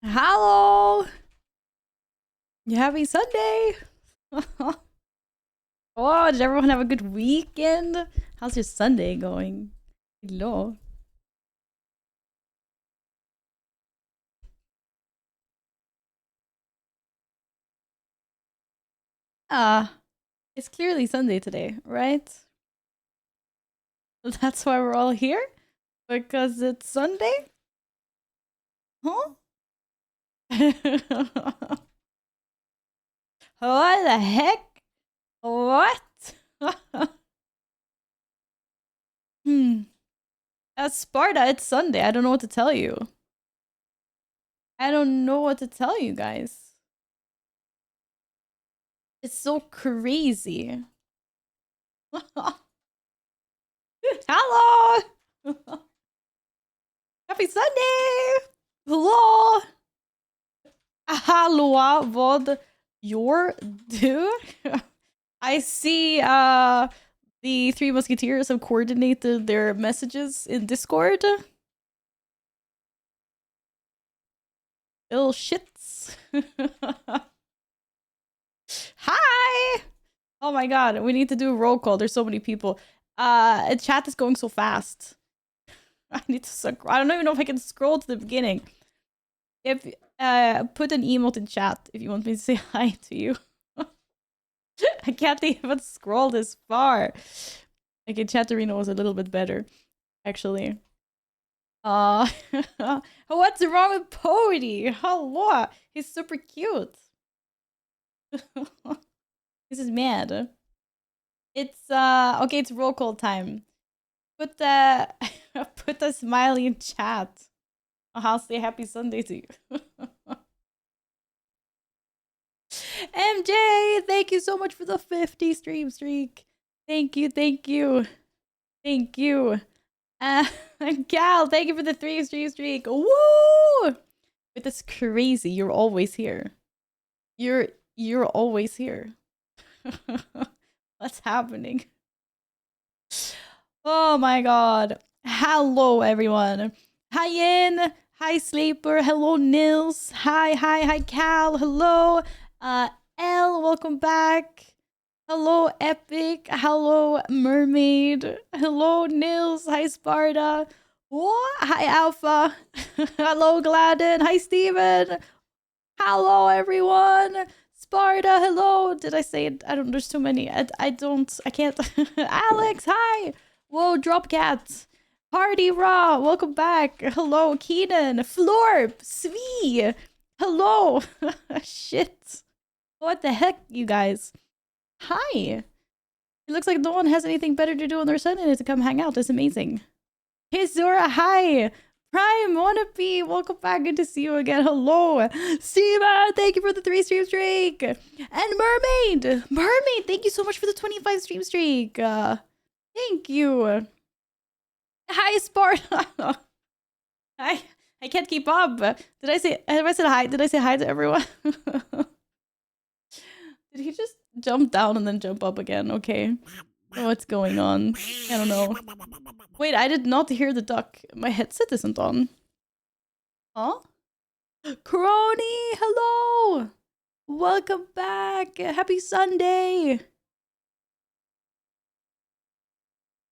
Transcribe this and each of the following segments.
Hello! Happy Sunday! Oh, did everyone have a good weekend? How's your Sunday going? Hello. It's clearly Sunday today, right? That's why we're all here? Because it's Sunday? Huh? What the heck? What? That's Sparta, it's Sunday. I don't know what to tell you. I don't know what to tell you guys. It's so crazy. Hello! Happy Sunday! Hello! Hallå, vad gör du? I see the Three Musketeers have coordinated their messages in Discord. Little shits. Hi! Oh my god, we need to do a roll call. There's so many people. Chat is going so fast. I need to I don't even know if I can scroll to the beginning. If put an emote in chat if you want me to say hi to you. I can't even scroll this far. Okay, Chatterino was a little bit better, actually. What's wrong with Pody? Hello, he's super cute. This is mad. It's okay. It's roll call time. Put the smiley in chat. I'll say happy Sunday to you. MJ, thank you so much for the 50 stream streak. Thank you, thank you. Thank you. Gal, thank you for the 3 stream streak. Woo! But that's crazy. You're always here. You're always here. What's happening? Oh my god. Hello everyone. Hi Yin. Hi Sleeper. Hello Nils. Hi Cal. Hello. L, welcome back. Hello Epic. Hello Mermaid. Hello Nils. Hi Sparta. What? Hi Alpha. Hello Gladden. Hi Steven. Hello everyone. Sparta, hello. Did I say it? I don't, there's too many. I can't. Alex, hi. Whoa, Dropcat. Hardy Raw, welcome back. Hello, Keenan. Florp, Svee. Hello. Shit. What the heck, you guys? Hi. It looks like no one has anything better to do on their Sunday to come hang out. That's amazing. Hey, Zora, hi. Prime Wannabe, welcome back. Good to see you again. Hello. Steven, thank you for the 3 stream streak. And Mermaid. Mermaid, thank you so much for the 25 stream streak. Thank you. Hi, Sparta. I can't keep up. Have I said hi? Did I say hi to everyone? Did he just jump down and then jump up again? Okay. What's going on? I don't know. Wait, I did not hear the duck. My headset isn't on. Huh? Crony, hello! Welcome back! Happy Sunday!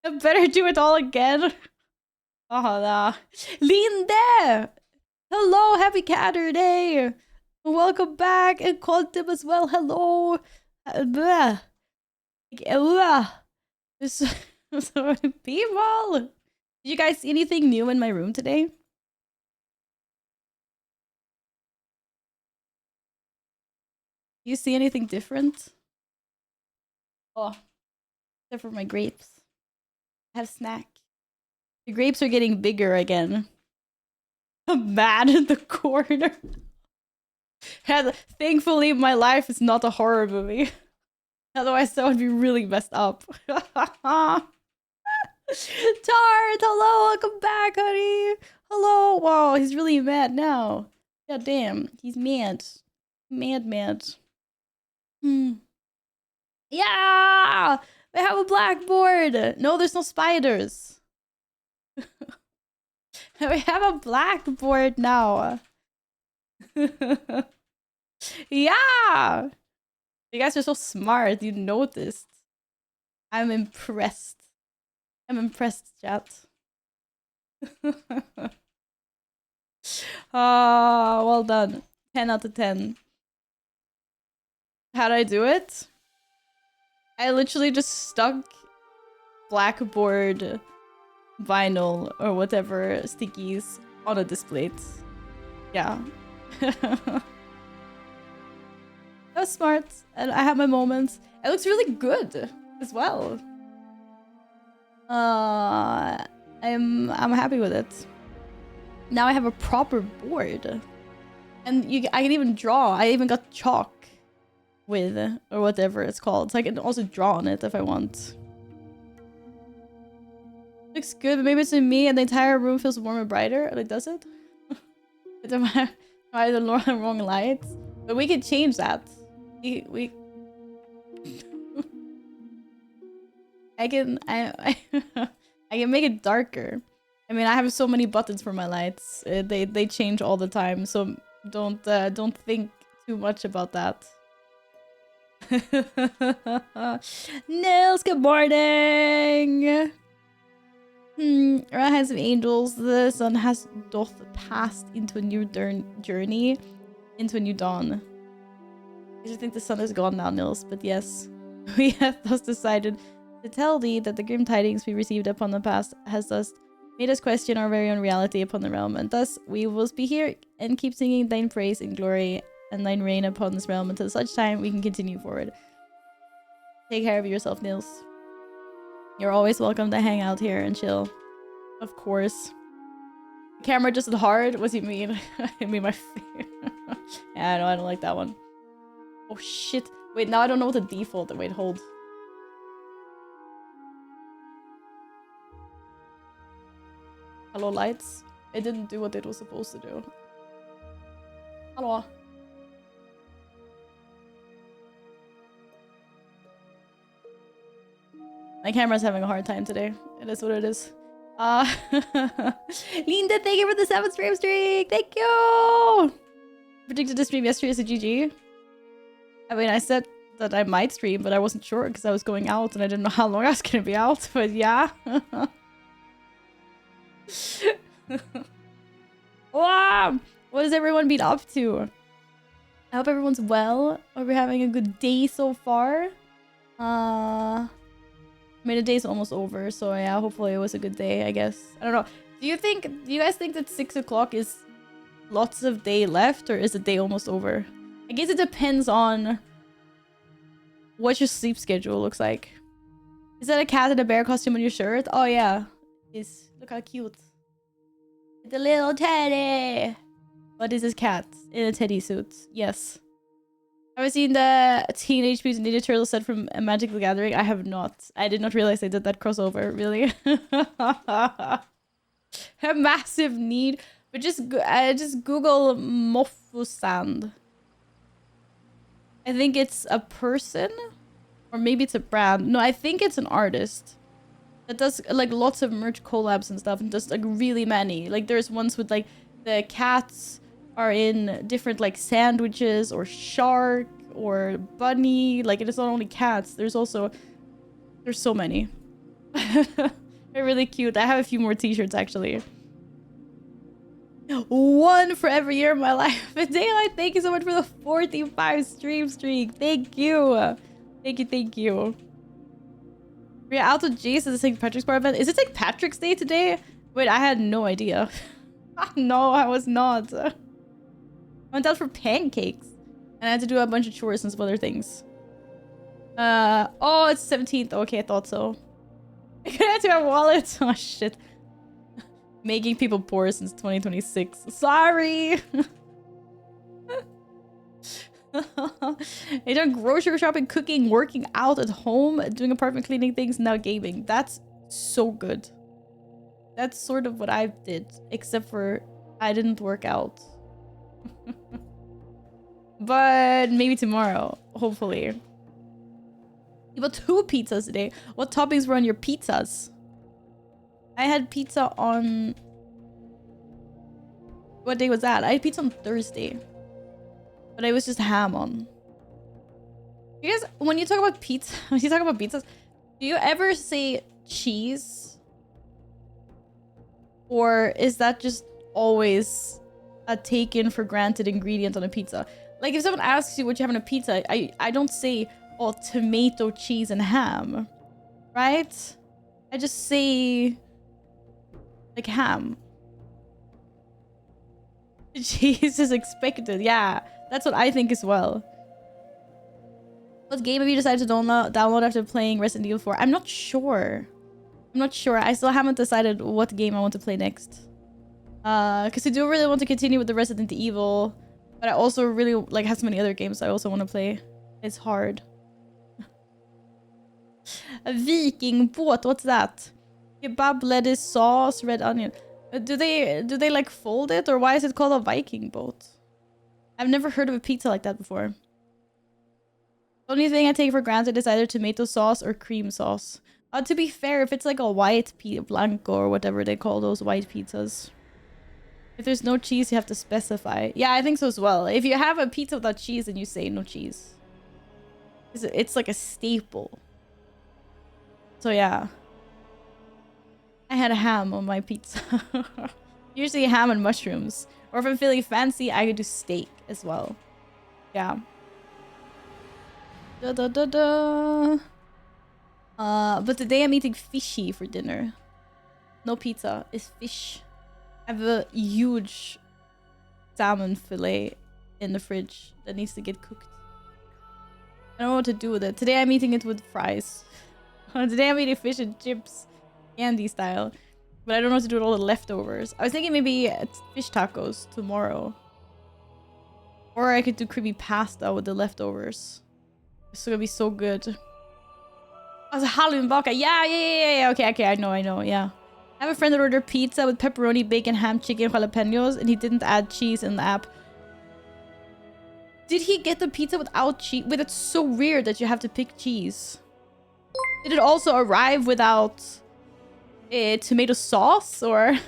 I better do it all again. Oh, nah. Linde! Hello, happy Saturday! Welcome back! And Quantum as well, hello! There's so many people! Did you guys see anything new in my room today? Do you see anything different? Oh, except for my grapes. I have snack. The grapes are getting bigger again. I'm mad in the corner. Thankfully, my life is not a horror movie. Otherwise, that would be really messed up. Tart, hello, welcome back, honey. Hello. Wow, he's really mad now. God damn, he's mad. Mad. Yeah! I have a blackboard! No, there's no spiders. We have a blackboard now. Yeah! You guys are so smart. You noticed. I'm impressed. I'm impressed, chat. Ah, well done. 10 out of 10. How'd I do it? I literally just stuck blackboard vinyl or whatever stickies on a display. Yeah. That was smart. And I had my moments. It looks really good as well. I'm happy with it. Now I have a proper board. And I can even draw. I even got chalk with, or whatever it's called. So I can also draw on it if I want. Looks good, but maybe it's in me and the entire room feels warmer, brighter. Like, does it? Am I the wrong lights? But we can change that. We I can make it darker. I mean, I have so many buttons for my lights. They change all the time, so don't think too much about that. Nils, good morning. Ra has some angels. The sun doth passed into a new journey, into a new dawn. I just think the sun is gone now, Nils. But yes, we have thus decided to tell thee that the grim tidings we received upon the past has thus made us question our very own reality upon the realm, and thus we will be here and keep singing thine praise and glory and thine reign upon this realm until such time we can continue forward. Take care of yourself, Nils. You're always welcome to hang out here and chill. Of course. The camera just hard? What do you mean? I mean my face. Yeah, no, I don't like that one. Oh shit. Wait, now I don't know what the default. Wait, hold. Hello, lights. It didn't do what it was supposed to do. Hello. My camera's having a hard time today. It is what it is. Linda, thank you for the 7th stream streak. Thank you. Predicted to stream yesterday as a GG. I mean, I said that I might stream, but I wasn't sure because I was going out and I didn't know how long I was gonna be out. But yeah. Wow. What has everyone been up to? I hope everyone's well. Hope you're having a good day so far. I mean, the day's almost over, so yeah, hopefully it was a good day, I guess. I don't know. Do you guys think that 6 o'clock is lots of day left, or is the day almost over? I guess it depends on what your sleep schedule looks like. Is that a cat in a bear costume on your shirt? Oh yeah. Look how cute. The little teddy. What is this cat? In a teddy suit. Yes. Have I seen the Teenage Mutant Ninja Turtles set from A Magic the Gathering? I have not. I did not realize they did that crossover. Really? A massive need. But just Google Mofusand. I think it's a person, or maybe it's a brand. No, I think it's an artist that does like lots of merch collabs and stuff, and does like really many. Like there's ones with like the cats are in different like sandwiches or shark or bunny. Like it is not only cats. There's so many. They're really cute. I have a few more t-shirts actually. One for every year of my life. Daylight, thank you so much for the 45 stream streak. Thank you. Thank you. We're out with Jace at the St. Patrick's Bar event. Is it St. Patrick's Day today? Wait, I had no idea. No, I was not. I went out for pancakes. And I had to do a bunch of chores and some other things. Oh, it's 17th. Okay, I thought so. I could add to my wallet. Oh, shit. Making people poor since 2026. Sorry! I done grocery shopping, cooking, working out at home, doing apartment cleaning things, now gaming. That's so good. That's sort of what I did, except for I didn't work out. But maybe tomorrow, hopefully. You bought 2 pizzas today. What toppings were on your pizzas? I had pizza on... What day was that? I had pizza on Thursday. but it was just ham on. You guys, when you talk about pizza, when you talk about pizzas, do you ever say cheese? Or is that just always a taken for granted ingredient on a pizza? Like if someone asks you what you have on a pizza, I don't say, oh, tomato, cheese, and ham, right? I just say like ham. Cheese is expected. Yeah, that's what I think as well. What game have you decided to download after playing Resident Evil 4? I'm not sure. I'm not sure. I still haven't decided what game I want to play next. Because I do really want to continue with the Resident Evil, but I also really like have so many other games I also want to play. It's hard. A Viking boat. What's that? Kebab, lettuce, sauce, red onion. Do they like fold it, or why is it called a Viking boat? I've never heard of a pizza like that before. The only thing I take for granted is either tomato sauce or cream sauce. To be fair, if it's like a white blanco or whatever they call those white pizzas, if there's no cheese, you have to specify. Yeah, I think so as well. If you have a pizza without cheese, then you say no cheese. It's like a staple. So yeah. I had a ham on my pizza. Usually ham and mushrooms. Or if I'm feeling fancy, I could do steak as well. Yeah. But today I'm eating fishy for dinner. No pizza, it's fish. I have a huge salmon fillet in the fridge that needs to get cooked. I don't know what to do with it. Today I'm eating it with fries. Today I'm eating fish and chips, candy style. But I don't know what to do with all the leftovers. I was thinking maybe fish tacos tomorrow. Or I could do creamy pasta with the leftovers. It's gonna be so good. Oh, it's Halloween baka. Yeah. Okay, I know, yeah. I have a friend that ordered pizza with pepperoni, bacon, ham, chicken, jalapenos, and he didn't add cheese in the app. Did he get the pizza without cheese? Wait, it's so weird that you have to pick cheese. Did it also arrive without tomato sauce, or?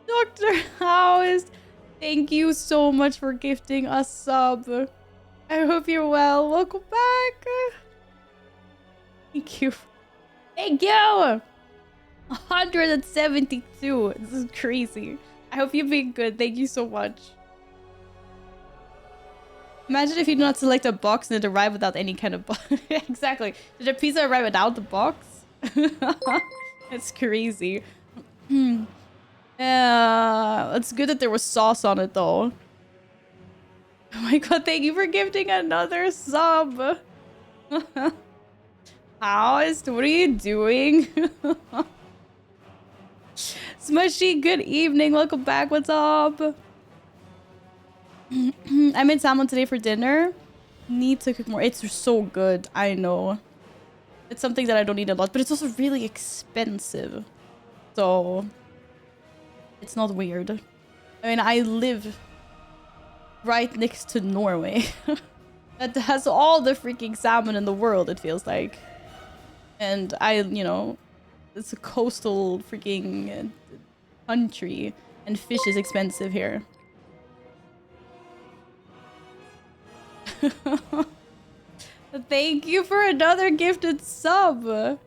Dr. House, thank you so much for gifting a sub. I hope you're well. Welcome back. Thank you. Thank you. 172. This is crazy. I hope you're being good. Thank you so much. Imagine if you do not select a box and it arrived without any kind of box. Exactly. Did the pizza arrive without the box? It's crazy. Yeah, it's good that there was sauce on it though. Oh my god, thank you for gifting another sub. What are you doing? Smushy, good evening. Welcome back. What's up? I made salmon today for dinner. Need to cook more. It's so good. I know. It's something that I don't eat a lot, but it's also really expensive. So it's not weird. I mean, I live right next to Norway. That has all the freaking salmon in the world, it feels like. And you know, it's a coastal freaking country, and fish is expensive here. Thank you for another gifted sub.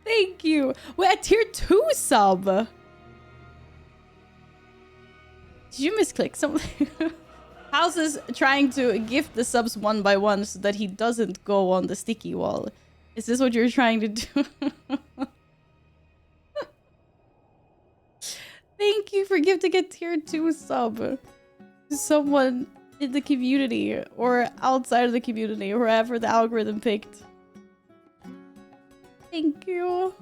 Thank you. We're at tier 2 sub. Did you misclick something? House is trying to gift the subs one by one so that he doesn't go on the sticky wall. Is this what you're trying to do? Thank you for gifting a tier 2 sub to someone in the community or outside of the community, or wherever the algorithm picked. Thank you.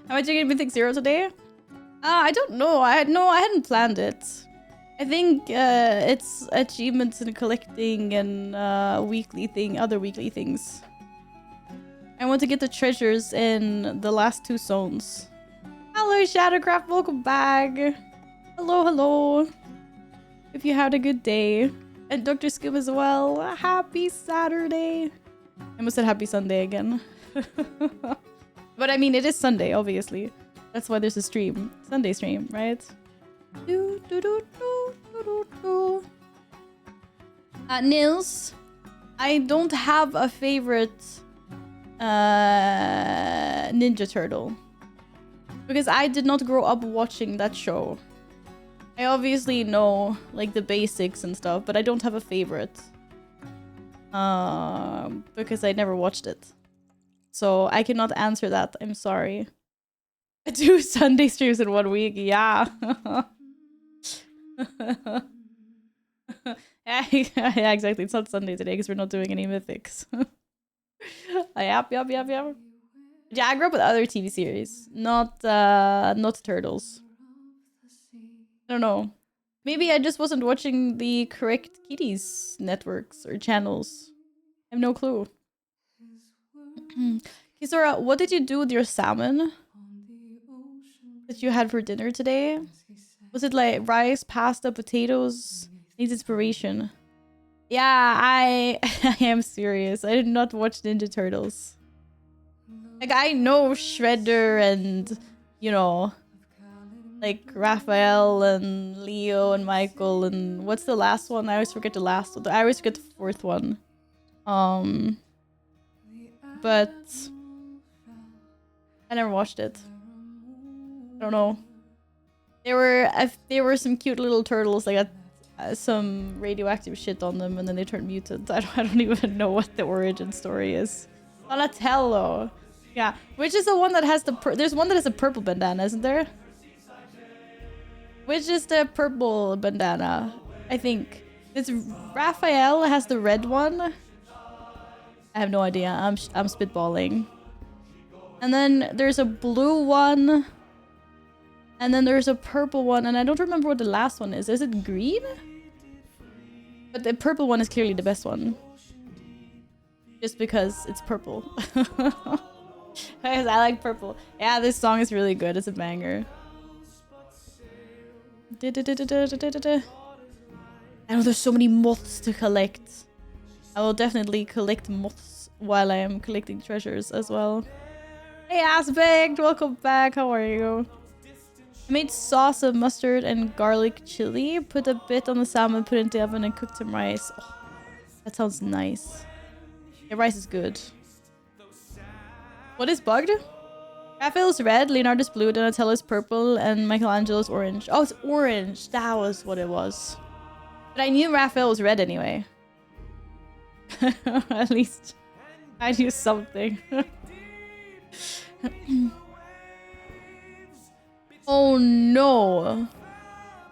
How much are you gonna Mythic 0 today? I don't know. I hadn't planned it. I think it's achievements and collecting and other weekly things. I want to get the treasures in the last 2 zones. Hello, Shadowcraft. Welcome back. Hello. If you had a good day. And Dr. Scoob as well. Happy Saturday. I almost said happy Sunday again. But I mean, it is Sunday, obviously. That's why there's a stream. Sunday stream, right? Nils, I don't have a favorite Ninja Turtle. Because I did not grow up watching that show. I obviously know, like, the basics and stuff, but I don't have a favorite. Because I never watched it. So I cannot answer that. I'm sorry. 2 Sunday streams in 1 week. Yeah. Yeah, exactly. It's not Sunday today because we're not doing any mythics. Yep. Yeah, I grew up with other TV series, not Turtles. I don't know. Maybe I just wasn't watching the correct kiddies networks or channels. I have no clue. Kisora, what did you do with your salmon that you had for dinner today? Was it like rice, pasta, potatoes? Needs inspiration. Yeah, I am serious. I did not watch Ninja Turtles. Like, I know Shredder and, you know, like Raphael and Leo and Michael and what's the last one? I always forget the last one. I always forget the 4th one. But I never watched it. I don't know. There were some cute little turtles. They got some radioactive shit on them, and then they turned mutant. I don't even know what the origin story is. Donatello. Yeah, which is the one that has the there's one that has a purple bandana, isn't there? Which is the purple bandana? I think it's Raphael has the red one. I have no idea. I'm spitballing. And then there's a blue one. And then there's a purple one, and I don't remember what the last one is. Is it green? But the purple one is clearly the best one. Just because it's purple. Because I like purple. Yeah, this song is really good. It's a banger. I know there's so many moths to collect. I will definitely collect moths while I am collecting treasures as well. Hey, Aspect! Welcome back. How are you? I made sauce of mustard and garlic chili. Put a bit on the salmon, put it in the oven, and cooked some rice. Oh, that sounds nice. Yeah, rice is good. What is bugged? Raphael's red, Leonardo's blue, Donatello's purple, and Michelangelo's orange. Oh, it's orange. That was what it was. But I knew Raphael was red anyway. At least I knew something. Oh no.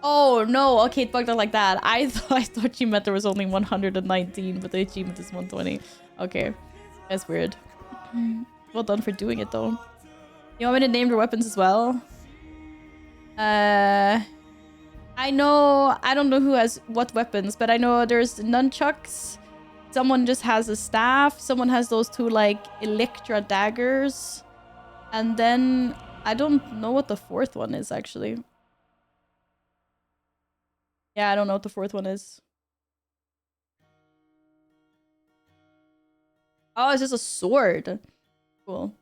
Oh no. Okay, it bugged out like that. I thought she meant there was only 119, but the achievement is 120. Okay. That's weird. Well done for doing it though. You want me to name your weapons as well? I don't know who has what weapons, but I know there's nunchucks. Someone just has a staff. Someone has those 2 like Electra daggers. And then I don't know what the 4th one is actually. Yeah, I don't know what the 4th one is. Oh, it's just a sword. Cool.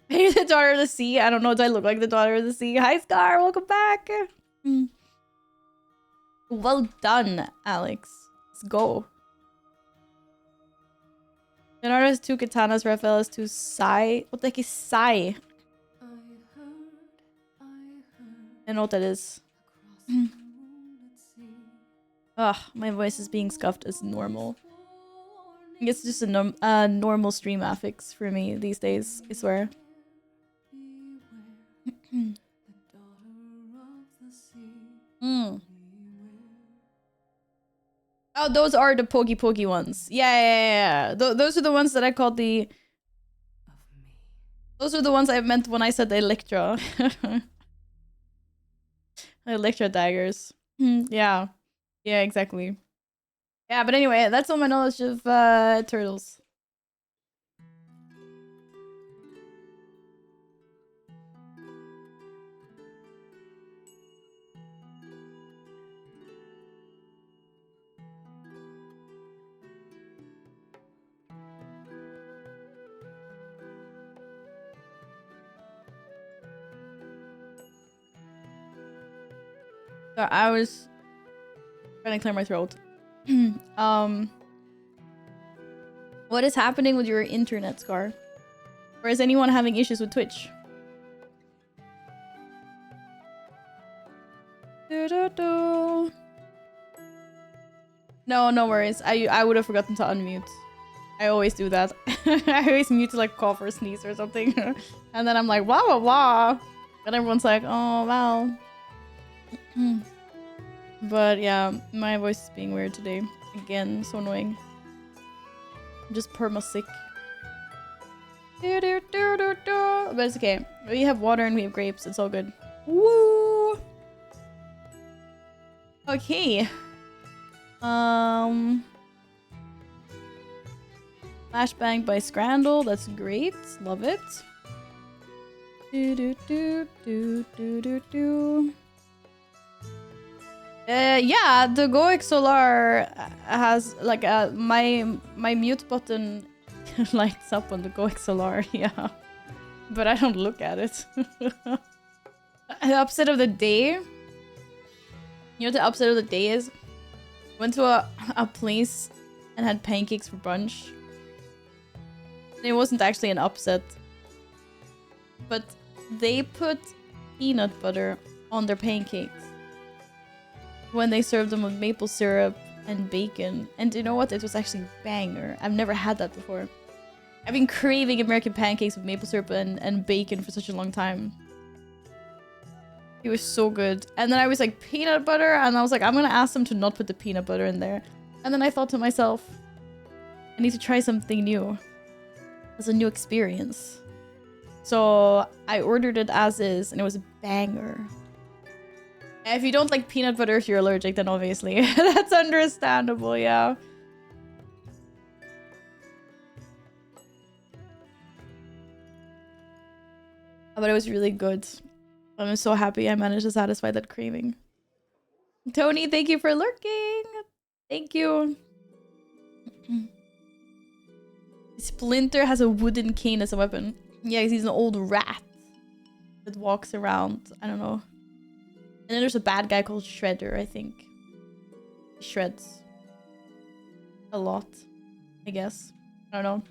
Maybe the Daughter of the Sea. I don't know. Do I look like the Daughter of the Sea? Hi, Scar. Welcome back. Well done, Alex. Let's go. Leonardo has 2 katanas. Raphael has 2 sai. What the heck is sai? I don't know what that is. Ugh, my voice is being scuffed as normal. It's just a normal stream affix for me these days, I swear. Oh, those are the pokey ones. Yeah. Those are the ones that I called the... Those are the ones I meant when I said the Electra. Electra daggers. Yeah. Yeah, exactly. Yeah, but anyway, that's all my knowledge of turtles. So I was trying to clear my throat. What is happening with your internet, Scar? Or is anyone having issues with Twitch? No, no worries. I would have forgotten to unmute. I always do that. I always mute to like cough or sneeze or something. And then I'm like, blah, blah, blah. And everyone's like, oh, wow. But yeah, my voice is being weird today. Again, so annoying. I'm just perma-sick. But it's okay. We have water and we have grapes. It's all good. Woo! Okay. Flashbang by Scrandle. That's great. Love it. Yeah, the Goic Solar has like my mute button lights up on the Goic Solar, yeah. But I don't look at it. The upset of the day. You know what the upset of the day is? Went to a place and had pancakes for brunch. And it wasn't actually an upset. But they put peanut butter on their pancakes when they served them with maple syrup and bacon. And you know what? It was actually banger. I've never had that before. I've been craving American pancakes with maple syrup and bacon for such a long time. It was so good. And then I was like, peanut butter? And I was like, I'm gonna ask them to not put the peanut butter in there. And then I thought to myself, I need to try something new. It's a new experience. So I ordered it as is, and it was a banger. If you don't like peanut butter, if you're allergic, then obviously that's understandable, yeah. But it was really good. I'm so happy I managed to satisfy that craving. Tony, thank you for lurking. Thank you. Splinter has a wooden cane as a weapon. Yeah, because he's an old rat that walks around. I don't know. And then there's a bad guy called Shredder, I think. He shreds a lot, I guess. I don't know.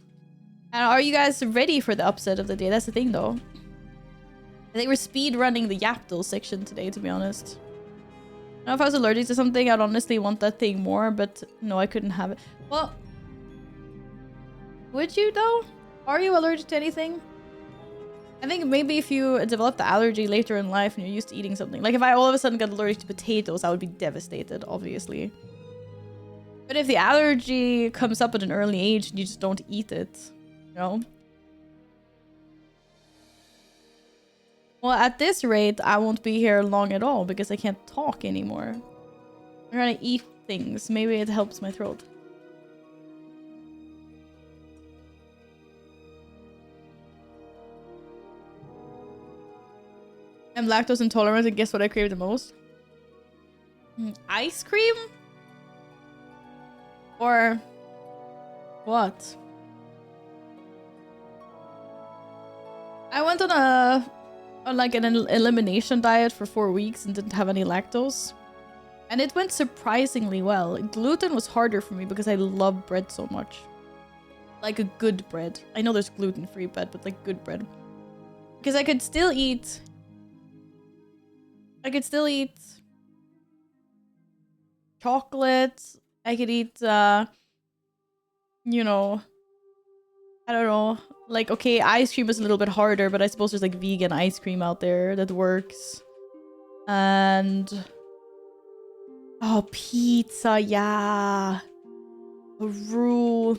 And are you guys ready for the upset of the day? That's the thing, though. I think we're speed running the Yapdol section today, to be honest. I don't know if I was allergic to something, I'd honestly want that thing more, but no, I couldn't have it. Well, would you though? Are you allergic to anything? I think maybe if you develop the allergy later in life and you're used to eating something. Like if I all of a sudden got allergic to potatoes, I would be devastated, obviously. But if the allergy comes up at an early age and you just don't eat it, you know? Well, at this rate, I won't be here long at all because I can't talk anymore. I'm trying to eat things. Maybe it helps my throat. I'm lactose intolerant, and guess what I crave the most? Ice cream? Or what? I went on an elimination diet for 4 weeks and didn't have any lactose. And it went surprisingly well. Gluten was harder for me because I love bread so much. Like a good bread. I know there's gluten-free bread, but like good bread. Because I could still eat chocolate. I could eat, you know, I don't know. Like, okay, ice cream is a little bit harder, but I suppose there's like vegan ice cream out there that works. And oh, pizza, yeah. A roux.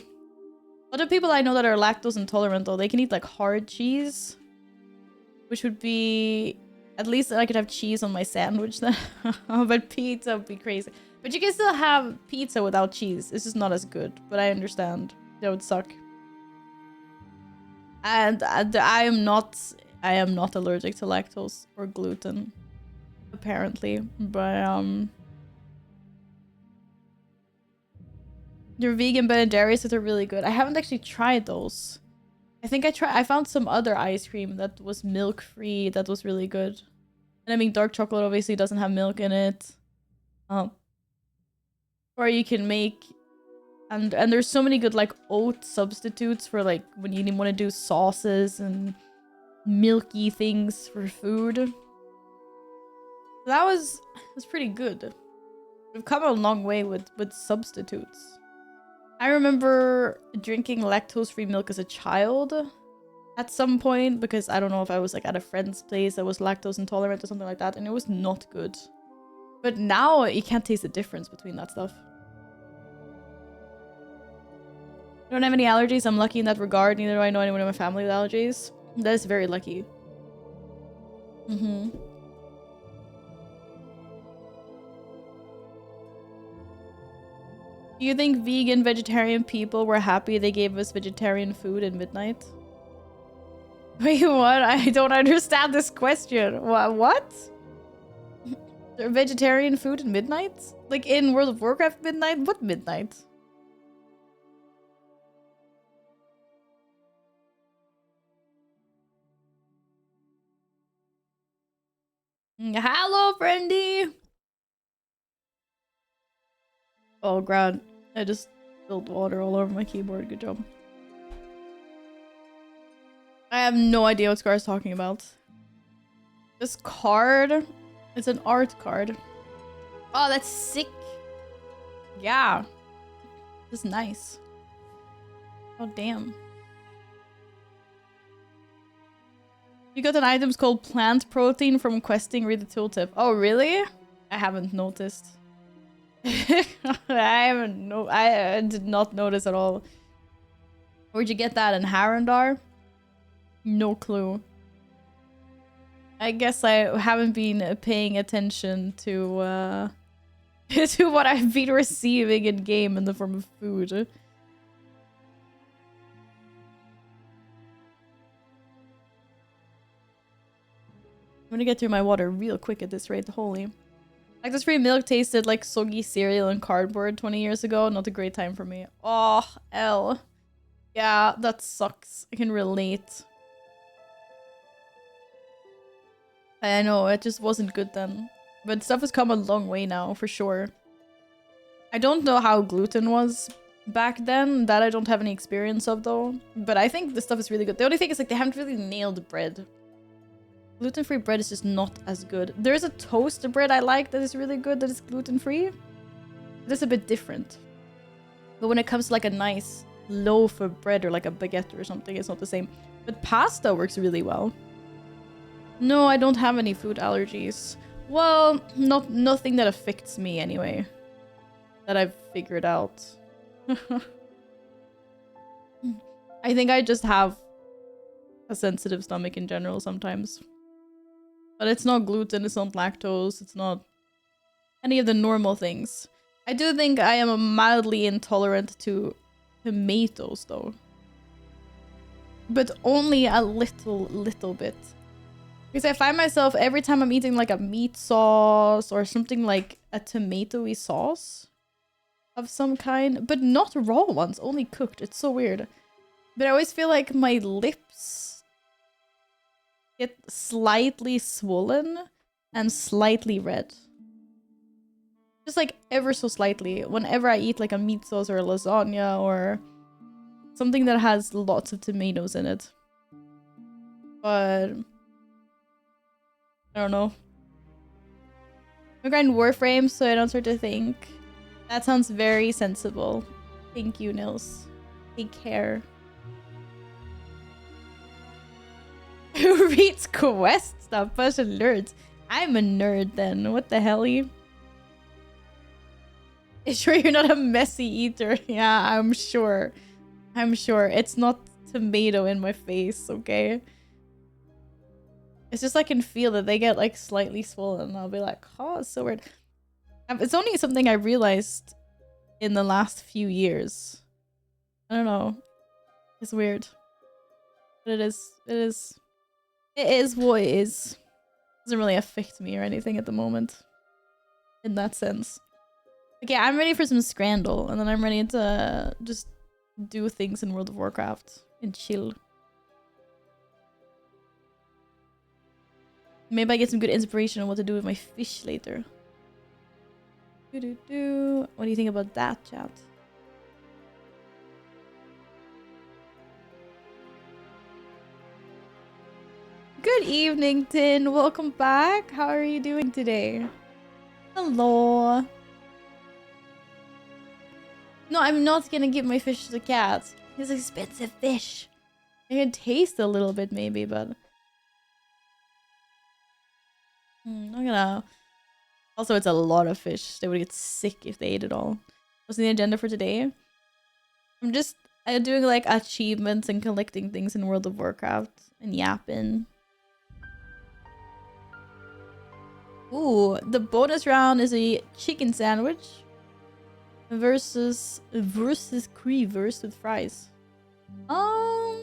Other people I know that are lactose intolerant, though, they can eat like hard cheese, which would be, at least I could have cheese on my sandwich then. But pizza would be crazy. But you can still have pizza without cheese. It's just not as good, but I understand. That would suck. And I am not allergic to lactose or gluten, apparently. But your vegan Ben and Jerry's that are really good. I haven't actually tried those. I think I found some other ice cream that was milk free that was really good. And I mean, dark chocolate obviously doesn't have milk in it. Or you can make... And there's so many good, like, oat substitutes for, like, when you want to do sauces and milky things for food. That was pretty good. We've come a long way with substitutes. I remember drinking lactose-free milk as a child at some point because I don't know if I was like at a friend's place that was lactose intolerant or something like that, and it was not good. But now you can't taste the difference between that stuff. I don't have any allergies. I'm lucky in that regard. Neither do I know anyone in my family with allergies. That is very lucky. Do you think vegan, vegetarian people were happy they gave us vegetarian food at midnight? Wait, what? I don't understand this question. What? Vegetarian food at midnight? Like in World of Warcraft midnight? What midnight? Hello, friendy! Oh, God. I just spilled water all over my keyboard. Good job. I have no idea what Scar's talking about. This card? It's an art card. Oh, that's sick. Yeah. This is nice. Oh, damn. You got an item called plant protein from questing. Read the tooltip. Oh, really? I haven't noticed. I did not notice at all. Where'd you get that in Harandar? No clue. I guess I haven't been paying attention to to what I've been receiving in game in the form of food. I'm gonna get through my water real quick at this rate. Holy. Like, this free milk tasted like soggy cereal and cardboard 20 years ago. Not a great time for me. Oh, L. Yeah, that sucks. I can relate. I know, it just wasn't good then. But stuff has come a long way now, for sure. I don't know how gluten was back then. That I don't have any experience of, though. But I think the stuff is really good. The only thing is, like, they haven't really nailed bread. Gluten-free bread is just not as good. There is a toast bread I like that is really good that is gluten-free. That's a bit different. But when it comes to like a nice loaf of bread or like a baguette or something, it's not the same. But pasta works really well. No, I don't have any food allergies. Well, nothing that affects me anyway. That I've figured out. I think I just have a sensitive stomach in general sometimes. But it's not gluten, it's not lactose, it's not any of the normal things. I do think I am mildly intolerant to tomatoes, though. But only a little bit. Because I find myself, every time I'm eating like a meat sauce or something like a tomatoey sauce of some kind, but not raw ones, only cooked. It's so weird. But I always feel like my lips get slightly swollen and slightly red. Just like ever so slightly whenever I eat like a meat sauce or a lasagna or something that has lots of tomatoes in it. But I don't know. I'm grind Warframe so I don't start to think. That sounds very sensible. Thank you, Nils. Take care. Who reads quest stuff? Bunch of nerds. I'm a nerd then. What the hell, you? Sure you're not a messy eater? Yeah, I'm sure. I'm sure. It's not tomato in my face, okay? It's just I can feel that they get like slightly swollen and I'll be like, oh, it's so weird. It's only something I realized in the last few years. I don't know. It's weird. But it is what it is. Doesn't really affect me or anything at the moment. In that sense. Okay, I'm ready for some Scrandle, and then I'm ready to just do things in World of Warcraft and chill. Maybe I get some good inspiration on what to do with my fish later. What do you think about that, chat? Good evening, Tin. Welcome back. How are you doing today? Hello. No, I'm not gonna give my fish to the cat. It's expensive fish. I can taste a little bit maybe, but... I'm gonna... Also, it's a lot of fish. They would get sick if they ate it all. What's the agenda for today? I'm just doing like achievements and collecting things in World of Warcraft and yapping. Ooh, the bonus round is a chicken sandwich versus Creevers with fries. I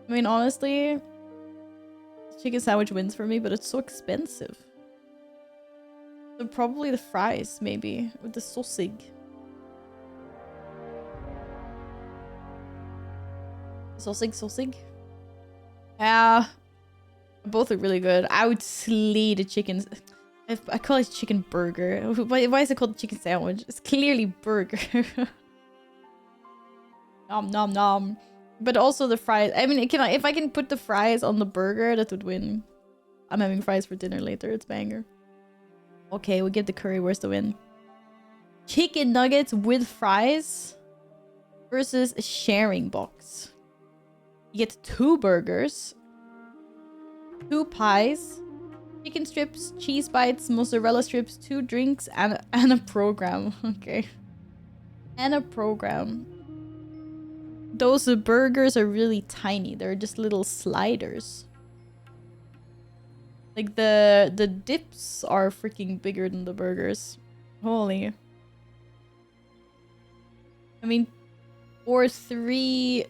mean, honestly, chicken sandwich wins for me, but it's so expensive. So probably the fries, maybe, with the sausage. Sausage. Yeah, both are really good. I would slay the chicken. I call it chicken burger. Why is it called chicken sandwich? It's clearly burger. Nom nom nom. But also the fries. I mean, if I can put the fries on the burger, that would win. I'm having fries for dinner later. It's banger. Okay, we give the currywurst the win. Chicken nuggets with fries versus a sharing box. You get 2 burgers, 2 pies, chicken strips, cheese bites, mozzarella strips, 2 drinks, and a program. Okay. And a program. Those burgers are really tiny. They're just little sliders. Like the dips are freaking bigger than the burgers. Holy. I mean, or 3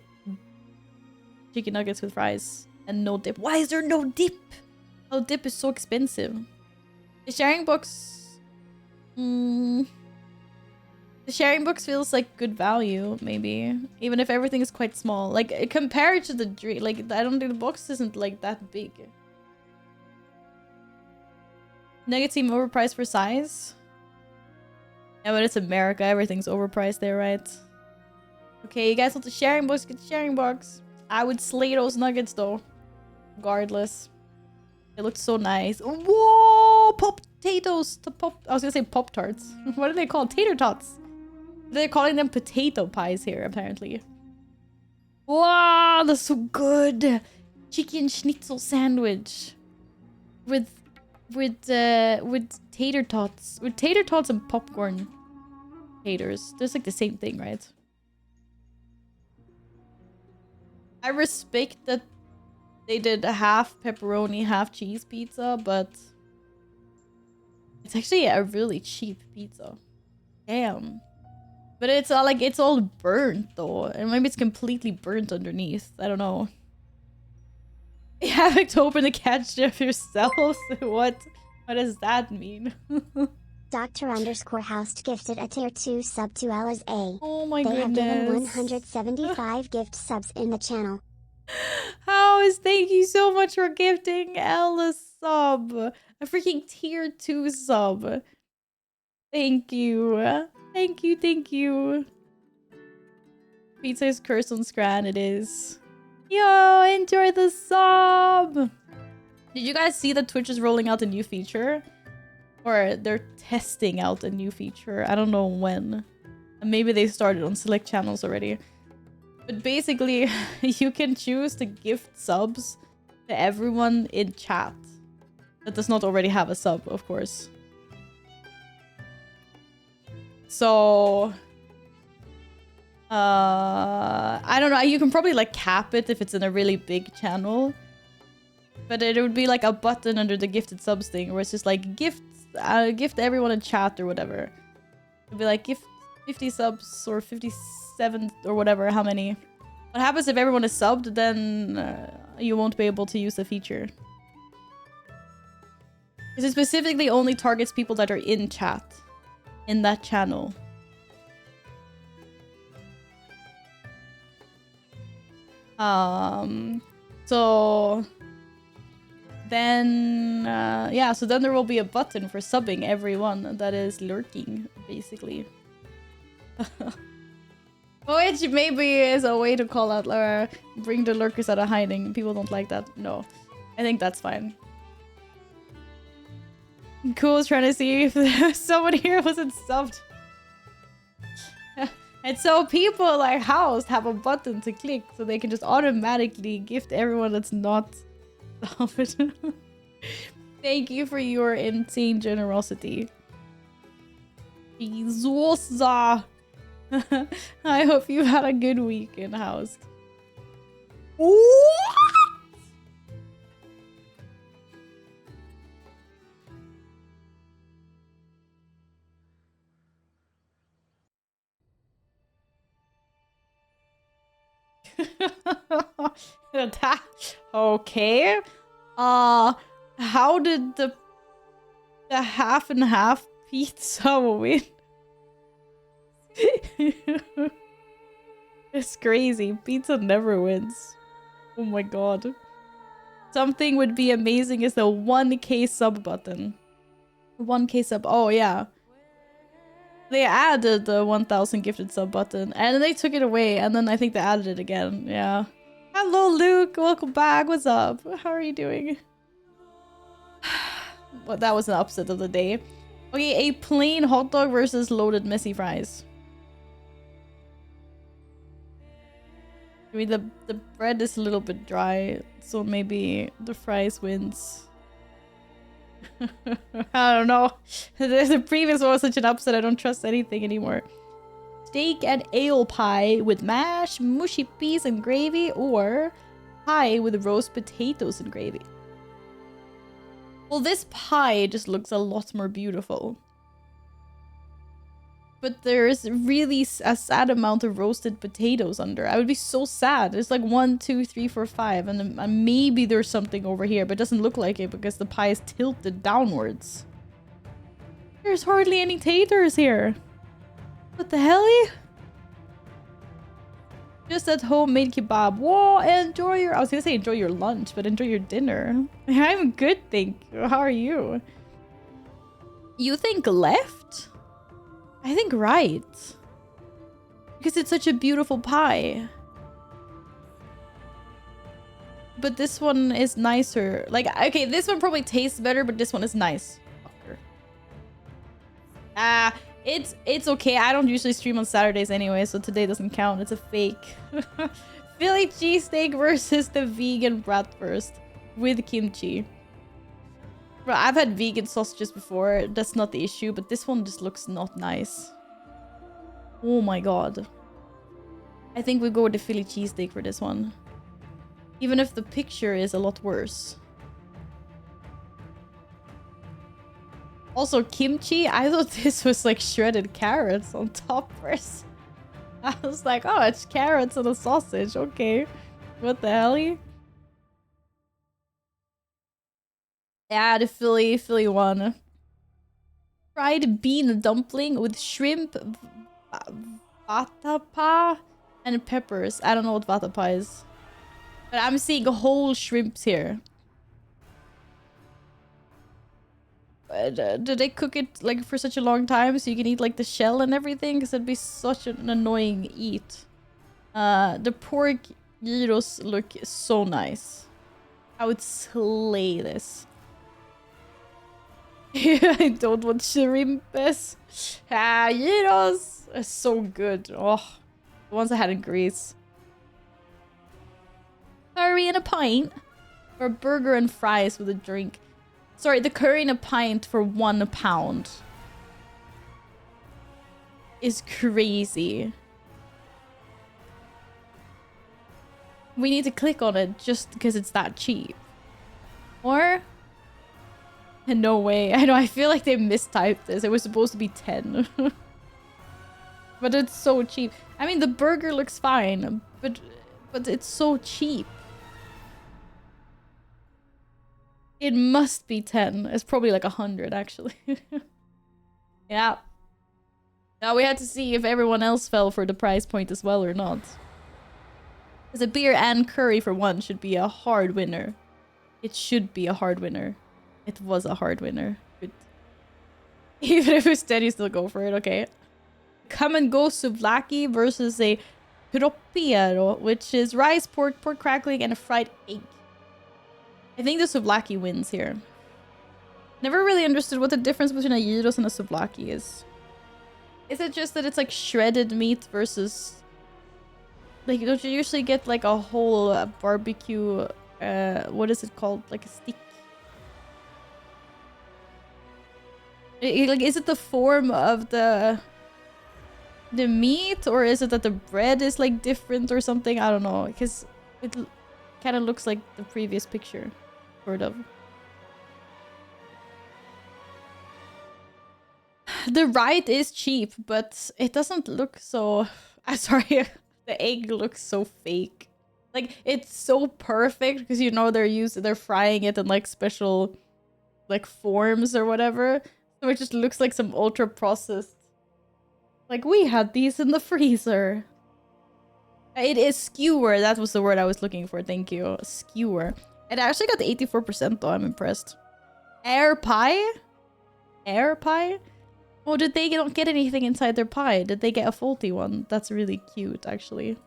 chicken nuggets with fries and no dip. Why is there no dip? Oh, dip is so expensive. The sharing box... The sharing box feels like good value, maybe. Even if everything is quite small. Like, compared to the drink, like, I don't think the box isn't, like, that big. Nuggets seem overpriced for size. Yeah, but it's America. Everything's overpriced there, right? Okay, you guys want the sharing box? Get the sharing box. I would slay those nuggets, though. Regardless. It looked so nice. Whoa! Potatoes! I was gonna say Pop-Tarts. What are they called? Tater tots. They're calling them potato pies here, apparently. Wow, that's so good! Chicken schnitzel sandwich. With tater tots. With tater tots and popcorn taters. That's like the same thing, right? I respect that they did a half pepperoni, half cheese pizza, but it's actually a really cheap pizza. Damn. But it's like it's all burnt though, and maybe it's completely burnt underneath. I don't know. Having to open the catch chef yourselves? What does that mean? Dr_House gifted a tier 2 sub to Ella's A. Oh my they goodness. They have given 175 gift subs in the channel. Thank you so much for gifting Ella sub. A freaking tier 2 sub. Thank you. Thank you. Pizza is cursed on Scran, it is. Yo, enjoy the sub! Did you guys see that Twitch is rolling out a new feature? Or they're testing out a new feature. I don't know when. And maybe they started on select channels already. But basically, you can choose to gift subs to everyone in chat that does not already have a sub, of course. So... I don't know. You can probably like cap it if it's in a really big channel. But it would be like a button under the gifted subs thing where it's just like gift everyone in chat or whatever. It'd be like gift 50 subs or 57 or whatever, how many. What happens if everyone is subbed, then you won't be able to use the feature. Because it specifically only targets people that are in chat. In that channel. So then yeah, so then there will be a button for subbing everyone that is lurking, basically. Which maybe is a way to call out bring the lurkers out of hiding. People don't like that. No, I think that's fine. Cool, trying to see if someone here wasn't subbed. And so people like House have a button to click so they can just automatically gift everyone that's not subbed. Thank you for your insane generosity. Jesus. I hope you had a good week in House. What? Okay. How did the half and half pizza win? It's crazy. Pizza never wins. Oh my god. Something would be amazing is the 1k sub button. 1k sub. Oh yeah. They added the 1000 gifted sub button and then they took it away and then I think they added it again. Yeah. Hello Luke, welcome back. What's up? How are you doing? Well, that was an upset of the day. Okay, a plain hot dog versus loaded messy fries. I mean, the bread is a little bit dry, so maybe the fries wins. I don't know. The previous one was such an upset, I don't trust anything anymore. Steak and ale pie with mash, mushy peas and gravy, or pie with roast potatoes and gravy. Well, this pie just looks a lot more beautiful. But there's really a sad amount of roasted potatoes under. I would be so sad. It's like 1, 2, 3, 4, 5. And then maybe there's something over here, but it doesn't look like it because the pie is tilted downwards. There's hardly any taters here. What the hell? Just at homemade kebab. Whoa, enjoy your... I was gonna say enjoy your lunch, but enjoy your dinner. I'm good, thank you. How are you? You think left? I think right. Because it's such a beautiful pie. But this one is nicer. Like, okay, this one probably tastes better, but this one is nice. Fucker. It's okay. I don't usually stream on Saturdays anyway, so today doesn't count. It's a fake. Philly cheesesteak versus the vegan bratwurst with kimchi. Bro, I've had vegan sausages before. That's not the issue, but this one just looks not nice. Oh my god. I think we go with the Philly cheesesteak for this one. Even if the picture is a lot worse. Also, kimchi, I thought this was like shredded carrots on top first. I was like, oh, it's carrots and a sausage. Okay. What the hell? Yeah, the Philly one. Fried bean dumpling with shrimp, vatapá, and peppers. I don't know what vatapá is. But I'm seeing whole shrimps here. Do they cook it like for such a long time so you can eat like the shell and everything? Because it'd be such an annoying eat. The pork gyros look so nice. I would slay this. I don't want shrimpes. Gyros are so good. Oh, the ones I had in Greece. Curry and a pint, or a burger and fries with a drink. Sorry, the curry and a pint for £1 is crazy. We need to click on it just because it's that cheap. Or... no way. I know, I feel like they mistyped this. It was supposed to be 10. But it's so cheap. I mean, the burger looks fine, but it's so cheap. It must be 10. It's probably like 100, actually. Yeah. Now we had to see if everyone else fell for the price point as well or not. Because a beer and curry for one should be a hard winner. It should be a hard winner. It was a hard winner. Good. Even if it's dead, you still go for it. Okay. Come and go souvlaki versus a tropiero, which is rice, pork crackling, and a fried egg. I think the souvlaki wins here. Never really understood what the difference between a gyros and a souvlaki is. Is it just that it's like shredded meat versus... Like, don't you usually get like a whole barbecue... what is it called? Like a stick? Like, is it the form of the meat, or is it that the bread is like different or something? I don't know, because it kind of looks like the previous picture, sort of. The right is cheap, but it doesn't look so... I'm sorry, the egg looks so fake. Like, it's so perfect because, you know, they're frying it in like special like forms or whatever. So it just looks like some ultra processed. Like, we had these in the freezer. It is skewer. That was the word I was looking for. Thank you. Skewer. It actually got 84% though. I'm impressed. Air pie? Air pie? Oh, did they not get anything inside their pie? Did they get a faulty one? That's really cute, actually.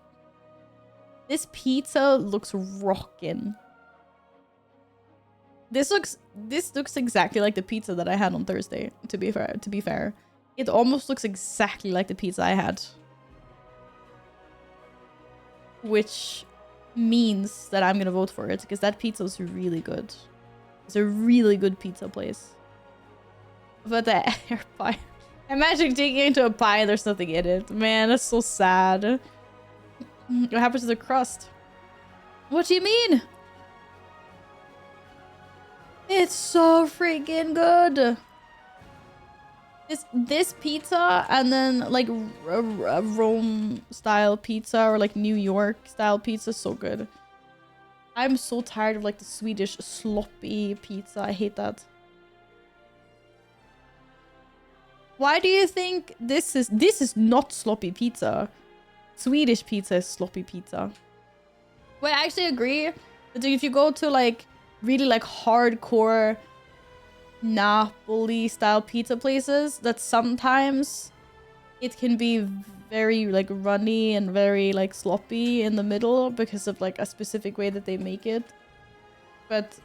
This pizza looks rockin'. This looks exactly like the pizza that I had on Thursday, to be fair. It almost looks exactly like the pizza I had. Which means that I'm gonna vote for it, because that pizza was really good. It's a really good pizza place. But the air pie... Imagine digging into a pie and there's nothing in it. Man, that's so sad. What happens to the crust? What do you mean? It's so freaking good. This pizza and then like a Rome style pizza or like New York style pizza is so good. I'm so tired of like the Swedish sloppy pizza. I hate that. Why do you think this is not sloppy pizza? Swedish pizza is sloppy pizza. Well, I actually agree that if you go to like really like hardcore Napoli style pizza places, that sometimes it can be very like runny and very like sloppy in the middle because of like a specific way that they make it. But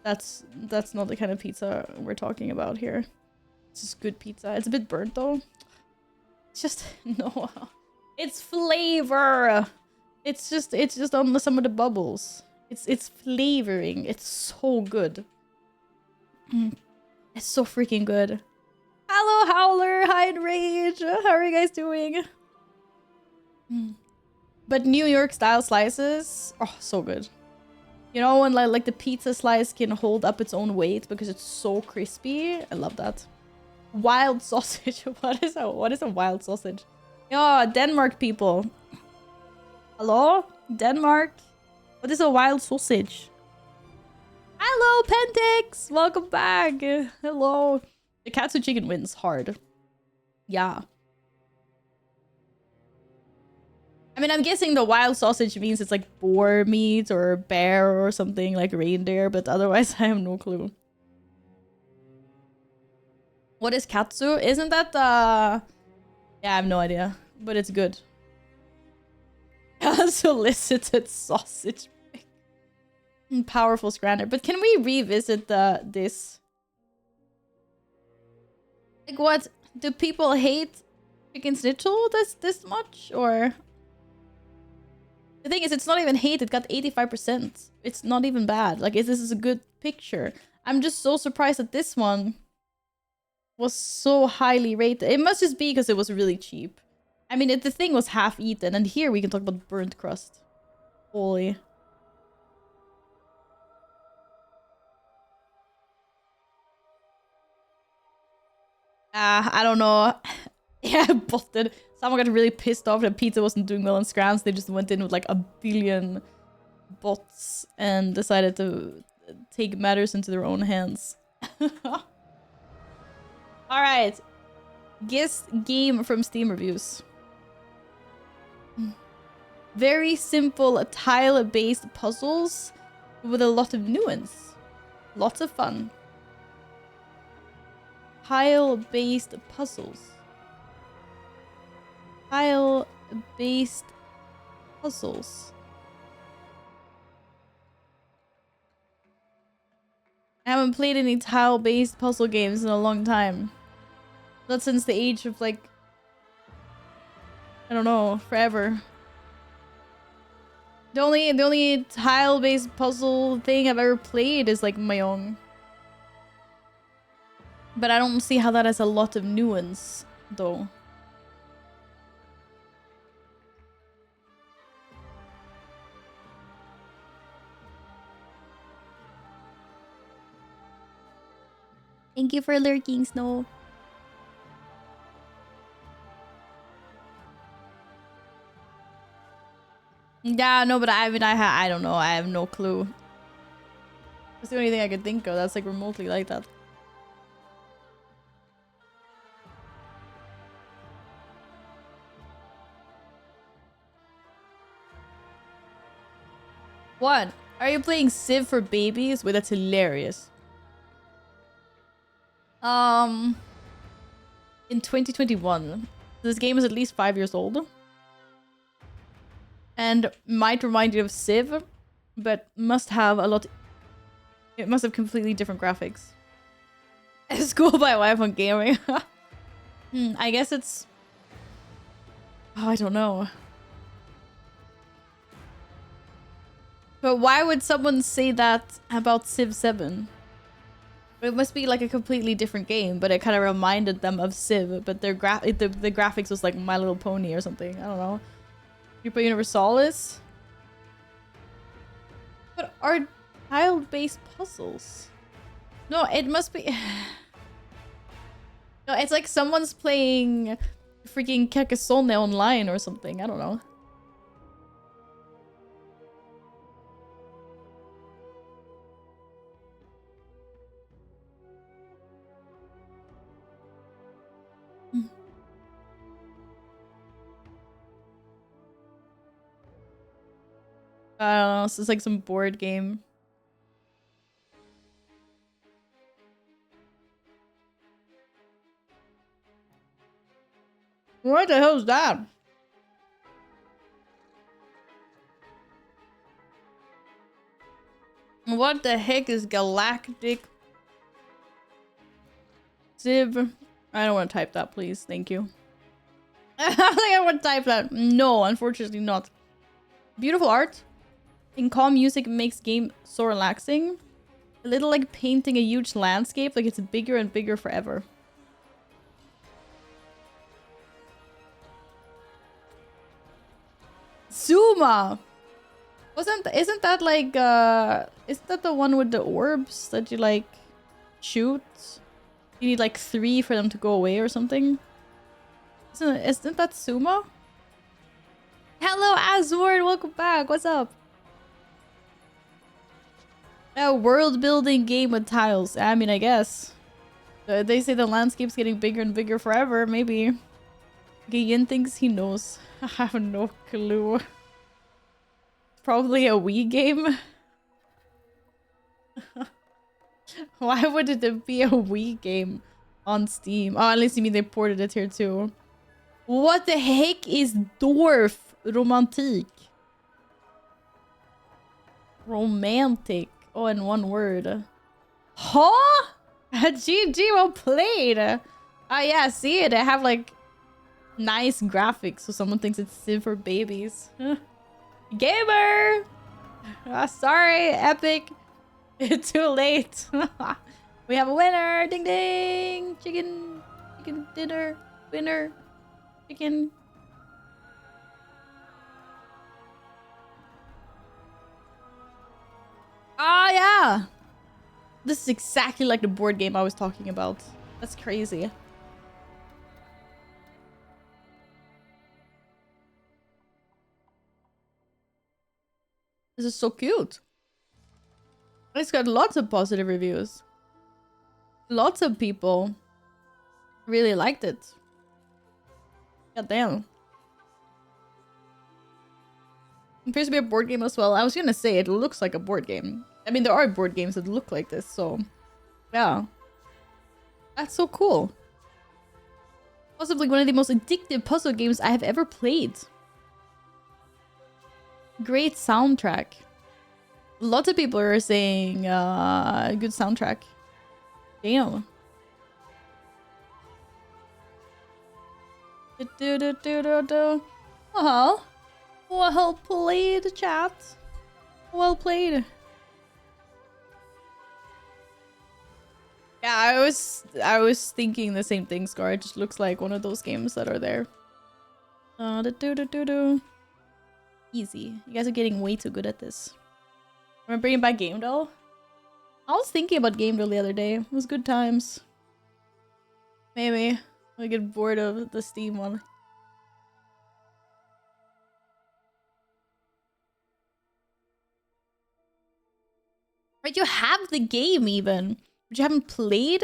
that's not the kind of pizza we're talking about here. It's just good pizza. It's a bit burnt though. It's just no. It's flavor. It's just on some of the bubbles. It's flavoring. It's so good. It's so freaking good. Hello, Howler. Hi, Rage. How are you guys doing? But New York style slices, oh, so good. You know, when like the pizza slice can hold up its own weight because it's so crispy. I love that. Wild sausage. What is a wild sausage? Oh, Denmark people. Hello? Denmark? What is a wild sausage? Hello, Pentix! Welcome back! Hello. The katsu chicken wins hard. Yeah. I mean, I'm guessing the wild sausage means it's like boar meat or bear or something, like reindeer, but otherwise I have no clue. What is katsu? Isn't that yeah, I have no idea, but it's good. Unsolicited sausage. Powerful scranner. But can we revisit this? Like, what? Do people hate chicken schnitzel this much? Or... The thing is, it's not even hate. It got 85%. It's not even bad. Like, this is a good picture. I'm just so surprised that this one was so highly rated. It must just be because it was really cheap. I mean, the thing was half eaten. And here we can talk about burnt crust. Holy. I don't know. Yeah, botted. Someone got really pissed off that pizza wasn't doing well in scrams. They just went in with like 1 billion bots and decided to take matters into their own hands. Alright. Guess game from Steam reviews. Very simple tile-based puzzles with a lot of nuance. Lots of fun. Tile-based puzzles. Tile-based puzzles. I haven't played any tile-based puzzle games in a long time. Not since the age of, like, I don't know, forever. The only tile-based puzzle thing I've ever played is, like, Mahjong. But I don't see how that has a lot of nuance, though. Thank you for lurking, Snow. Yeah, no, but I mean, I don't know. I have no clue. That's the only thing I could think of that's like remotely like that. What? Are you playing Civ for babies? Wait, that's hilarious. In 2021. This game is at least 5 years old. And might remind you of Civ, but must have a lot... It must have completely different graphics. School by wife on gaming. I guess it's... Oh, I don't know. But why would someone say that about Civ 7? It must be like a completely different game, but it kind of reminded them of Civ, but their the graphics was like My Little Pony or something. I don't know. Super Universalis? But are tile-based puzzles? No, it must be... No, it's like someone's playing freaking Carcassonne online or something. I don't know. I don't know. It's like some board game. What the hell is that? What the heck is Galactic Civ? I don't want to type that, please. Thank you. I don't think I want to type that. No, unfortunately not. Beautiful art. And calm music makes game so relaxing. A little like painting a huge landscape, like it's bigger and bigger forever. Zuma! Isn't that like isn't that the one with the orbs that you like shoot? You need like 3 for them to go away or something? Isn't that Suma? Hello Azward, welcome back. What's up? A world building game with tiles. I mean, I guess. They say the landscape's getting bigger and bigger forever. Maybe. Giyin thinks he knows. I have no clue. Probably a Wii game. Why would it be a Wii game on Steam? Oh, at least you mean they ported it here too. What the heck is Dwarf Romantic? Romantic. Oh, in one word. Huh? GG, well played. Oh yeah, see it. I have like nice graphics, so someone thinks it's Civ for babies. Gamer! Sorry, Epic. Too late. We have a winner. Ding ding. Chicken dinner. Winner. Chicken. Ah, yeah. This is exactly like the board game I was talking about. That's crazy. This is so cute. It's got lots of positive reviews. Lots of people really liked it. God damn. It appears to be a board game as well. I was gonna say, it looks like a board game. I mean, there are board games that look like this, so... Yeah. That's so cool. Possibly one of the most addictive puzzle games I have ever played. Great soundtrack. Lots of people are saying, good soundtrack. Damn. Oh, well played, chat. Well played. Yeah, I was thinking the same thing, Scar. It just looks like one of those games that are there. Easy. You guys are getting way too good at this. Wanna bring back Game Doll? I was thinking about Game Doll the other day. It was good times. Maybe. I get bored of the Steam one. Right, you have the game even, but you haven't played?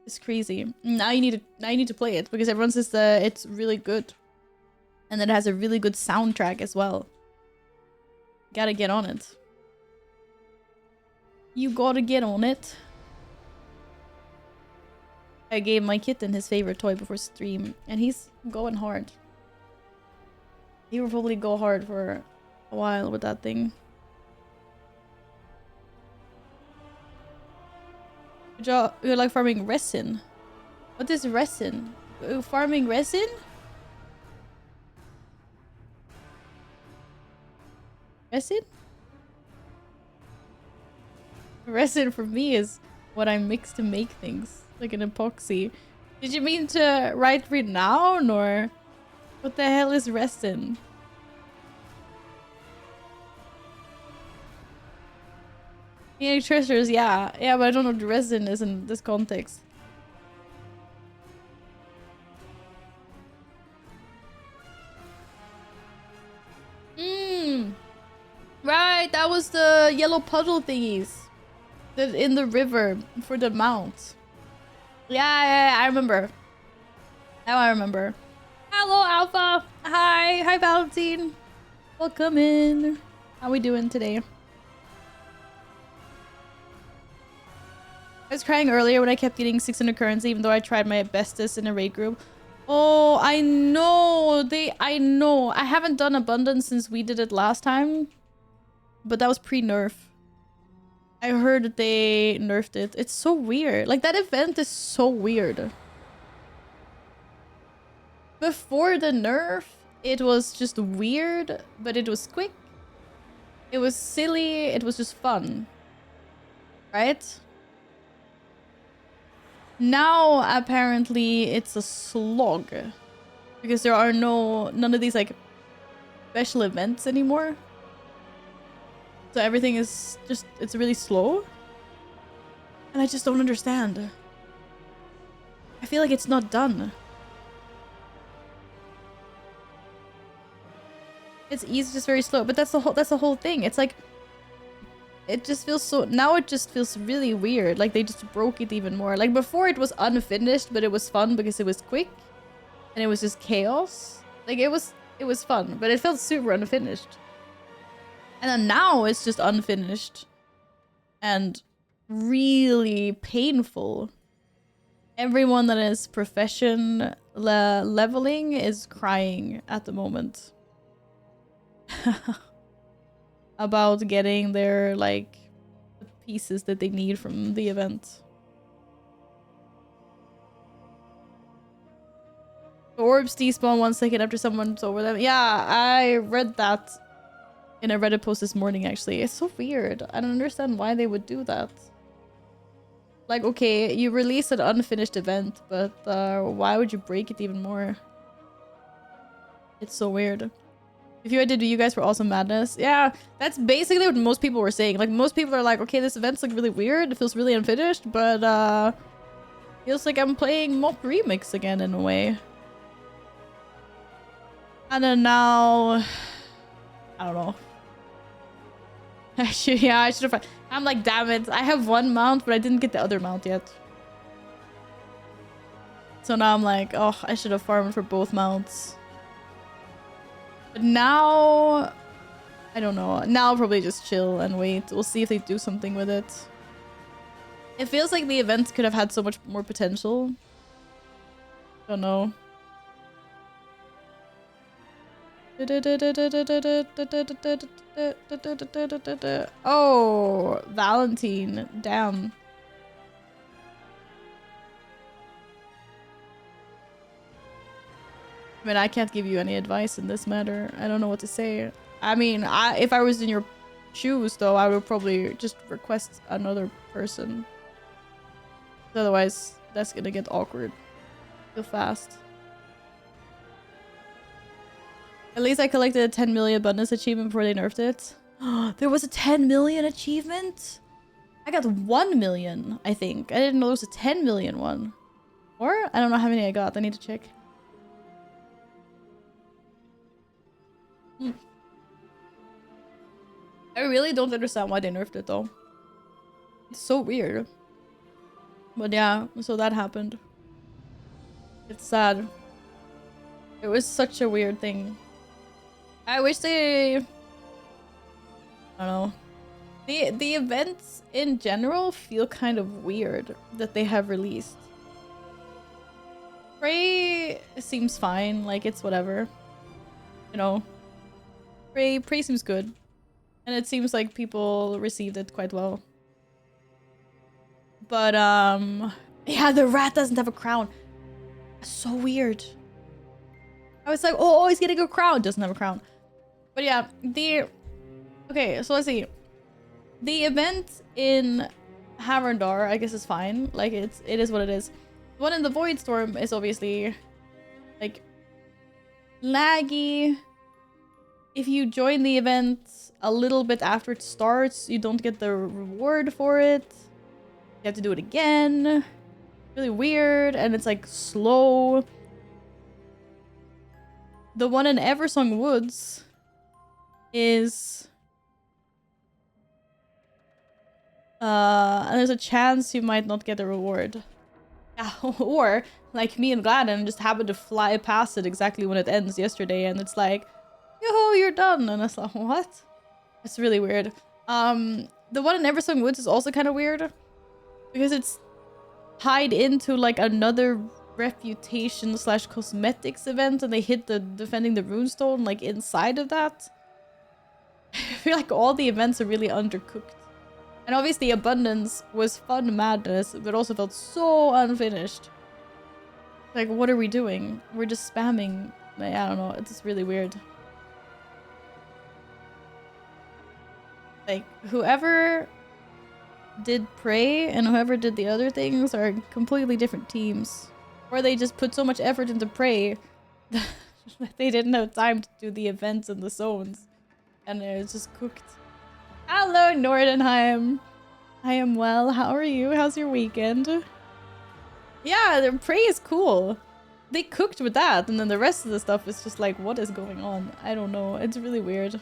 It's crazy. Now you need to play it because everyone says that it's really good. And that it has a really good soundtrack as well. Gotta get on it. You gotta get on it. I gave my kitten his favorite toy before stream, and he's going hard. He will probably go hard for a while with that thing. Good job. You're like farming resin. What is resin? Farming resin? Resin? Resin for me is what I mix to make things, like an epoxy. Did you mean to write renown or what the hell is resin? Yeah, treasures, yeah. Yeah, but I don't know what resin is in this context. Right, that was the yellow puddle thingies. That in the river for the mount. Yeah, I remember. Now I remember. Hello, Alpha. Hi, Valentine. Welcome in. How we doing today? I was crying earlier when I kept getting 600 currency, even though I tried my bestest in a raid group. Oh, I know. I know. I haven't done abundance since we did it last time. But that was pre-nerf. I heard that they nerfed it. It's so weird. Like, that event is so weird. Before the nerf, it was just weird, but it was quick. It was silly. It was just fun. Right? Now, apparently, it's a slog. Because there are none of these, like, special events anymore. So everything is just, it's really slow. And I just don't understand. I feel like it's not done. It's easy, just very slow. But that's the whole thing. It's like, it just feels so, now it just feels really weird. Like they just broke it even more. Like before it was unfinished, but it was fun because it was quick. And it was just chaos. Like it was fun, but it felt super unfinished. And then now it's just unfinished and really painful. Everyone that is profession leveling is crying at the moment about getting their like the pieces that they need from the event. The orbs despawn 1 second after someone's over them. Yeah, I read that in a Reddit post this morning, actually. It's so weird. I don't understand why they would do that. Like, okay, you release an unfinished event, but why would you break it even more? It's so weird. If you did you guys for Awesome Madness. Yeah, that's basically what most people were saying. Like, most people are like, okay, this event's like really weird. It feels really unfinished, but feels like I'm playing Mock Remix again in a way. And then now, I don't know. I should have. I'm like, damn it. I have one mount, but I didn't get the other mount yet. So now I'm like, oh, I should have farmed for both mounts. But now, I don't know. Now I'll probably just chill and wait. We'll see if they do something with it. It feels like the events could have had so much more potential. Don't know. Oh, Valentine. Damn. I mean, I can't give you any advice in this matter. I don't know what to say. I mean, if I was in your shoes, though, I would probably just request another person. Otherwise, that's gonna get awkward real fast. At least I collected a 10 million abundance achievement before they nerfed it. There was a 10 million achievement? I got 1 million, I think. I didn't know there was a 10 million one. Or? I don't know how many I got. I need to check. I really don't understand why they nerfed it, though. It's so weird. But yeah, so that happened. It's sad. It was such a weird thing. I wish they... I don't know. The events in general feel kind of weird that they have released. Prey seems fine, like it's whatever. You know. Prey seems good. And it seems like people received it quite well. But yeah, the rat doesn't have a crown. So weird. I was like, oh, he's getting a crown. Doesn't have a crown. But yeah, okay, so let's see. The event in Havrandar, I guess, is fine. Like, it is what it is. The one in the Void Storm is obviously, like, laggy. If you join the event a little bit after it starts, you don't get the reward for it. You have to do it again. Really weird, and it's, like, slow. The one in Eversong Woods is... and there's a chance you might not get a reward. Yeah, or, like me and Gladden just happened to fly past it exactly when it ends yesterday, and it's like, yo, you're done. And it's like, what? It's really weird. The one in Eversong Woods is also kind of weird, because it's tied into, like, another reputation / cosmetics event, and they hit the defending the runestone, like, inside of that. I feel like all the events are really undercooked. And obviously Abundance was fun madness, but also felt so unfinished. Like, what are we doing? We're just spamming. I don't know, it's just really weird. Like, whoever did Prey and whoever did the other things are completely different teams. Or they just put so much effort into Prey that they didn't have time to do the events and the zones. And it was just cooked. Hello, Nordenheim. I am well. How are you? How's your weekend? Yeah, the Prey is cool. They cooked with that, and then the rest of the stuff is just like, what is going on? I don't know. It's really weird.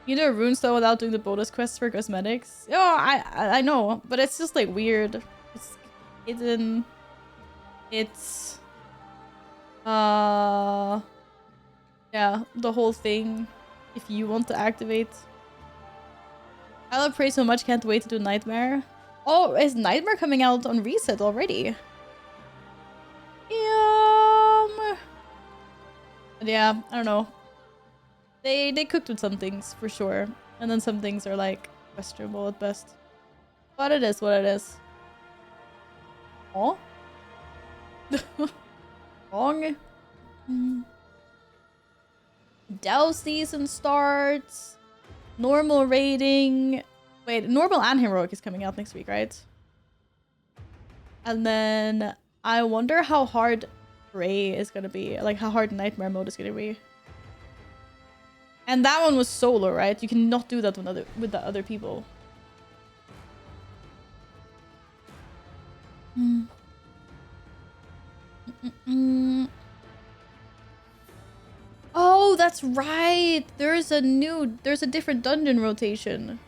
You do a runestone without doing the bonus quests for cosmetics? Oh, I know, but it's just like weird. It's hidden. It's yeah, the whole thing. If you want to activate. I love Prey so much, can't wait to do Nightmare. Oh, is Nightmare coming out on Reset already? But yeah, I don't know. They cooked with some things for sure, and then some things are like questionable at best. But it is what it is. Oh, wrong. Dell season starts. Normal rating. Wait, normal and heroic is coming out next week, right? And then I wonder how hard Prey is gonna be, like how hard Nightmare mode is gonna be. And that one was solo, right? You cannot do that with the other people. Oh, that's right. There's a different dungeon rotation.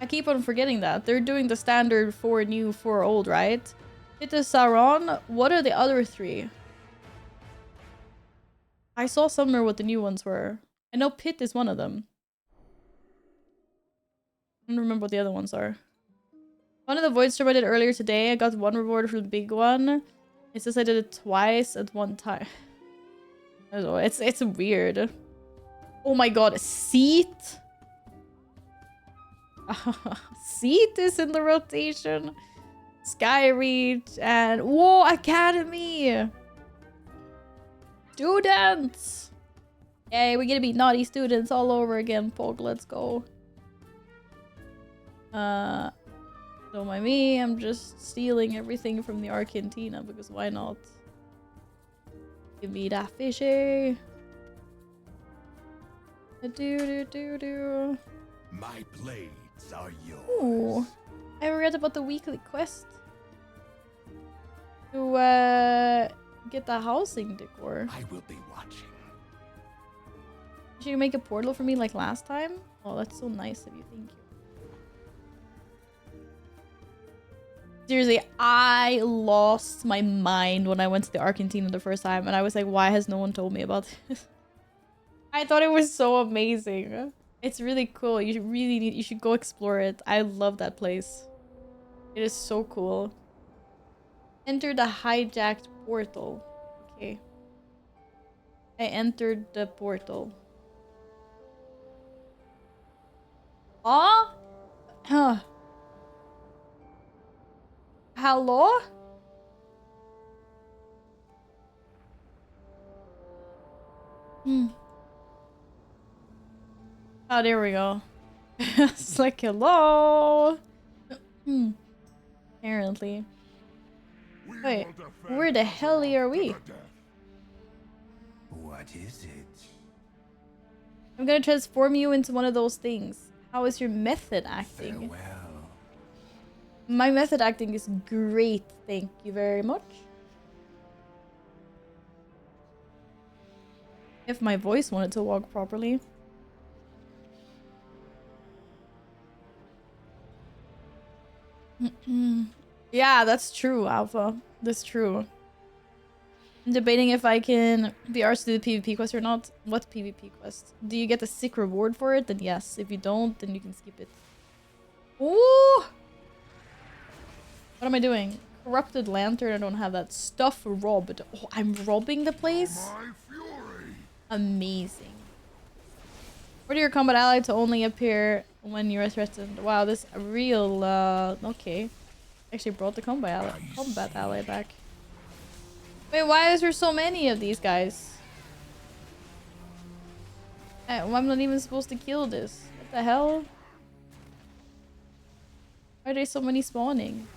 I keep on forgetting that. They're doing the standard 4 new, 4 old, right? Pit is Sauron. What are the other three? I saw somewhere what the new ones were. I know Pit is one of them. I don't remember what the other ones are. One of the void storm I did earlier today, I got one reward for the big one. It says I did it twice at one time. I don't know, it's weird. Oh my god, CET? CET is in the rotation. Skyreach and whoa, Academy! Students! Yay, we're gonna be naughty students all over again, Pog, let's go. Don't mind me, I'm just stealing everything from the Argentina because why not? Give me that fishy. Do. My blades are yours. Ooh, I read about the weekly quest to get the housing decor. I will be watching. Should you make a portal for me like last time? Oh, that's so nice of you. Thank you. Seriously, I lost my mind when I went to the Argentina the first time, and I was like, why has no one told me about this? I thought it was so amazing. It's really cool. You should go explore it. I love that place. It is so cool. Enter the hijacked portal. Okay. I entered the portal. Oh? Huh. Hello? Oh, there we go. It's like, hello? Apparently. Wait, where the hell are we? What is it? I'm gonna transform you into one of those things. How is your method acting? Farewell. My method acting is great, thank you very much. If my voice wanted to walk properly. Yeah, that's true, Alpha. That's true. I'm debating if I can be asked to do the PvP quest or not. What PvP quest? Do you get a sick reward for it? Then yes. If you don't, then you can skip it. Ooh! What am I doing? Corrupted lantern. I don't have that. Stuff robbed. Oh, I'm robbing the place? My fury. Amazing. Order your combat ally to only appear when you are threatened. Wow, this real, okay. Actually brought the combat ally back. Wait, why is there so many of these guys? I'm not even supposed to kill this. What the hell? Why are there so many spawning?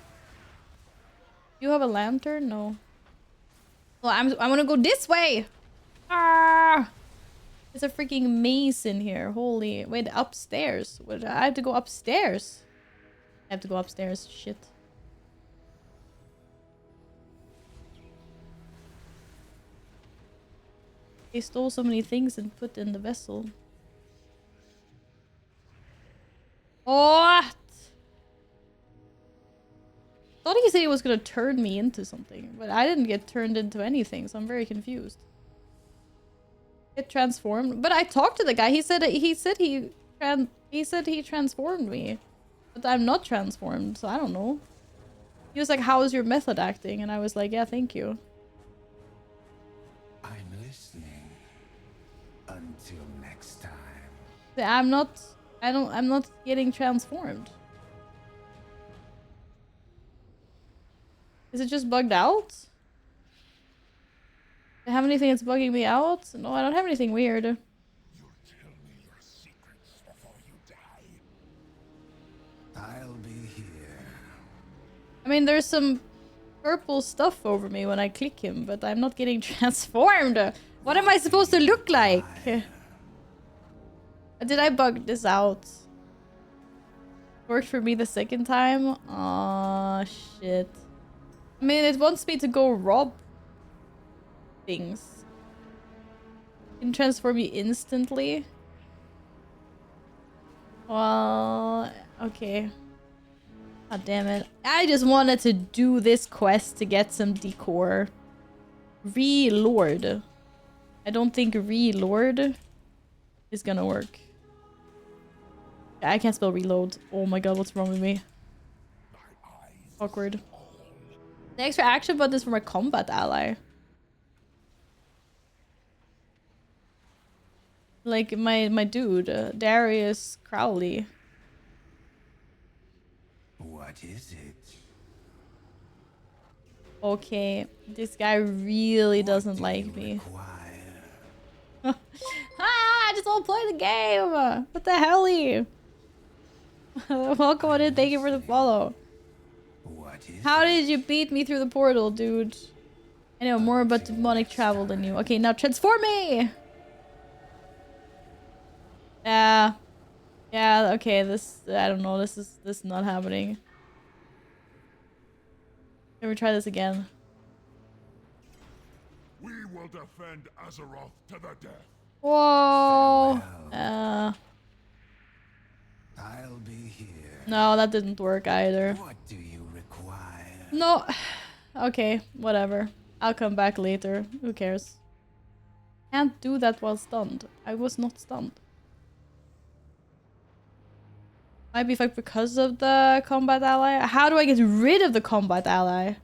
You have a lantern? No. Well, I want to go this way! Ah! There's a freaking maze in here. Holy... Wait, upstairs. What? I have to go upstairs. I have to go upstairs. Shit. They stole so many things and put in the vessel. What? Thought he said he was gonna turn me into something, but I didn't get turned into anything, so I'm very confused. Get transformed, but I talked to the guy. He said he transformed me, but I'm not transformed, so I don't know. He was like, "How is your method acting?" And I was like, "Yeah, thank you." I'm listening. Until next time. I'm not getting transformed. Is it just bugged out? Do I have anything that's bugging me out? No, I don't have anything weird. You'll tell me your secrets before you die. I'll be here. I mean, there's some purple stuff over me when I click him, but I'm not getting transformed. What am I supposed to look like? Did I bug this out? Worked for me the second time? Aw, shit. I mean, it wants me to go rob things. Can transform you instantly. Well, okay. God damn it. I just wanted to do this quest to get some decor. Relord. I don't think relord is gonna work. I can't spell reload. Oh my god, what's wrong with me? Awkward. The extra action button is for my combat ally. Like my dude, Darius Crowley. What is it? Okay, this guy really doesn't like me. Ah, I just want to play the game! What the hell? Welcome on in, thank you for the follow. How did you beat me through the portal, dude? I know more about demonic travel than you. Okay, now transform me! Yeah, okay, this, I don't know, this is not happening. Let me try this again. We will defend Azeroth to the death. Whoa! I'll be here. No, that didn't work either. What do you require? No. Okay, whatever. I'll come back later. Who cares? Can't do that while stunned. I was not stunned. Might be fucked because of the combat ally. How do I get rid of the combat ally?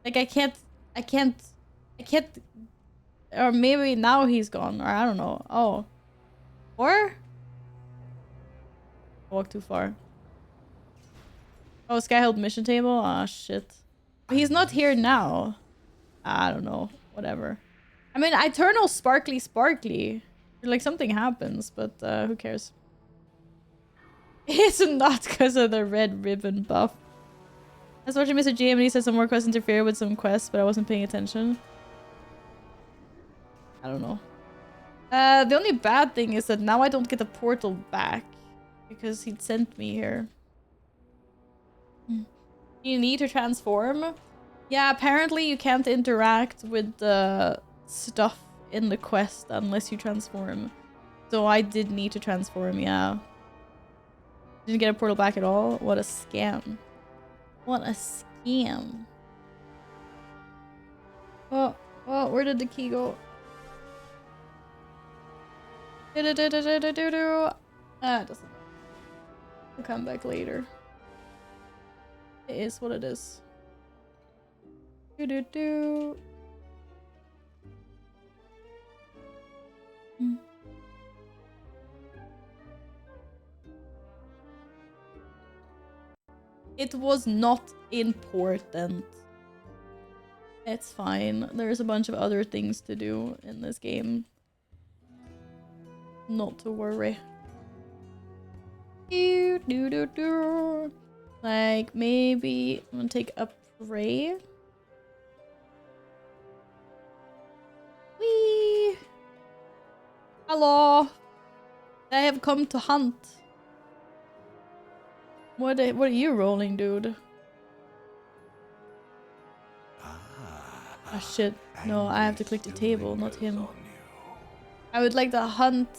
Like I can't. Or maybe now he's gone, or I don't know. Oh. Or? I walked too far. Oh, Skyhold mission table? Ah, shit. But he's not here now. I don't know. Whatever. I mean, I turn all sparkly. Like something happens, but who cares? It's not because of the red ribbon buff. I was watching Mr. GM and he said some more quests interfere with some quests, but I wasn't paying attention. I don't know. The only bad thing is that now I don't get the portal back because he'd sent me here. You need to transform? Yeah, apparently you can't interact with the stuff in the quest unless you transform. So I did need to transform, yeah. Didn't get a portal back at all? What a scam. What a scam. Oh, where did the key go? It doesn't. I'll come back later. It is what it is. It was not important. It's fine. There's a bunch of other things to do in this game. Not to worry. Like, maybe I'm gonna take a prey. Whee! Hello! I have come to hunt. What are you rolling, dude? Ah, shit. No, I have to click the table, not him. I would like to hunt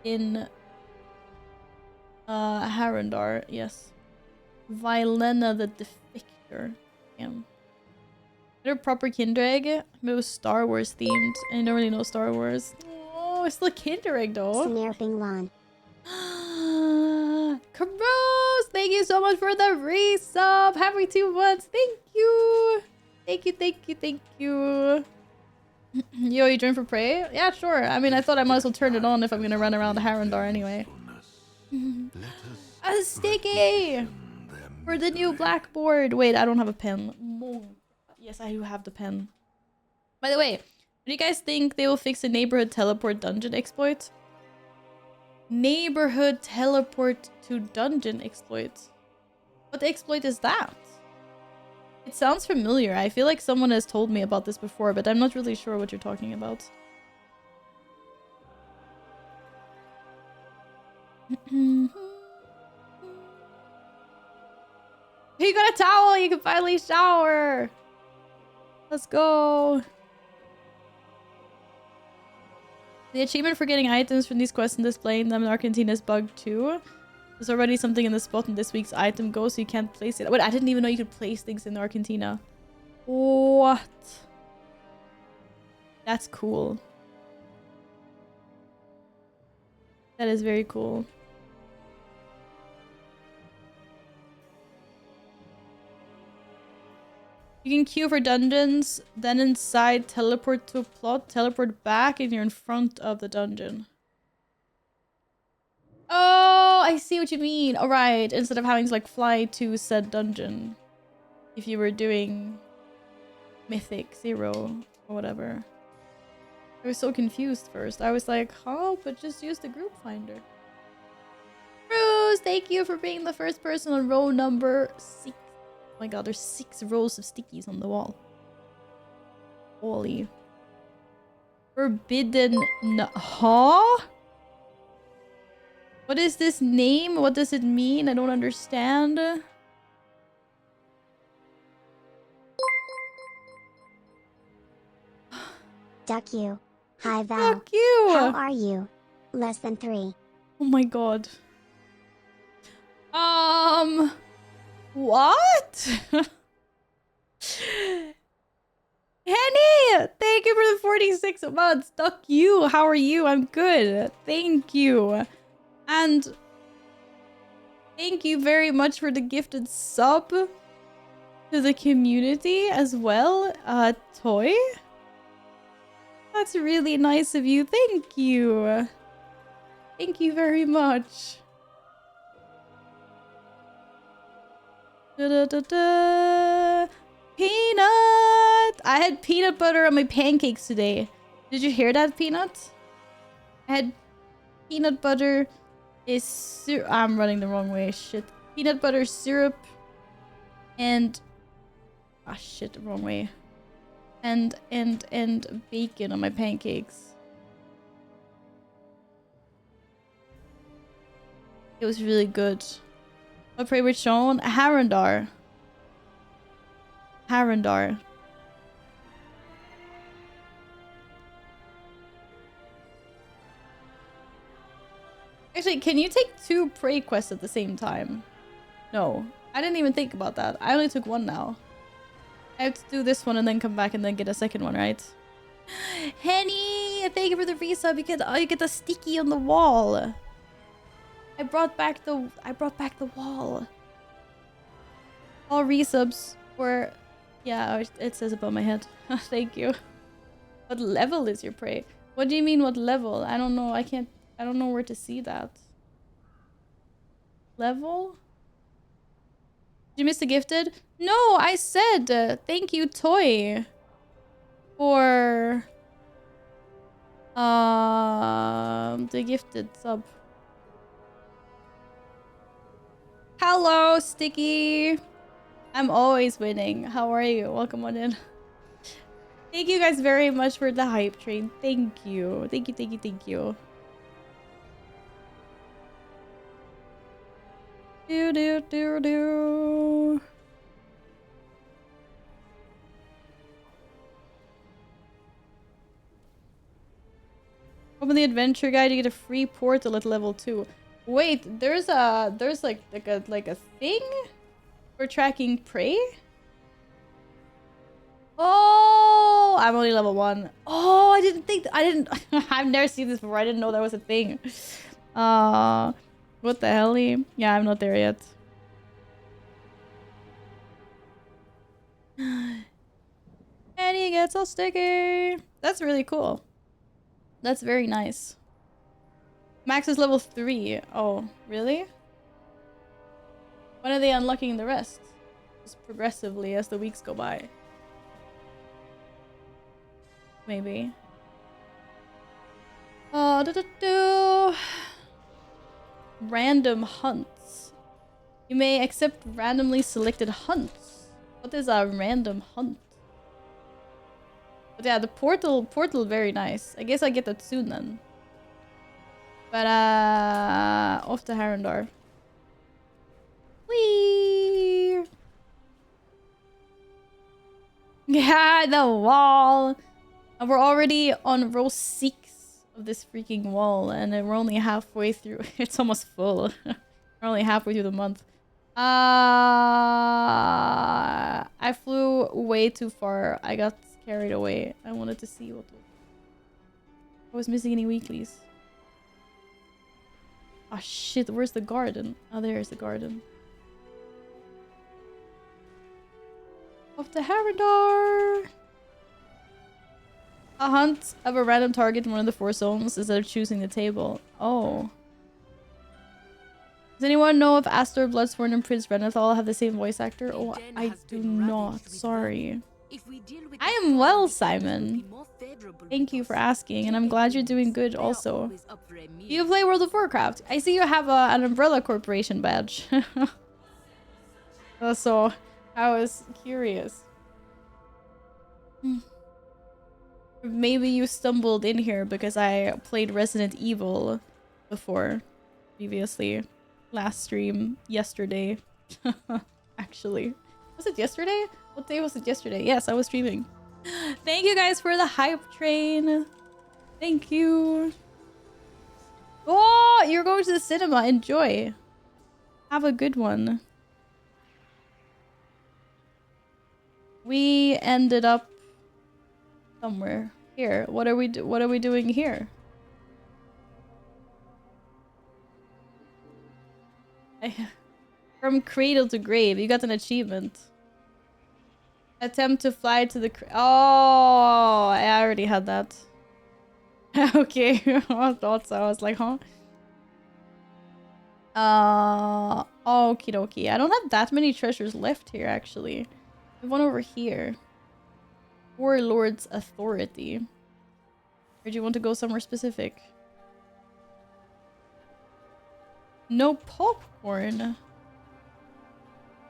in Harrendar, yes. Vilena the Defector. Damn. They're proper Kinder Egg, but it was Star Wars themed. And I don't really know Star Wars. Oh, it's still a Kinder Egg though. Snarping Lawn. Caros, thank you so much for the resub. Happy 2 months. Thank you. Thank you. Yo, you join for prey? Yeah, sure. I mean, I thought I might as well turn it on if I'm gonna run around the Harrendar anyway. A sticky for the new blackboard. Wait, I don't have a pen. Yes, I do have the pen. By the way, do you guys think they will fix the neighborhood teleport dungeon exploit? Neighborhood teleport to dungeon exploit. What exploit is that? It sounds familiar. I feel like someone has told me about this before, but I'm not really sure what you're talking about. You got a towel! You can finally shower! Let's go! The achievement for getting items from these quests and displaying them in our canteen is bugged too. There's already something in the spot in this week's item go, so you can't place it. Wait, I didn't even know you could place things in Argentina. What? That's cool. That is very cool. You can queue for dungeons, then inside teleport to a plot, teleport back, and you're in front of the dungeon. Oh, I see what you mean. All right, instead of having to like fly to said dungeon, if you were doing Mythic 0 or whatever. I was so confused first. I was like, huh? But just use the group finder. Rose, thank you for being the first person on row number 6. Oh my god, there's 6 rows of stickies on the wall. Holy. Forbidden huh? What is this name? What does it mean? I don't understand. Duck you. Hi Val. Fuck you! How are you? Less than 3. Oh my god. What? Henny! Thank you for the 46 months. Duck you. How are you? I'm good. Thank you. And thank you very much for the gifted sub to the community as well. Toy? That's really nice of you. Thank you. Thank you very much. Da-da-da-da. Peanut! I had peanut butter on my pancakes today. Did you hear that, Peanut? I had peanut butter is syrup. I'm running the wrong way. Shit. Peanut butter syrup and ah shit, the wrong way. And bacon on my pancakes. It was really good. What prey was shown? Harandar. Harandar. Actually, can you take 2 prey quests at the same time? No. I didn't even think about that. I only took 1 now. I have to do this one and then come back and then get a second one, right? Henny! Thank you for the resub. You get the sticky on the wall. I brought back the wall. All resubs were... Yeah, it says above my head. Thank you. What level is your prey? What do you mean what level? I don't know. I don't know where to see that. Level? Did you miss the gifted? No, I said thank you, Toy, for the gifted sub. Hello, Sticky. I'm always winning. How are you? Welcome on in. Thank you guys very much for the hype train. Thank you. Thank you, thank you, thank you. Do. Open the adventure guide, you get a free portal at level 2. Wait, there's like a thing for tracking prey? Oh, I'm only level 1. Oh, I've never seen this before. I didn't know that was a thing. What the hell? Yeah, I'm not there yet. And he gets all sticky. That's really cool. That's very nice. Max is level 3. Oh, really? When are they unlocking the rest? Just progressively as the weeks go by. Maybe. Oh, random hunts. You may accept randomly selected hunts. What is a random hunt? But yeah, the portal very nice. I guess I get that soon then. But off to Harandar. Whee! Yeah, the wall. And we're already on row 6 of this freaking wall, and we're only halfway through. It's almost full. We're only halfway through the month. I flew way too far. I got carried away. I wanted to see what I was missing any weeklies. Oh shit, where's the garden? Oh, there's the garden. Of the Haradar. A hunt of a random target in one of the 4 zones instead of choosing the table. Oh. Does anyone know if Astor, Bloodsworn, and Prince Renathal have the same voice actor? Oh, I do not. Sorry. I am well, Simon. Thank you for asking, and I'm glad you're doing good also. Do you play World of Warcraft? I see you have an Umbrella Corporation badge. So, I was curious. Maybe you stumbled in here because I played Resident Evil before, previously. Last stream yesterday. Actually, was it yesterday? What day was it yesterday? Yes, I was streaming. Thank you guys for the hype train. Thank you. Oh, you're going to the cinema. Enjoy. Have a good one. We ended up somewhere here. What are we doing here? From cradle to grave. You got an achievement. Attempt to fly to the oh, I already had that. Okay. I thought so. I was like, huh? Okie dokie. I don't have that many treasures left here, actually. There's one over here. Warlord's Authority. Or do you want to go somewhere specific? No popcorn.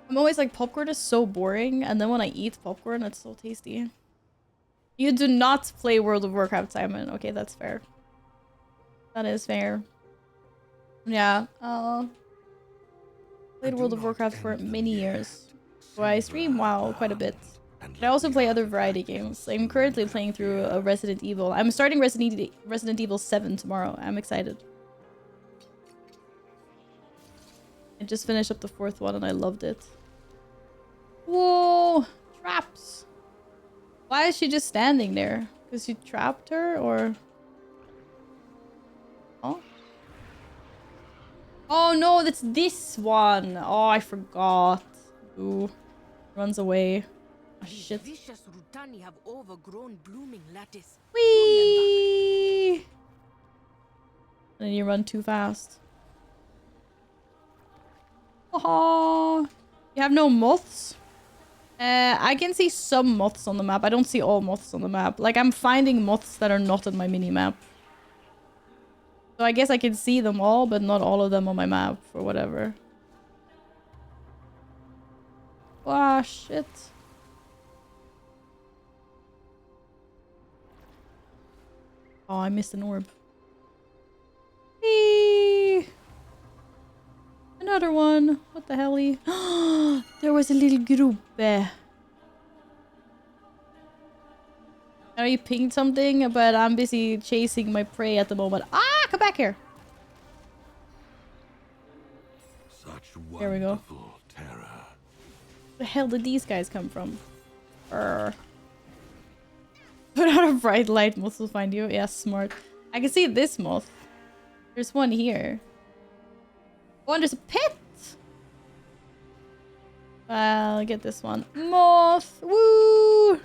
I'm always like, popcorn is so boring, and then when I eat popcorn, it's so tasty. You do not play World of Warcraft, Simon. Okay, that's fair. That is fair. Yeah, played World of Warcraft for many years. So I stream WoW quite a bit. But I also play other variety games. I'm currently playing through a Resident Evil. I'm starting Resident Evil 7 tomorrow. I'm excited. I just finished up the 4th one and I loved it. Whoa! Traps! Why is she just standing there? Because you trapped her, or... Oh? Oh no, that's this one! Oh, I forgot. Ooh. Runs away. Oh shit. Whee! And then you run too fast. Oh, you have no moths? I can see some moths on the map. I don't see all moths on the map. Like, I'm finding moths that are not on my mini-map. So I guess I can see them all, but not all of them on my map, or whatever. Ah, shit. Oh, I missed an orb. Whee! Another one. What the helly? There was a little group. I know you pinged something, but I'm busy chasing my prey at the moment. Ah, come back here. Such There we go. terror. Where the hell did these guys come from? Put out a bright light, moths will find you. Yeah, smart. I can see this moth. There's one here. Oh, and there's a pet! I'll get this one. Moth! Woo!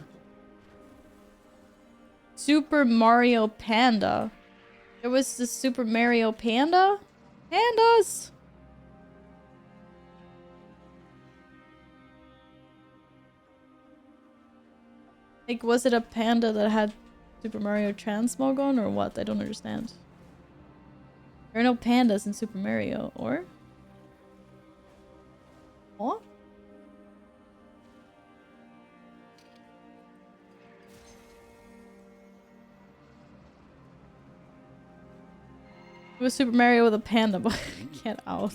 Super Mario Panda. There was the Super Mario Panda? Pandas! Like, was it a panda that had Super Mario transmog on, or what? I don't understand. There are no pandas in Super Mario, or? What? It was Super Mario with a panda, but get out.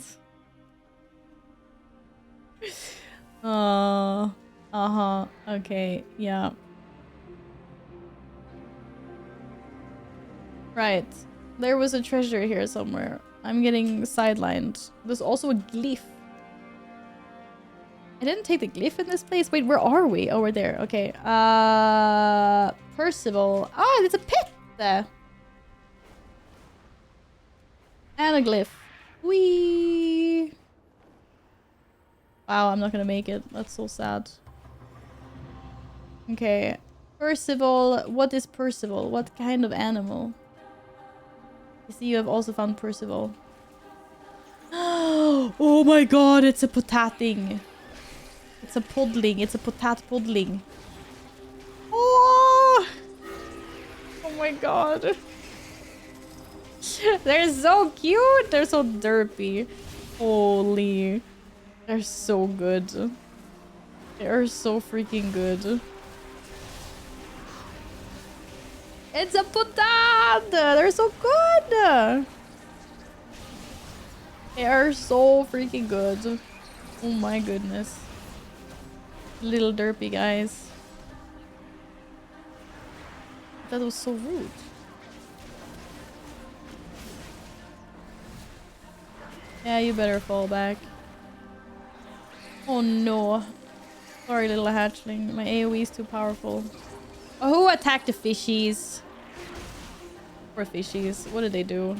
Uh-huh. Okay, yeah. Right. There was a treasure here somewhere. I'm getting sidelined. There's also a glyph. I didn't take the glyph in this place. Wait, where are we? Oh, we're there. Okay. Percival. Oh, there's a pit there. And a glyph. Whee! Wow, I'm not gonna make it. That's so sad. Okay. Percival. What is Percival? What kind of animal? I see you have also found Percival. Oh my god, it's a potating. It's a podling. It's a potat podling. Oh! Oh my god. They're so cute. They're so derpy. Holy. They're so good. They are so freaking good. It's a potat! They're so good! They are so freaking good. Oh my goodness. Little derpy guys. That was so rude. Yeah, you better fall back. Oh no. Sorry, little hatchling. My AoE is too powerful. Oh, who attacked the fishies? Poor fishies. What did they do?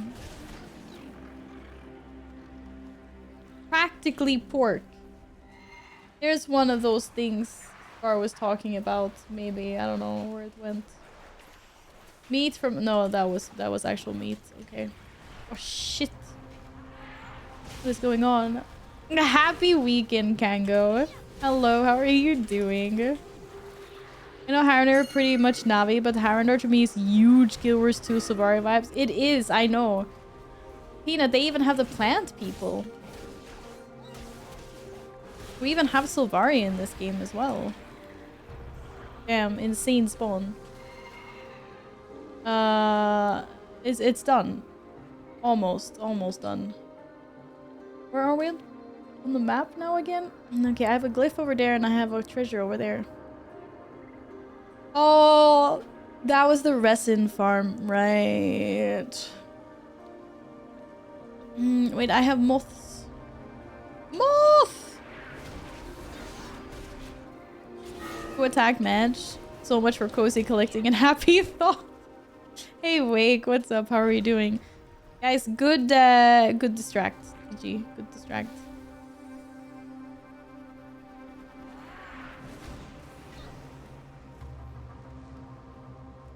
Practically pork. There's one of those things Scar was talking about. Maybe. I don't know where it went. Meat from... No, that was actual meat. Okay. Oh, shit. What is going on? Happy weekend, Kango. Hello, how are you doing? I know Harrender pretty much Navi, but Harrender to me is huge Guild Wars 2 Sylvari vibes. It is, I know. Peanut, they even have the plant people. We even have Sylvari in this game as well. Damn, insane spawn. It's done. Almost done. Where are we? On the map now again? Okay, I have a glyph over there and I have a treasure over there. Oh, that was the resin farm, right? Wait, I have moths. Moth! Who attacked Madge? So much for cozy collecting and happy thought. Hey, Wake, what's up? How are you doing? Guys, good distract. GG, good distract.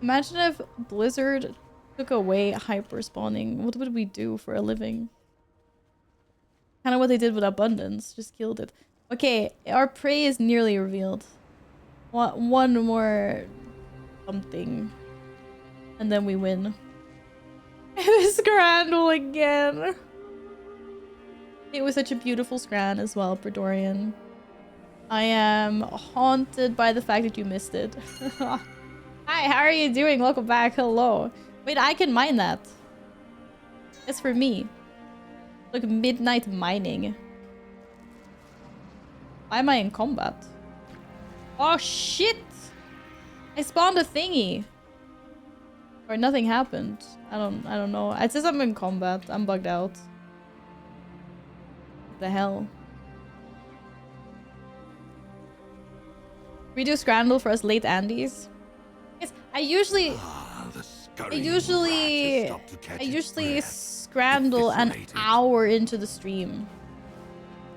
Imagine if Blizzard took away hyper spawning. What would we do for a living? Kind of what they did with Abundance. Just killed it. Okay, our prey is nearly revealed. One more something. And then we win. Scrandle again. It was such a beautiful scran as well, Predorian. I am haunted by the fact that you missed it. Hi, how are you doing? Welcome back. Hello. Wait, I can mine that. It's for me. Look, midnight mining. Why am I in combat? Oh shit! I spawned a thingy. Or nothing happened. I don't know. It says I'm in combat. I'm bugged out. What the hell? We do Scrandle for us late Andes. Yes, I usually scrandle an hour into the stream.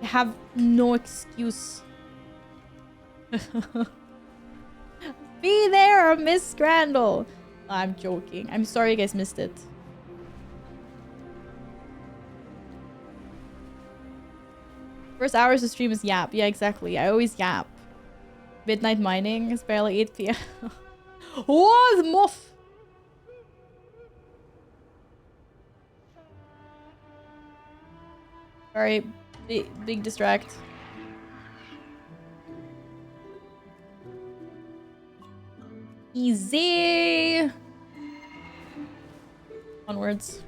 I have no excuse. Be there, Miss Scrandle. I'm joking. I'm sorry you guys missed it. First hours of stream is yap. Yeah, exactly. I always yap. Midnight mining. It's barely 8 p.m. Oh, the moth! Sorry, big distract. Easy! Onwards.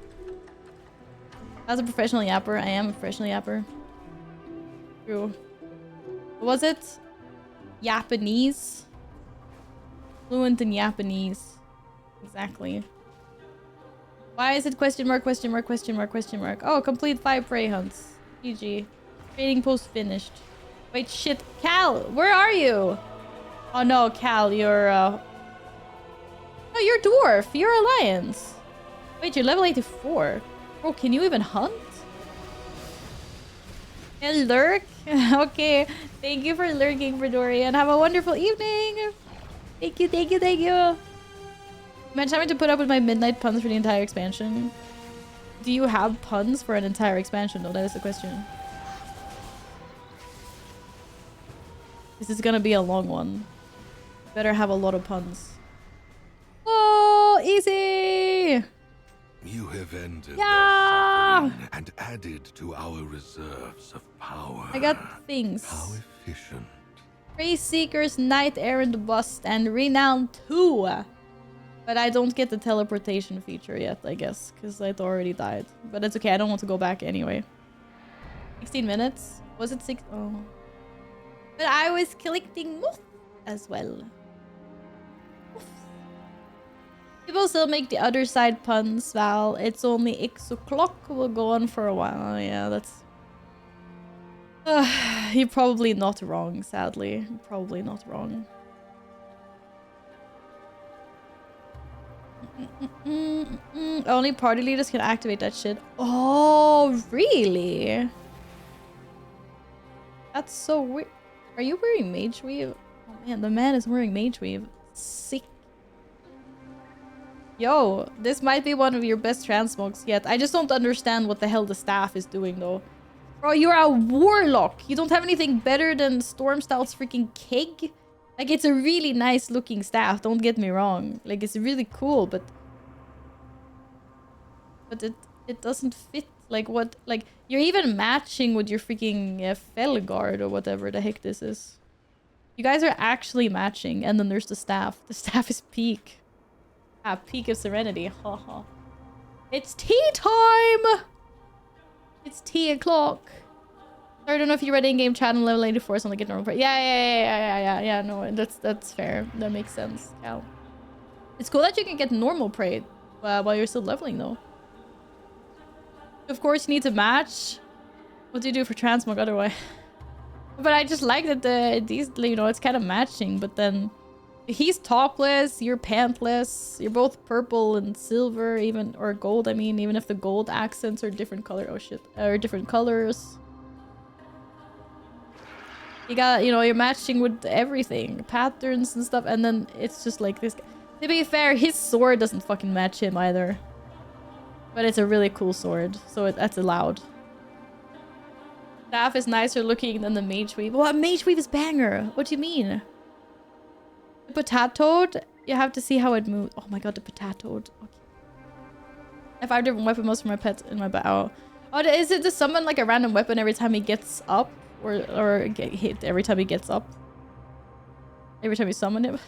As a professional yapper, I am a professional yapper. True. What was it? Japanese? Fluent in Japanese. Exactly. Why is it question mark, question mark, question mark, question mark? Oh, complete 5 prey hunts. GG. Trading post finished. Wait, shit. Cal, where are you? Oh no, Cal, you're oh, you're dwarf. You're alliance. Wait, you're level 84. Bro, can you even hunt? And lurk? Okay. Thank you for lurking, Bradorian. Have a wonderful evening. Thank you, thank you, thank you. Imagine having to put up with my midnight puns for the entire expansion. Do you have puns for an entire expansion though? That is the question. This is gonna be a long one. Better have a lot of puns. Oh, easy! You have ended Yeah! their suffering and added to our reserves of power. I got things. How efficient. Race Seekers, Knight Errant Bust, and Renown 2. But I don't get the teleportation feature yet, I guess, because it already died. But it's okay, I don't want to go back anyway. 16 minutes? Was it 6? Oh. But I was collecting moth as well. People still make the other side puns, Val. It's only X o'clock. Will go on for a while. Oh, yeah, that's... you're probably not wrong, sadly. You're probably not wrong. Only party leaders can activate that shit. Oh, really? That's so weird. Are you wearing mage weave? Oh man, the man is wearing mage weave. Sick. Yo, this might be one of your best transmogs yet. I just don't understand what the hell the staff is doing though. Bro, you're a warlock. You don't have anything better than Stormstout's freaking keg? Like, it's a really nice looking staff, don't get me wrong. Like, it's really cool, but it doesn't fit. Like, what? Like, you're even matching with your freaking Felguard or whatever the heck this is. You guys are actually matching, and then there's the staff. The staff is peak. Ah, peak of serenity. Haha. It's tea time! It's tea o'clock. I don't know if you read in-game chat on level 84 or something like normal. Yeah, no, that's fair. That makes sense, Cal. It's cool that you can get normal prey while you're still leveling, though. Of course, you need to match. What do you do for transmog otherwise? But I just like that these, you know, it's kind of matching, but then he's topless, you're pantless, you're both purple and silver, even, or gold, I mean, even if the gold accents are different color. Oh shit, or different colors. You got, you know, you're matching with everything, patterns and stuff, and then it's just like this. To be fair, his sword doesn't fucking match him either. But it's a really cool sword, so that's allowed. Staff is nicer looking than the mage weave. Well, mage weave is banger. What do you mean? The potatoed, you have to see how it moves. Oh my god, the potatoed. Okay. I have 5 different weapon modes for my pet in my bow. Oh, is it to summon like a random weapon every time he gets up? Or get hit every time he gets up? Every time you summon him?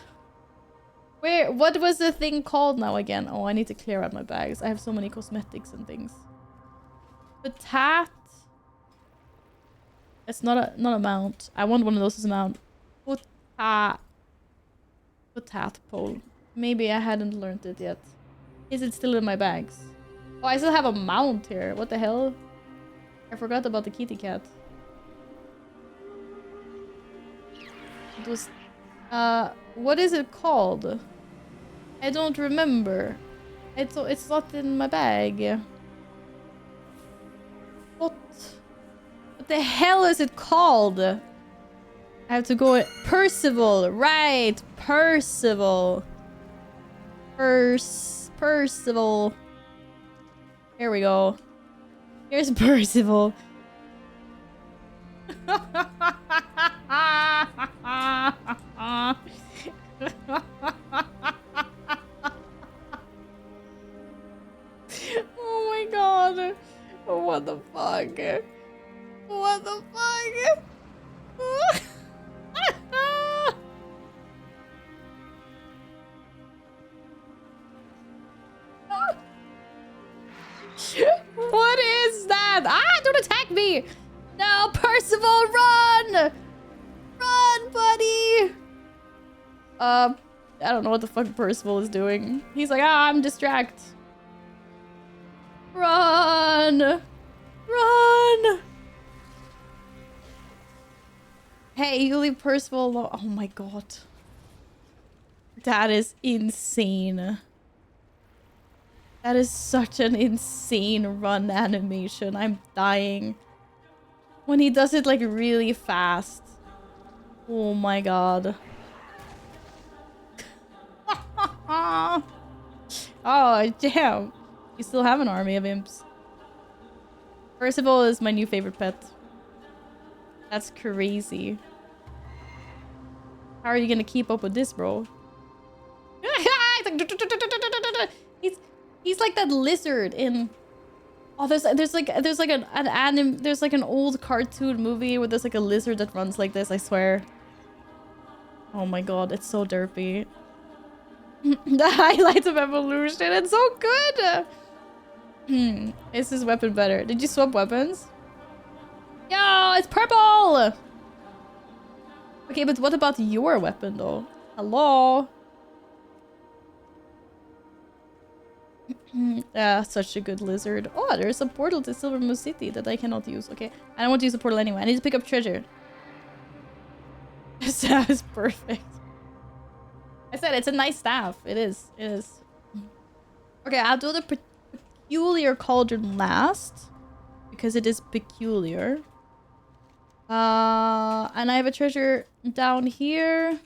Where? What was the thing called now again? Oh, I need to clear out my bags. I have so many cosmetics and things. Potat. It's not a mount. I want one of those as a mount. Potat pole. Maybe I hadn't learned it yet. Is it still in my bags? Oh, I still have a mount here. What the hell? I forgot about the kitty cat. It was... what is it called? I don't remember. It's not in my bag. What the hell is it called? I have to go... Percival! Right! Percival! Percival. Here we go. Here's Percival. Oh my god. What the fuck? What the fuck? What is that? Ah, don't attack me! No, Percival, run! Run, buddy! I don't know what the fuck Percival is doing. He's like, ah, I'm distracted. Run! Run! Hey, you leave Percival alone. Oh my god. That is insane. That is such an insane run animation. I'm dying. When he does it like really fast. Oh my god. Oh, damn. You still have an army of imps. Percival is my new favorite pet. That's crazy. How are you gonna keep up with this, bro? He's like that lizard in... Oh, there's like an old cartoon movie where there's like a lizard that runs like this, I swear. Oh my god, it's so derpy. The highlights of evolution, it's so good! Is this weapon better? Did you swap weapons? Yo, it's purple! Okay, but what about your weapon though? Hello? Yeah, such a good lizard. Oh, there's a portal to Silver Moon City that I cannot use. Okay, I don't want to use the portal anyway. I need to pick up treasure. This staff is perfect. I said it's a nice staff. It is. It is. Okay, I'll do the peculiar cauldron last because it is peculiar. And I have a treasure down here.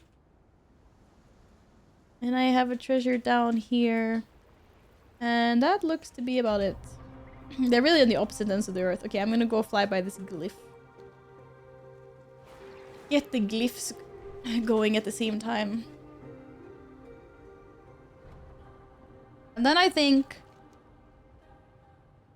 And I have a treasure down here. And that looks to be about it. They're really on the opposite ends of the earth. Okay, I'm gonna go fly by this glyph. Get the glyphs going at the same time. And then I think...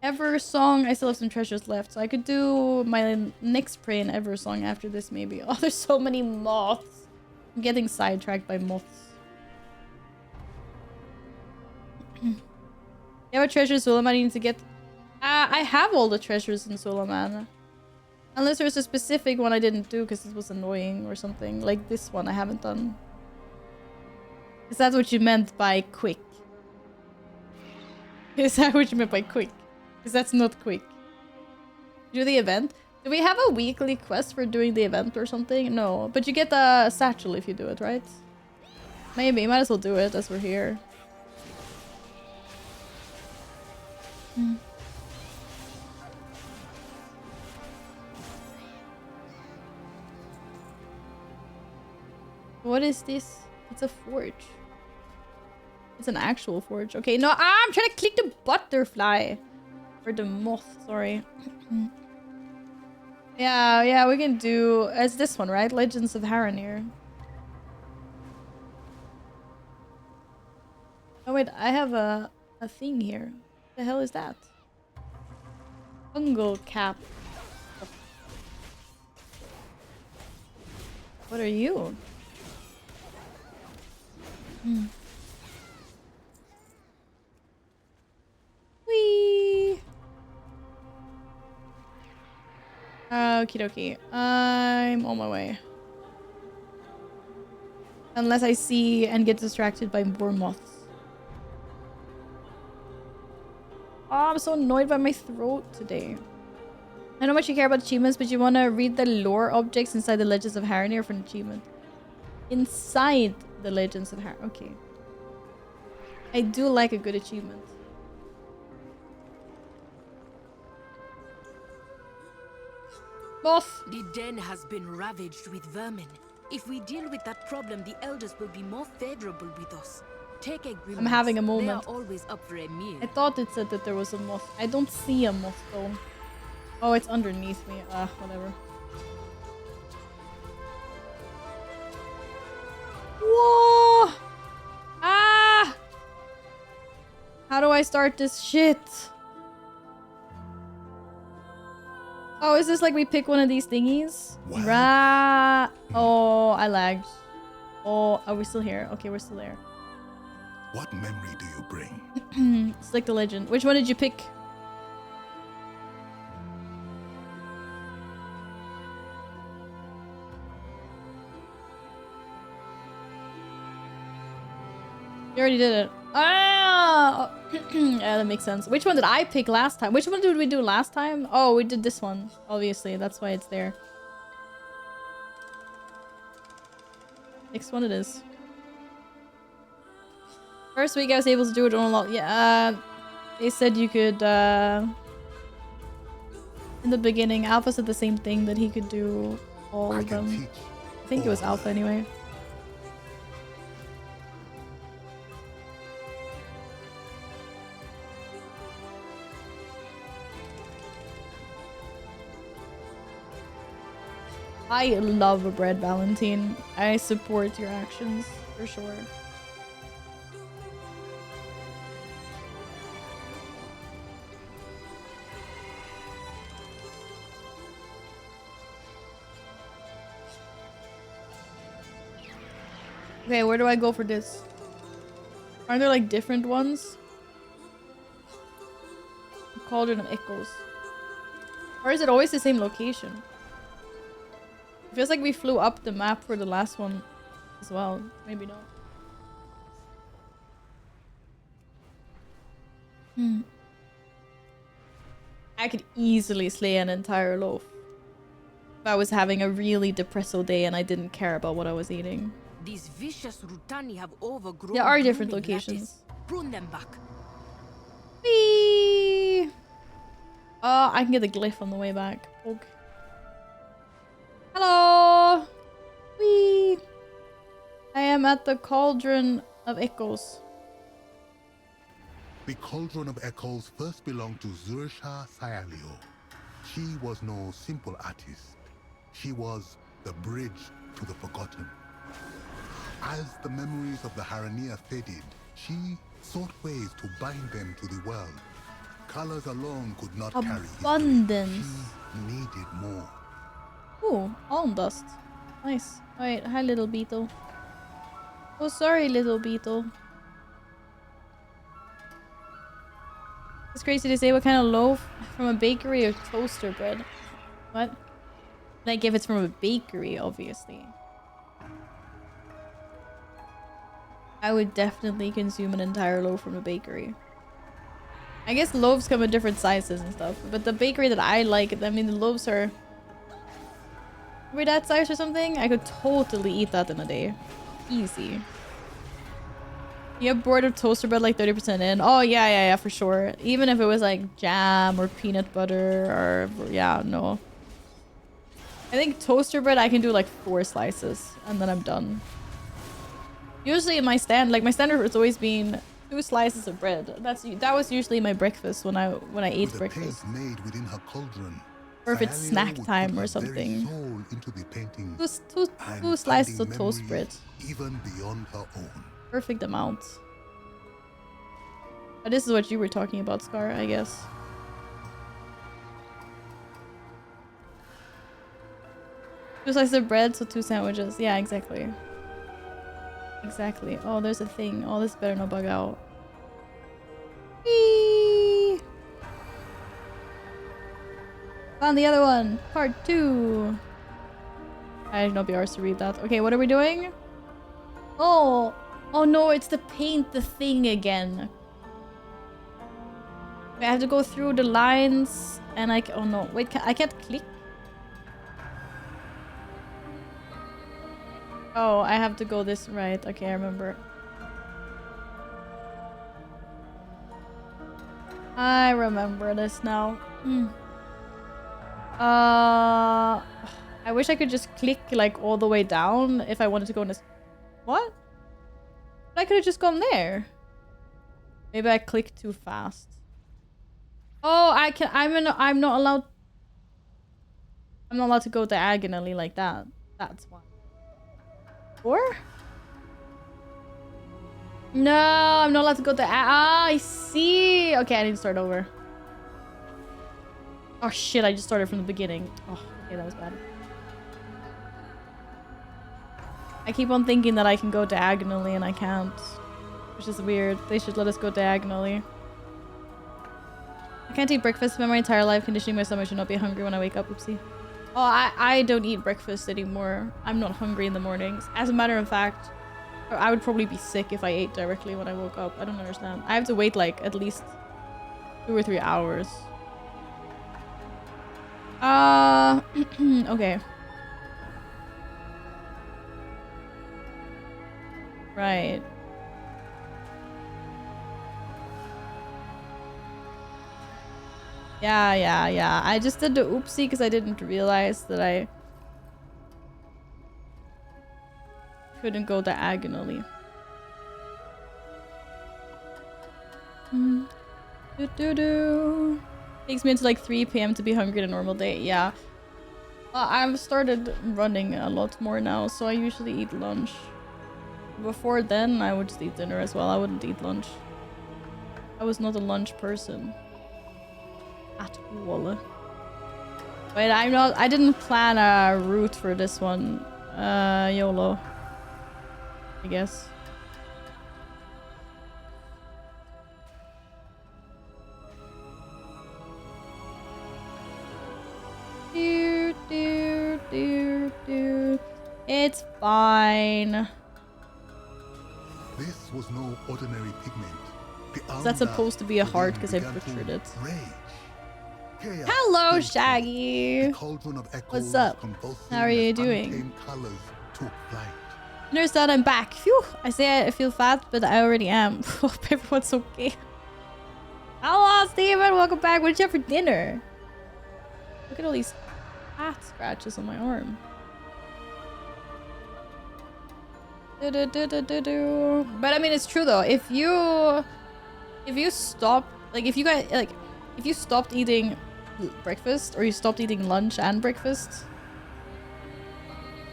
Ever Song, I still have some treasures left. So I could do my next prey in Ever Song after this maybe. Oh, there's so many moths. I'm getting sidetracked by moths. You have a treasure in Suleiman you need to get... I have all the treasures in Suleiman. Unless there's a specific one I didn't do because it was annoying or something. Like this one I haven't done. Is that what you meant by quick? Is that what you meant by quick? Because that's not quick. Do the event? Do we have a weekly quest for doing the event or something? No. But you get a satchel if you do it, right? Maybe. Might as well do it as we're here. What is this? It's a forge. It's an actual forge. Okay, no, I'm trying to click the butterfly. Or the moth, sorry. Yeah, we can do... It's this one, right? Legends of Haranir. Oh wait, I have a thing here. What the hell is that? Fungal cap. What are you? Whee! Okie dokie. I'm on my way. Unless I see and get distracted by more moths. Oh, I'm so annoyed by my throat today. I know how much you care about achievements, but you want to read the lore objects inside the Legends of Haranir for an achievement. Inside the Legends of Haranir. Okay. I do like a good achievement. Moth! The den has been ravaged with vermin. If we deal with that problem, the elders will be more favorable with us. Take a grimace. I'm having a moment. They are always up for a meal. I thought it said that there was a moth. I don't see a moth though. Oh, it's underneath me. Whatever. Whoa! Ah! How do I start this shit? Oh, is this like we pick one of these thingies? Wow. Oh, I lagged. Oh, are we still here? Okay, we're still there. What memory do you bring? It's like the legend. Which one did you pick? You already did it. Ah! Yeah, that makes sense. Which one did I pick last time? Which one did we do last time? Oh, we did this one. Obviously, that's why it's there. Next one it is. First week I was able to do it on a lot. Yeah, they said you could, in the beginning, Alpha said the same thing, that he could do all of them. I think it was Alpha anyway. I love a bread, Valentine. I support your actions, for sure. Okay, where do I go for this? Aren't there like different ones? Cauldron of Echoes. Or is it always the same location? It feels like we flew up the map for the last one as well. Maybe not. I could easily slay an entire loaf. If I was having a really depresso day and I didn't care about what I was eating. These vicious Rutani have overgrown. There are different blooming locations. lettuce. Prune them back. Whee! Oh, I can get the glyph on the way back. Okay. Hello! Whee! I am at the Cauldron of Echoes. The Cauldron of Echoes first belonged to Zursha Sayalio. She was no simple artist. She was the bridge to the forgotten. As the memories of the Harania faded, she sought ways to bind them to the world. Colors alone could not carry history. Abundance. She needed more. Ooh, alm dust. Nice. Wait, hi little beetle. Oh, sorry little beetle. It's crazy to say what kind of loaf from a bakery or toaster bread. What? Like if it's from a bakery, obviously. I would definitely consume an entire loaf from a bakery. I guess loaves come in different sizes and stuff, but the bakery that I like, I mean the loaves are maybe that size or something. I could totally eat that in a day. Easy. You get bored of toaster bread like 30% in. Oh yeah, for sure. Even if it was like jam or peanut butter or yeah, no. I think toaster bread I can do like 4 slices and then I'm done. Usually my standard has always been 2 slices of bread. That was usually my breakfast when I ate breakfast. Made within her cauldron, or if it's Sayalio snack would time put or her something. very soul into the painting, Two slices and of toast bread. memories even beyond her own. Perfect amount. But this is what you were talking about, Scar, I guess. 2 slices of bread, so 2 sandwiches. Yeah, exactly. Exactly. Oh, there's a thing. Oh, this better not bug out. Whee! Found the other one. Part 2. I did not be arsed to read that. Okay, what are we doing? Oh! Oh no, it's to paint the thing again. I have to go through the lines and oh no. Wait, I can't click? Oh, I have to go this right. Okay, I remember. I remember this now. I wish I could just click like all the way down if I wanted to go in this. What? But I could have just gone there. Maybe I clicked too fast. Oh, I'm not allowed. I'm not allowed to go diagonally like that. That's why. Or? No, I'm not allowed to go there. Ah, I see. Okay, I need to start over. Oh shit, I just started from the beginning. Oh, okay, that was bad. I keep on thinking that I can go diagonally and I can't. Which is weird. They should let us go diagonally. I can't eat breakfast for my entire life. Conditioning my stomach should not be hungry when I wake up. Oopsie. Oh, I don't eat breakfast anymore. I'm not hungry in the mornings. As a matter of fact, Or I would probably be sick if I ate directly when I woke up. I don't understand. I have to wait like at least 2 or 3 hours. Okay. Right. Yeah. I just did the oopsie because I didn't realize that I couldn't go diagonally. Takes me until like 3 p.m. to be hungry on a normal day. Yeah. I've started running a lot more now, so I usually eat lunch. Before then, I would just eat dinner as well. I wouldn't eat lunch. I was not a lunch person. At all. But I didn't plan a route for this one. YOLO. I guess. It's fine. This was no ordinary pigment. That's supposed to be a heart because I butchered it. Hello, Shaggy. What's up? How are you doing? Nurse that I'm back. Phew. I say I feel fat, but I already am. Hope everyone's okay. Hello, Steven. Welcome back. What did you have for dinner? Look at all these fat scratches on my arm. But I mean, it's true though. If you stop, like, if you stopped eating breakfast or you stopped eating lunch and breakfast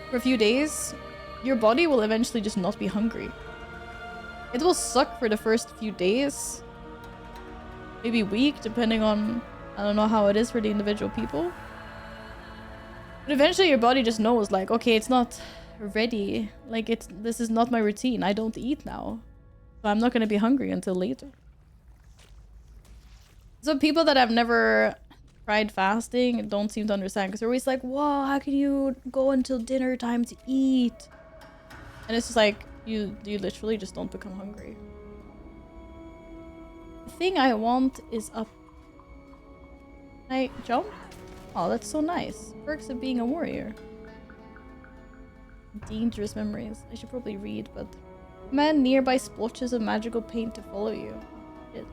for a few days, your body will eventually just not be hungry. It will suck for the first few days, maybe week, depending on, I don't know how it is for the individual people. But eventually your body just knows, like, okay, it's not ready. Like, this is not my routine. I don't eat now. So I'm not going to be hungry until later. So people that have never tried fasting don't seem to understand, because they're always like, whoa, how can you go until dinner time to eat? And it's just like, you literally just don't become hungry. The thing I want is up. Can I jump? Oh, that's so nice. Perks of being a warrior. Dangerous memories. I should probably read, but... Command nearby splotches of magical paint to follow you. Shit.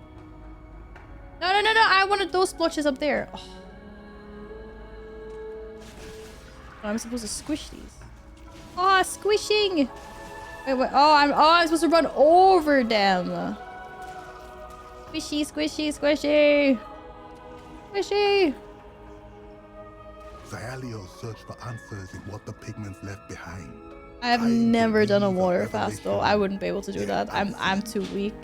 No, I wanted those splotches up there. Oh. Oh, I'm supposed to squish these. Oh, squishing! Wait. Oh, I'm supposed to run over them. Squishy, squishy, squishy. Squishy. Xyalio searched for answers in what the pigments left behind. I have never done a water fast though. I wouldn't be able to do that. I'm too weak.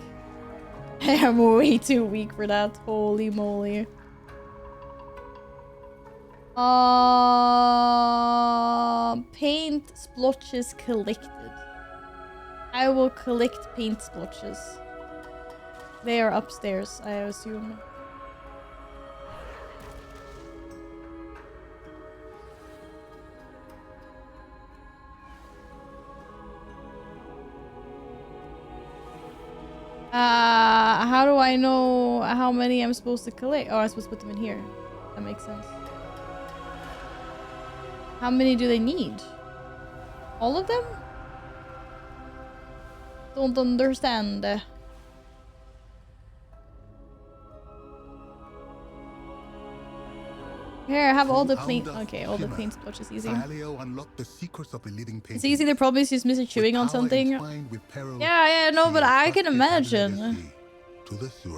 I am way too weak for that. Holy moly. Paint splotches collected. I will collect paint splotches. They are upstairs, I assume. How do I know how many I'm supposed to collect? Oh, I'm supposed to put them in here. That makes sense. How many do they need? All of them? Don't understand. Here, I have all the paint. Okay, all the paint splotches easy. It's easy. The problem is just missing chewing on something. Yeah, no, but I can imagine.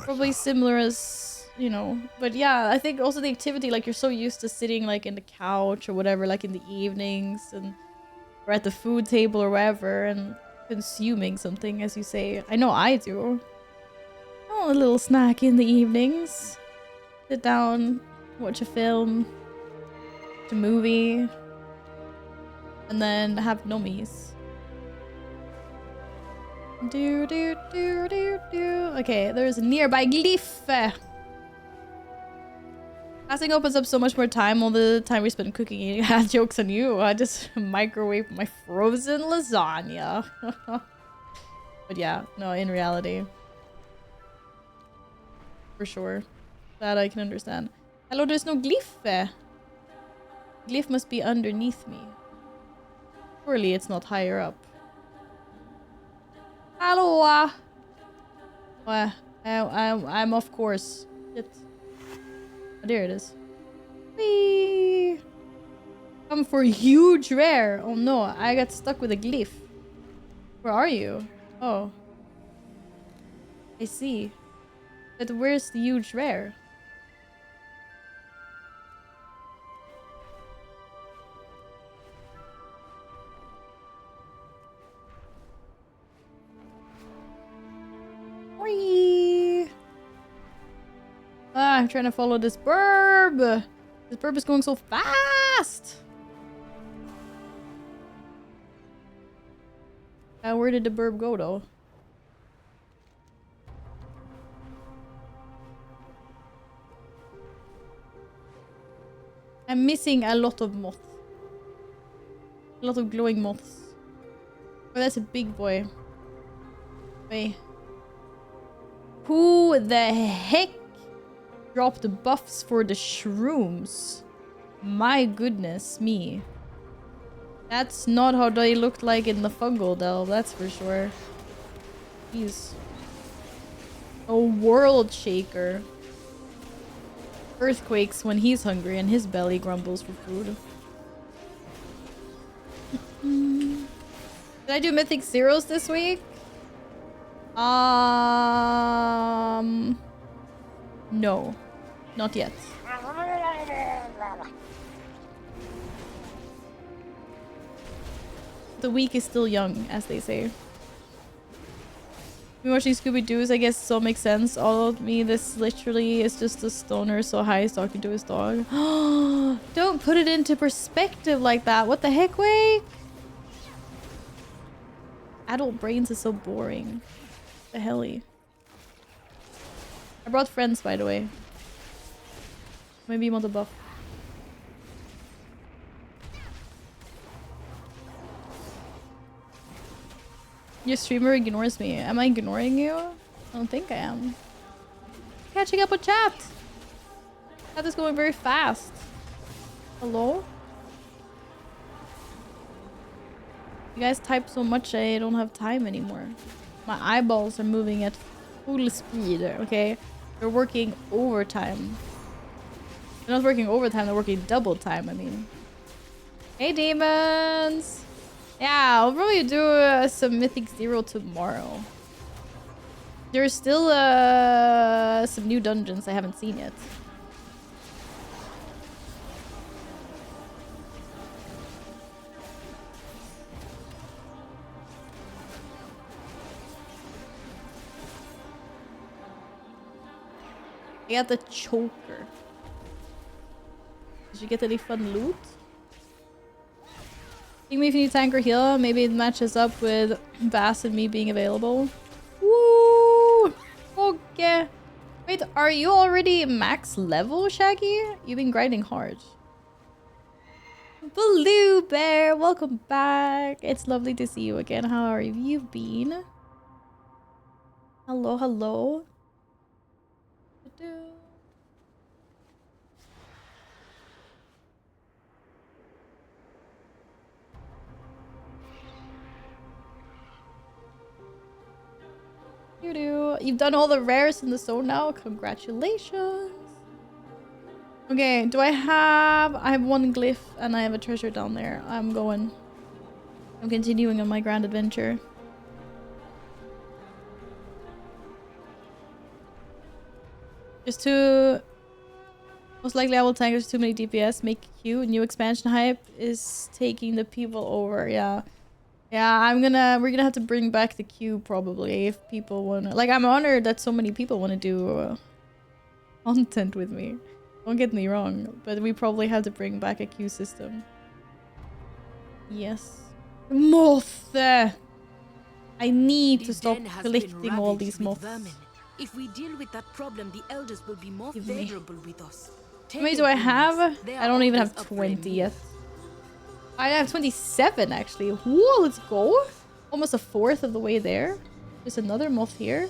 Probably similar as, you know. But yeah, I think also the activity, like, you're so used to sitting like in the couch or whatever, like in the evenings, and or at the food table or wherever, and consuming something, as you say. I know I do. Oh, a little snack in the evenings. Sit down, watch a film, watch a movie, and then have nummies. Okay, there's a nearby glyph. Fasting opens up so much more time. All the time we spend cooking, eating. Joke's on you. I just microwave my frozen lasagna. But yeah, no, in reality. For sure. That I can understand. Hello, there's no glyph. Glyph must be underneath me. Surely it's not higher up. Hello. I'm off course. Shit. Oh, there it is. Whee! Come for a huge rare. Oh no, I got stuck with a glyph. Where are you? Oh. I see. But where's the huge rare? Whee! Ah, I'm trying to follow this burb. This burb is going so fast. Where did the burb go though? I'm missing a lot of moths. A lot of glowing moths. Oh, that's a big boy. Wait. Who the heck dropped the buffs for the shrooms? My goodness me. That's not how they looked like in the fungal delve, that's for sure. He's a world shaker. Earthquakes when he's hungry and his belly grumbles for food. Did I do Mythic Zeros this week? No. Not yet. The week is still young, as they say. Me watching Scooby-Doo's, I guess so makes sense. All of me, this literally is just a stoner so high he's talking to his dog. Don't put it into perspective like that. What the heck, Wake? Adult brains is so boring. The helly. I brought friends, by the way. Maybe you want a buff. Your streamer ignores me. Am I ignoring you? I don't think I am. Catching up with chat. Chat is going very fast. Hello? You guys type so much I don't have time anymore. My eyeballs are moving at full speed, okay? They're working overtime. They're not working overtime, they're working double time, I mean. Hey, demons! Yeah, I'll probably do some Mythic Zero tomorrow. There's still some new dungeons I haven't seen yet. I got the choker. Did you get any fun loot? Think me if you need tank or heal. Maybe it matches up with Bass and me being available. Woo! Okay. Wait, are you already max level, Shaggy? You've been grinding hard. Blue Bear, welcome back. It's lovely to see you again. How have you been? Hello, hello. You've done all the rares in the zone now. Congratulations. Okay, do I have one glyph and I have a treasure down there. I'm continuing on my grand adventure. Most likely I will tank. There's too many DPS. Make Q. New expansion hype is taking the people over. Yeah. Yeah, we're gonna have to bring back the queue probably if people wanna. Like, I'm honored that so many people wanna do content with me. Don't get me wrong, but we probably have to bring back a queue system. Yes. Moth! I need to stop collecting all these moths. If we deal with that problem, the elders will be more favorable with us. How many do I have? I don't even have 20 yet. I have 27 actually. Whoa, let's go. Almost a fourth of the way there. There's another moth here.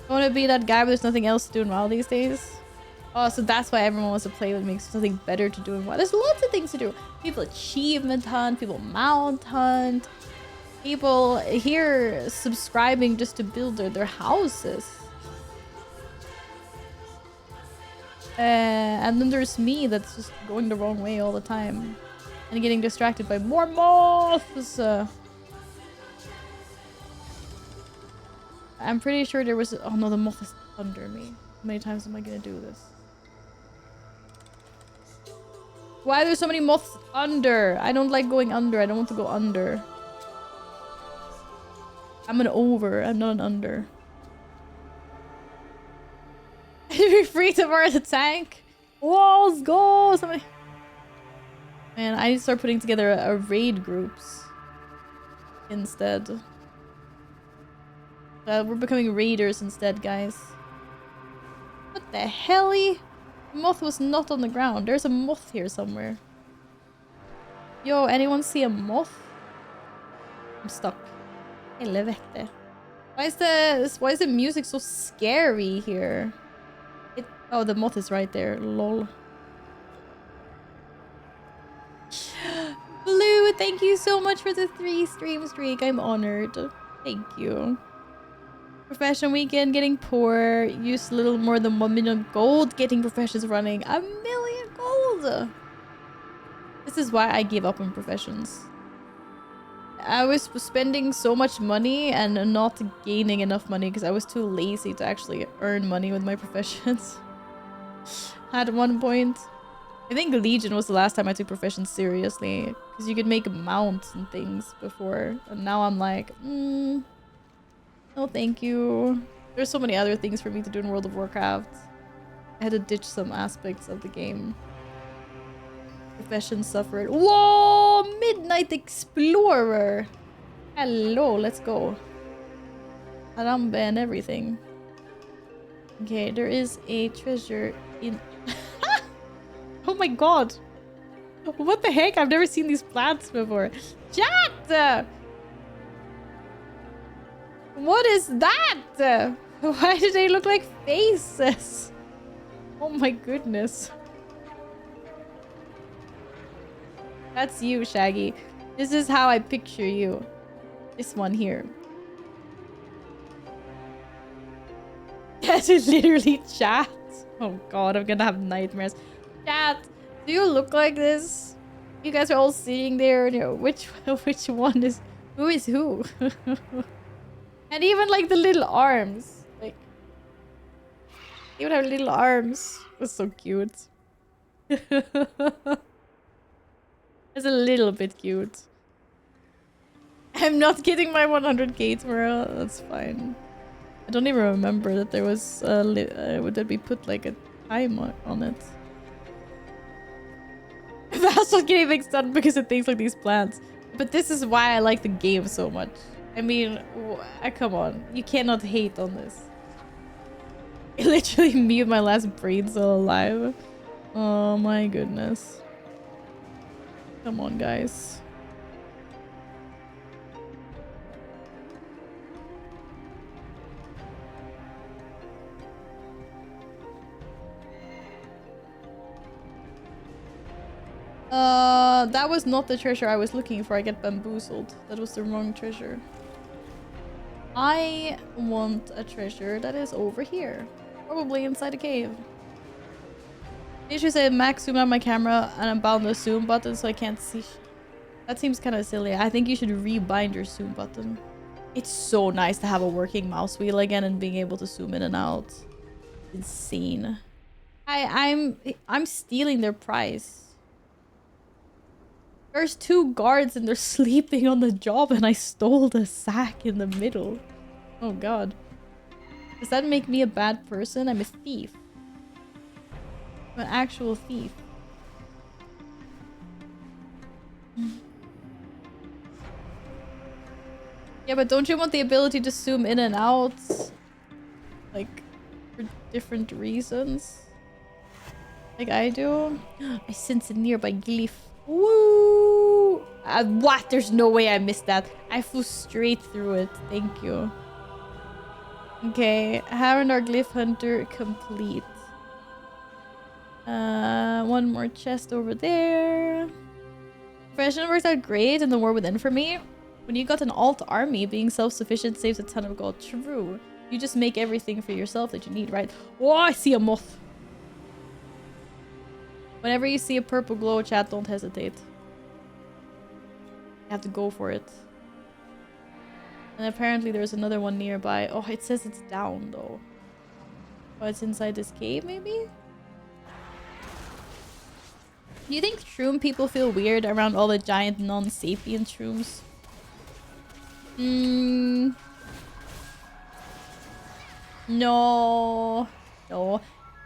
I want to be that guy, but there's nothing else to do in WoW these days. Oh, so that's why everyone wants to play with me, because there's nothing better to do in WoW. There's lots of things to do. People achievement hunt, people mount hunt, people here subscribing just to build their houses. And then there's me that's just going the wrong way all the time and getting distracted by more moths. I'm pretty sure there was... Oh no, the moth is under me. How many times am I gonna do this? Why are there so many moths under? I don't like going under. I don't want to go under. I'm an over. I'm not an under. Be free to borrow the tank. Walls go. Somebody. Man, I need to start putting together a raid groups instead. We're becoming raiders instead, guys. What the helly? Moth was not on the ground. There's a moth here somewhere. Yo, anyone see a moth? I'm stuck. Helvete. Why is the music so scary here? Oh, the moth is right there. Lol. Blue, thank you so much for the 3 stream streak. I'm honored. Thank you. Profession weekend, getting poor. Used a little more than 1 million gold. Getting professions running 1 million gold. This is why I gave up on professions. I was spending so much money and not gaining enough money because I was too lazy to actually earn money with my professions. At one point. I think Legion was the last time I took professions seriously. Because you could make mounts and things before. And now I'm like, no thank you. There's so many other things for me to do in World of Warcraft. I had to ditch some aspects of the game. Profession suffered. Whoa! Midnight Explorer! Hello, let's go. Harambe and everything. Okay, there is a treasure in... Oh my god! What the heck? I've never seen these plants before. Chat! What is that? Why do they look like faces? Oh my goodness. That's you, Shaggy. This is how I picture you. This one here. That is literally chat. Oh god, I'm gonna have nightmares. Chat, do you look like this? You guys are all sitting there, you know, which one is... Who is who? And even like the little arms. Like... Even our little arms. It was so cute. It's a little bit cute. I'm not getting my 100k tomorrow. That's fine. I don't even remember that there was would that be put like a time on it. That's not getting things done because of things like these plants. But this is why I like the game so much. I mean, come on. You cannot hate on this. Literally me with my last brain cell alive. Oh my goodness. Come on, guys. That was not the treasure I was looking for. I get bamboozled. That was the wrong treasure. I want a treasure that is over here. Probably inside a cave. You should say max zoom on my camera and I'm bound the zoom button so I can't see. That seems kind of silly. I think you should rebind your zoom button. It's so nice to have a working mouse wheel again and being able to zoom in and out. Insane. I'm stealing their prize. There's 2 guards and they're sleeping on the job and I stole the sack in the middle. Oh god. Does that make me a bad person? I'm a thief. I'm an actual thief. Yeah, but don't you want the ability to zoom in and out? Like, for different reasons? Like I do? I sense a nearby glyph. Woo! What? There's no way I missed that. I flew straight through it. Thank you. Okay, Harandar Glyph Hunter complete. One more chest over there. Profession worked out great in the war with infamy. When you got an alt army, being self-sufficient saves a ton of gold. True. You just make everything for yourself that you need, right? Oh, I see a moth. Whenever you see a purple glow, chat, don't hesitate. You have to go for it. And apparently there's another one nearby. Oh, it says it's down though. Oh, it's inside this cave maybe? Do you think shroom people feel weird around all the giant non-sapient shrooms? No. No.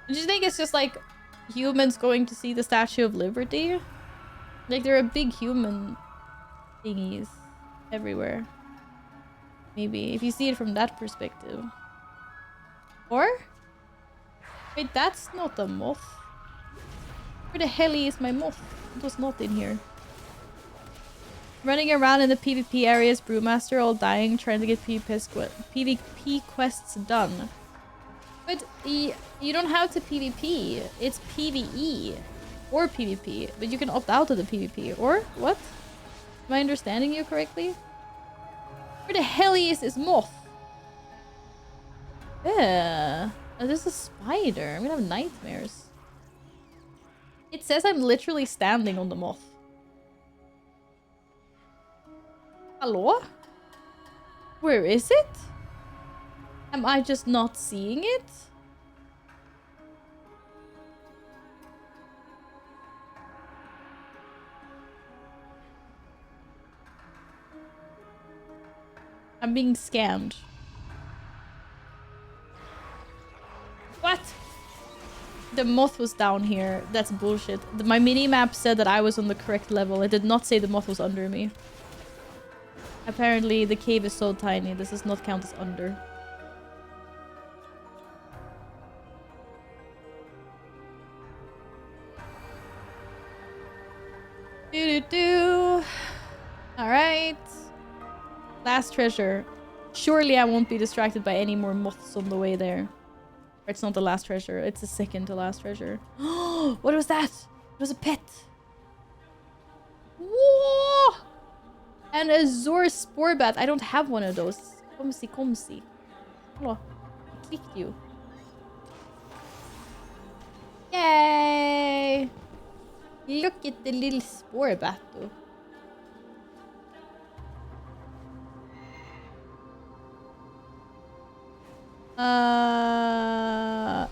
Do you think it's just like humans going to see the Statue of Liberty? Like there are big human thingies everywhere. Maybe if you see it from that perspective. Or? Wait, that's not a moth. Where the hell is my moth? It was not in here. Running around in the PvP areas, Brewmaster, all dying, trying to get PvP quests done. But you don't have to PvP. It's PvE. Or PvP. But you can opt out of the PvP. Or? What? Am I understanding you correctly? Where the hell is this moth? Yeah. Oh, this is a spider. I'm gonna have nightmares. It says I'm literally standing on the moth. Hello? Where is it? Am I just not seeing it? I'm being scammed. What? The moth was down here. That's bullshit. My mini-map said that I was on the correct level. It did not say the moth was under me. Apparently, the cave is so tiny. This does not count as under. Doo-doo-doo. Alright. Last treasure. Surely I won't be distracted by any more moths on the way there. It's not the last treasure. It's the second to last treasure. Oh, what was that? It was a pet. Whoa! And a Zor Spore Bat. I don't have one of those. Come see, come see. Hello. I clicked you. Yay! Look at the little Spore Bat though.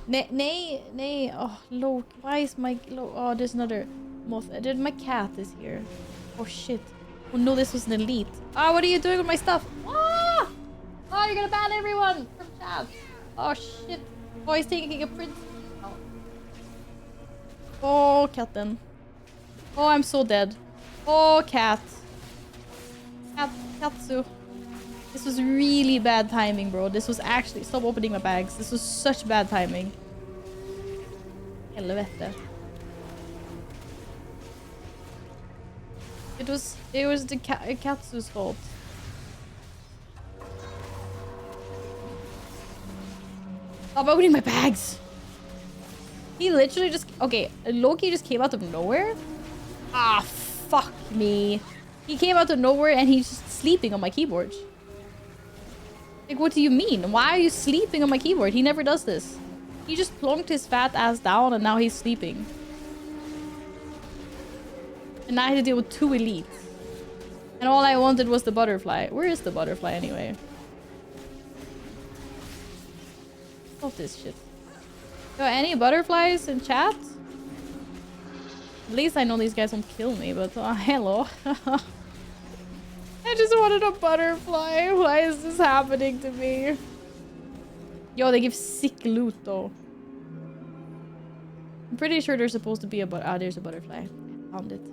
Nay. Oh, look. Why is my... Oh, there's another moth. My cat is here. Oh, shit. Oh, no, this was an elite. Ah, what are you doing with my stuff? Ah! Oh, you're gonna ban everyone from chat. Oh, shit. Oh, he's taking a print. Oh, Katten. Oh, I'm so dead. Oh, cat. Katsu. This was really bad timing, bro. This was actually... Stop opening my bags. This was such bad timing. Helvete. It was the Katsu's fault. Stop opening my bags! He literally just... Okay, Loki just came out of nowhere? Ah, fuck me. He came out of nowhere and he's just sleeping on my keyboard. Like, what do you mean? Why are you sleeping on my keyboard? He never does this. He just plonked his fat ass down and now he's sleeping. And now I had to deal with 2 elites. And all I wanted was the butterfly. Where is the butterfly anyway? Stop this shit. Yo, any butterflies in chat? At least I know these guys won't kill me, but hello. I just wanted a butterfly. Why is this happening to me? Yo, they give sick loot though. I'm pretty sure there's supposed to be a butterfly. Ah, there's a butterfly. I found it.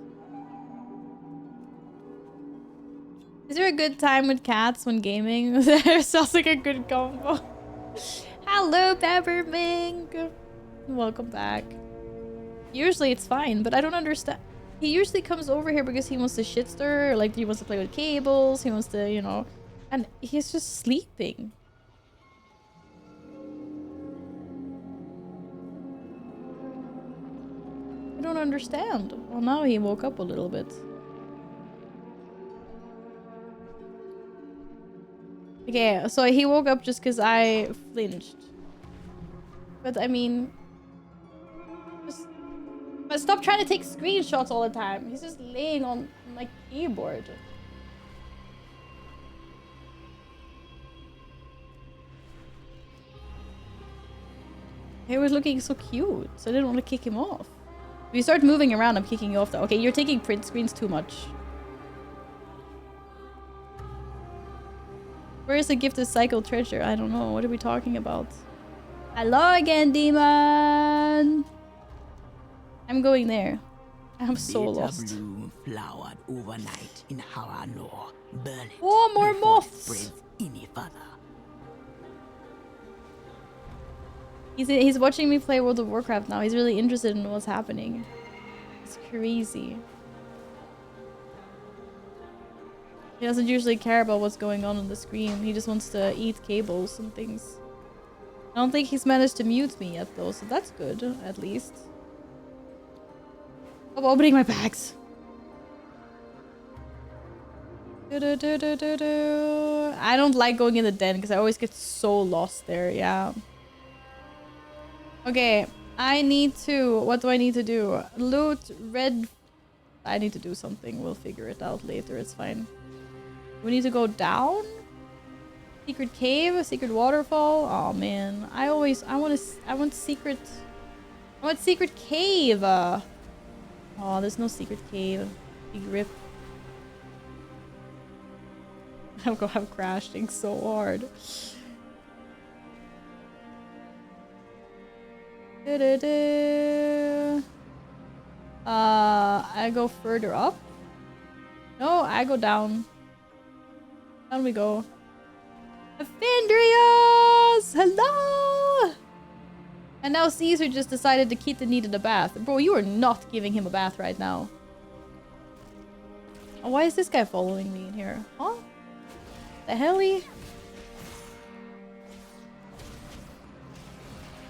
Is there a good time with cats when gaming? There sounds like a good combo. Hello, Peppermint. Welcome back. Usually it's fine, but I don't understand. He usually comes over here because he wants to shit stir, like he wants to play with cables, he wants to, you know, and he's just sleeping. I don't understand. Well, now he woke up a little bit. Okay, so he woke up just because I flinched. But I mean... But stop trying to take screenshots all the time. He's just laying on my keyboard. He was looking so cute, so I didn't want to kick him off. If you start moving around, I'm kicking you off though. Okay, you're taking print screens too much. Where is the gifted cycle treasure? I don't know. What are we talking about? Hello again, demon! I'm going there. I'm so lost. Bloom flowered overnight in Harano, burning. Oh, more moths! Any further. He's watching me play World of Warcraft now. He's really interested in what's happening. It's crazy. He doesn't usually care about what's going on the screen. He just wants to eat cables and things. I don't think he's managed to mute me yet though, so that's good, at least. I'm opening my bags. I don't like going in the den because I always get so lost there, yeah. Okay, I need to... What do I need to do? Loot red... I need to do something. We'll figure it out later. It's fine. We need to go down? Secret cave? Secret waterfall? Oh man. I want secret... I want secret cave! Oh, there's no secret cave. Big rip. I'm crashing so hard. I go further up. No, I go down. Down we go. Ephindrios! Hello! And now Caesar just decided the Kita needed a bath. Bro, you are not giving him a bath right now. Oh, why is this guy following me in here? Huh? The helly?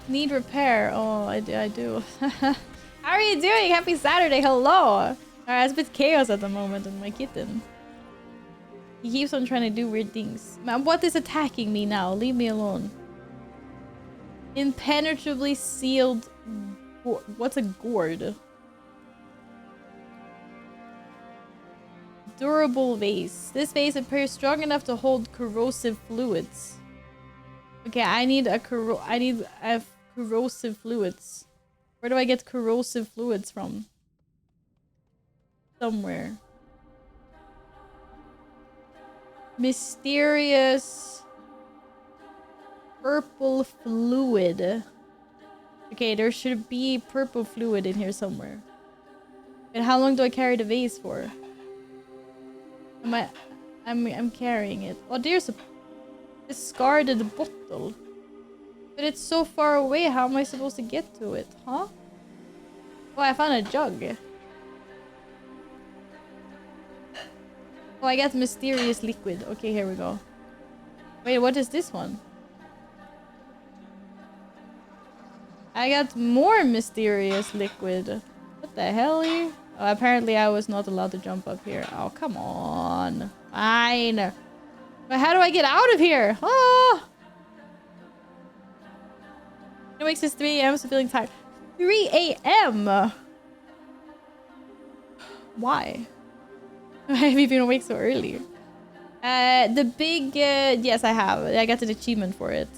Need repair. Oh, I do. How are you doing? Happy Saturday. Hello. Alright, it's a bit chaos at the moment in my kitten. He keeps on trying to do weird things. Man, what is attacking me now? Leave me alone. Impenetrably sealed... What's a gourd? Durable vase. This vase appears strong enough to hold corrosive fluids. Okay, I need corrosive fluids. Where do I get corrosive fluids from? Somewhere. Mysterious purple fluid. Okay, there should be purple fluid in here somewhere. And how long do I carry the vase for? I'm carrying it. Oh, there's a discarded bottle. But it's so far away, how am I supposed to get to it, huh? Oh, I found a jug. Oh, I got mysterious liquid. Okay, here we go. Wait, what is this one? I got more mysterious liquid. What the hell? Oh, apparently I was not allowed to jump up here. Oh, come on. Fine. But how do I get out of here? Oh! It makes it 3 AM, so feeling tired. 3 AM? Why? Why have you been awake so early? The big... yes, I have. I got an achievement for it.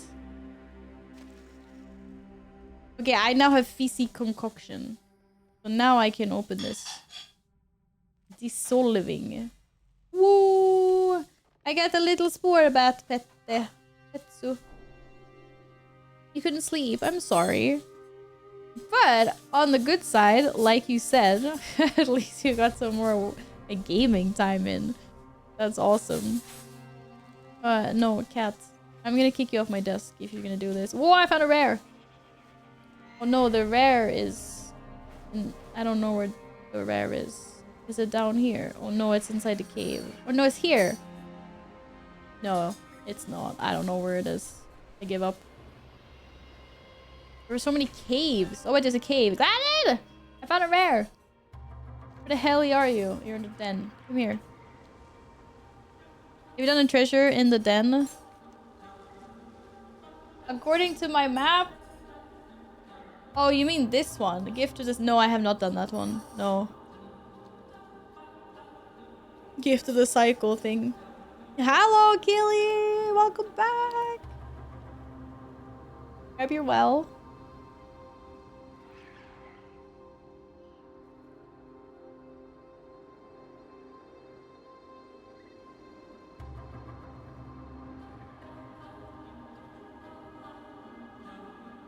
Okay, I now have fizzy concoction. So now I can open this. Dissolving. Woo! I got a little spore bat, Pette. Petsu. You couldn't sleep. I'm sorry. But on the good side, like you said, at least you got some more gaming time in. That's awesome. No, cat. I'm gonna kick you off my desk if you're gonna do this. Whoa, I found a rare! Oh no, the rare is... I don't know where the rare is. Is it down here? Oh no, it's inside the cave. Or no, it's here. No, it's not. I don't know where it is. I give up. There were so many caves. Oh wait, there's a cave. Got it! I found a rare. Where the hell are you? You're in the den. Come here. Have you done a treasure in the den? According to my map. Oh, you mean this one? The gift to this? No, I have not done that one. No. Gift of the cycle thing. Hello, Killy! Welcome back! Hope you're well.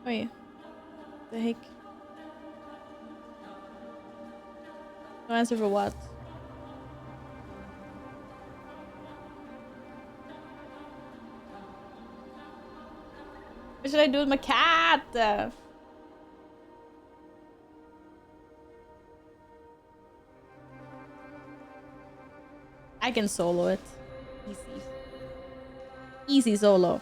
Wait. The heck? No answer for what? What should I do with my cat? I can solo it. Easy. Easy solo.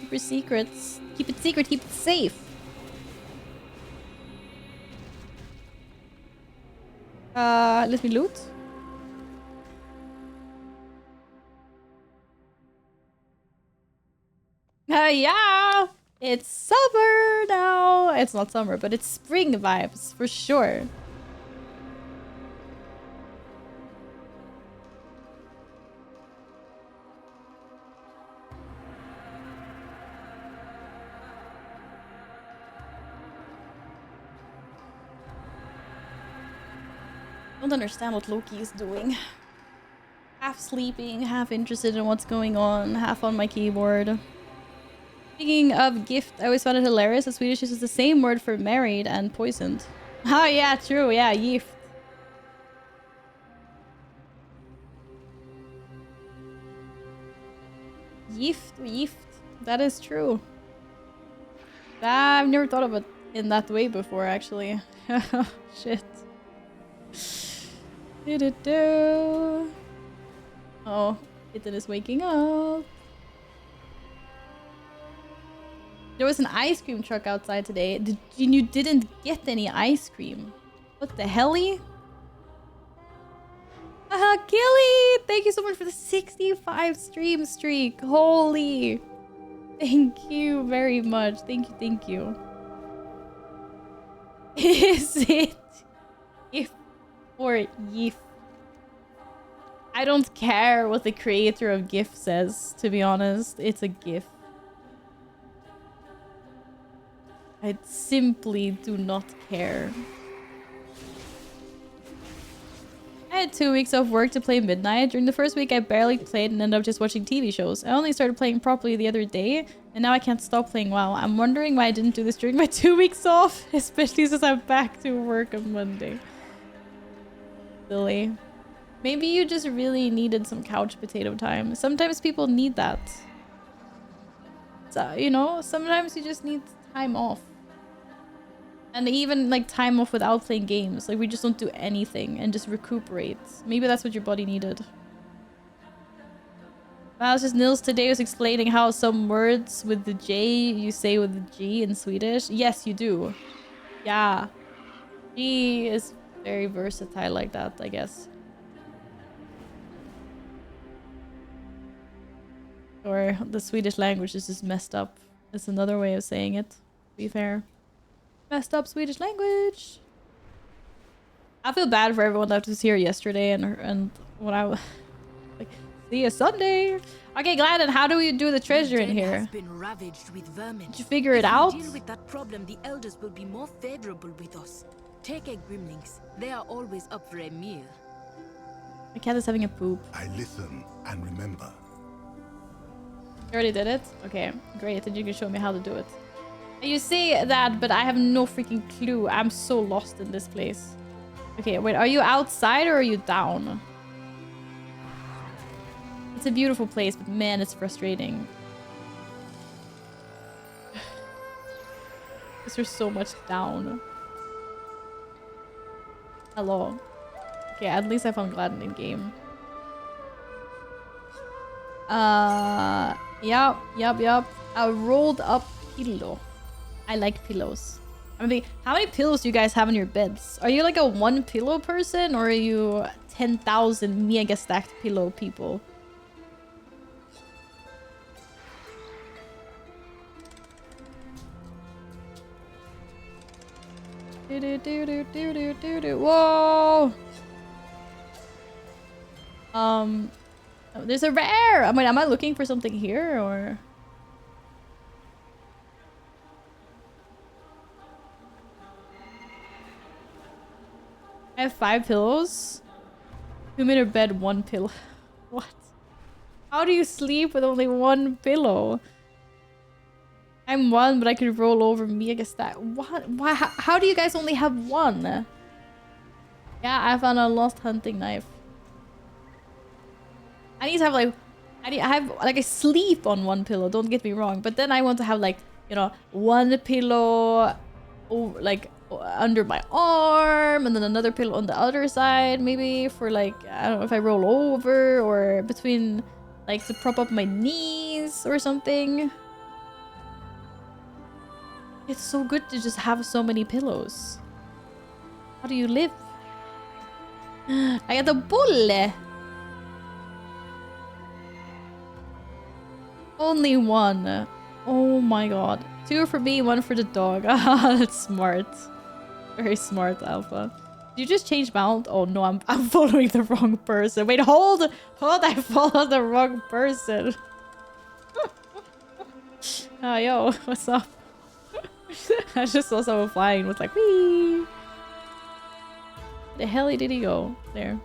Keep your secrets. Keep it secret, keep it safe. Let me loot. Yeah! It's summer now! It's not summer, but it's spring vibes, for sure. I don't understand what Loki is doing. Half sleeping, half interested in what's going on, half on my keyboard. Speaking of gift, I always found it hilarious that Swedish uses the same word for married and poisoned. Oh yeah, true, yeah, gift. Gift. That is true. I've never thought of it in that way before, actually. Shit. Oh, Kitten is waking up. There was an ice cream truck outside today. You didn't get any ice cream. What the helly? Gilly! Thank you so much for the 65 stream streak. Holy. Thank you very much. Thank you. Is it if or yif? I don't care what the creator of GIF says, to be honest. It's a GIF. I simply do not care. I had 2 weeks off work to play Midnight. During the first week, I barely played and ended up just watching TV shows. I only started playing properly the other day, and now I can't stop playing WoW. I'm wondering why I didn't do this during my 2 weeks off, especially since I'm back to work on Monday. Silly. Maybe you just really needed some couch potato time. Sometimes people need that. So, you know, sometimes you just need time off. And even like time off without playing games. Like we just don't do anything and just recuperate. Maybe that's what your body needed. Wow, it's just Nils today was explaining how some words with the J you say with the G in Swedish. Yes, you do. Yeah. G is very versatile like that, I guess. Or the Swedish language is just messed up. It's another way of saying it, to be fair. Messed up Swedish language. I feel bad for everyone that was here yesterday and when I was like, see you Sunday. Okay, Gladden, how do we do the treasure in here? Has been ravaged with vermin. Did you figure it out? If we deal with that problem, the elders will be more favorable with us. Take a Grimlings. They are always up for a meal. My cat is having a poop. I listen and remember. You already did it? Okay, great. And you can show me how to do it. You say that, but I have no freaking clue. I'm so lost in this place. Okay, wait. Are you outside or are you down? It's a beautiful place, but man, it's frustrating. Because there's so much down. Hello. Okay, at least I found Gladden in game. Yup. A rolled up pillow. I like pillows. I mean, how many pillows do you guys have in your beds? Are you like a one pillow person or are you 10,000 mega stacked pillow people? Whoa! There's a rare! I mean, am I looking for something here or? I have 5 pillows. 2-meter bed, 1 pillow. What? How do you sleep with only 1 pillow? I'm 1, but I could roll over me. I guess that. What? Why? How do you guys only have 1? Yeah, I found a lost hunting knife. I need to have like, I have like I sleep on 1 pillow. Don't get me wrong, but then I want to have like, you know, 1 pillow, over, like under my arm, and then another pillow on the other side, maybe for like, I don't know if I roll over or between, like to prop up my knees or something. It's so good to just have so many pillows. How do you live? I got a bull. Only 1. Oh my god. 2 for me, 1 for the dog. Ah, that's smart. Very smart, Alpha. Did you just change mount? Oh no, I'm following the wrong person. Wait, hold! I followed the wrong person. Oh, yo, what's up? I just saw someone flying. Was like, wee. The hell did he go? There.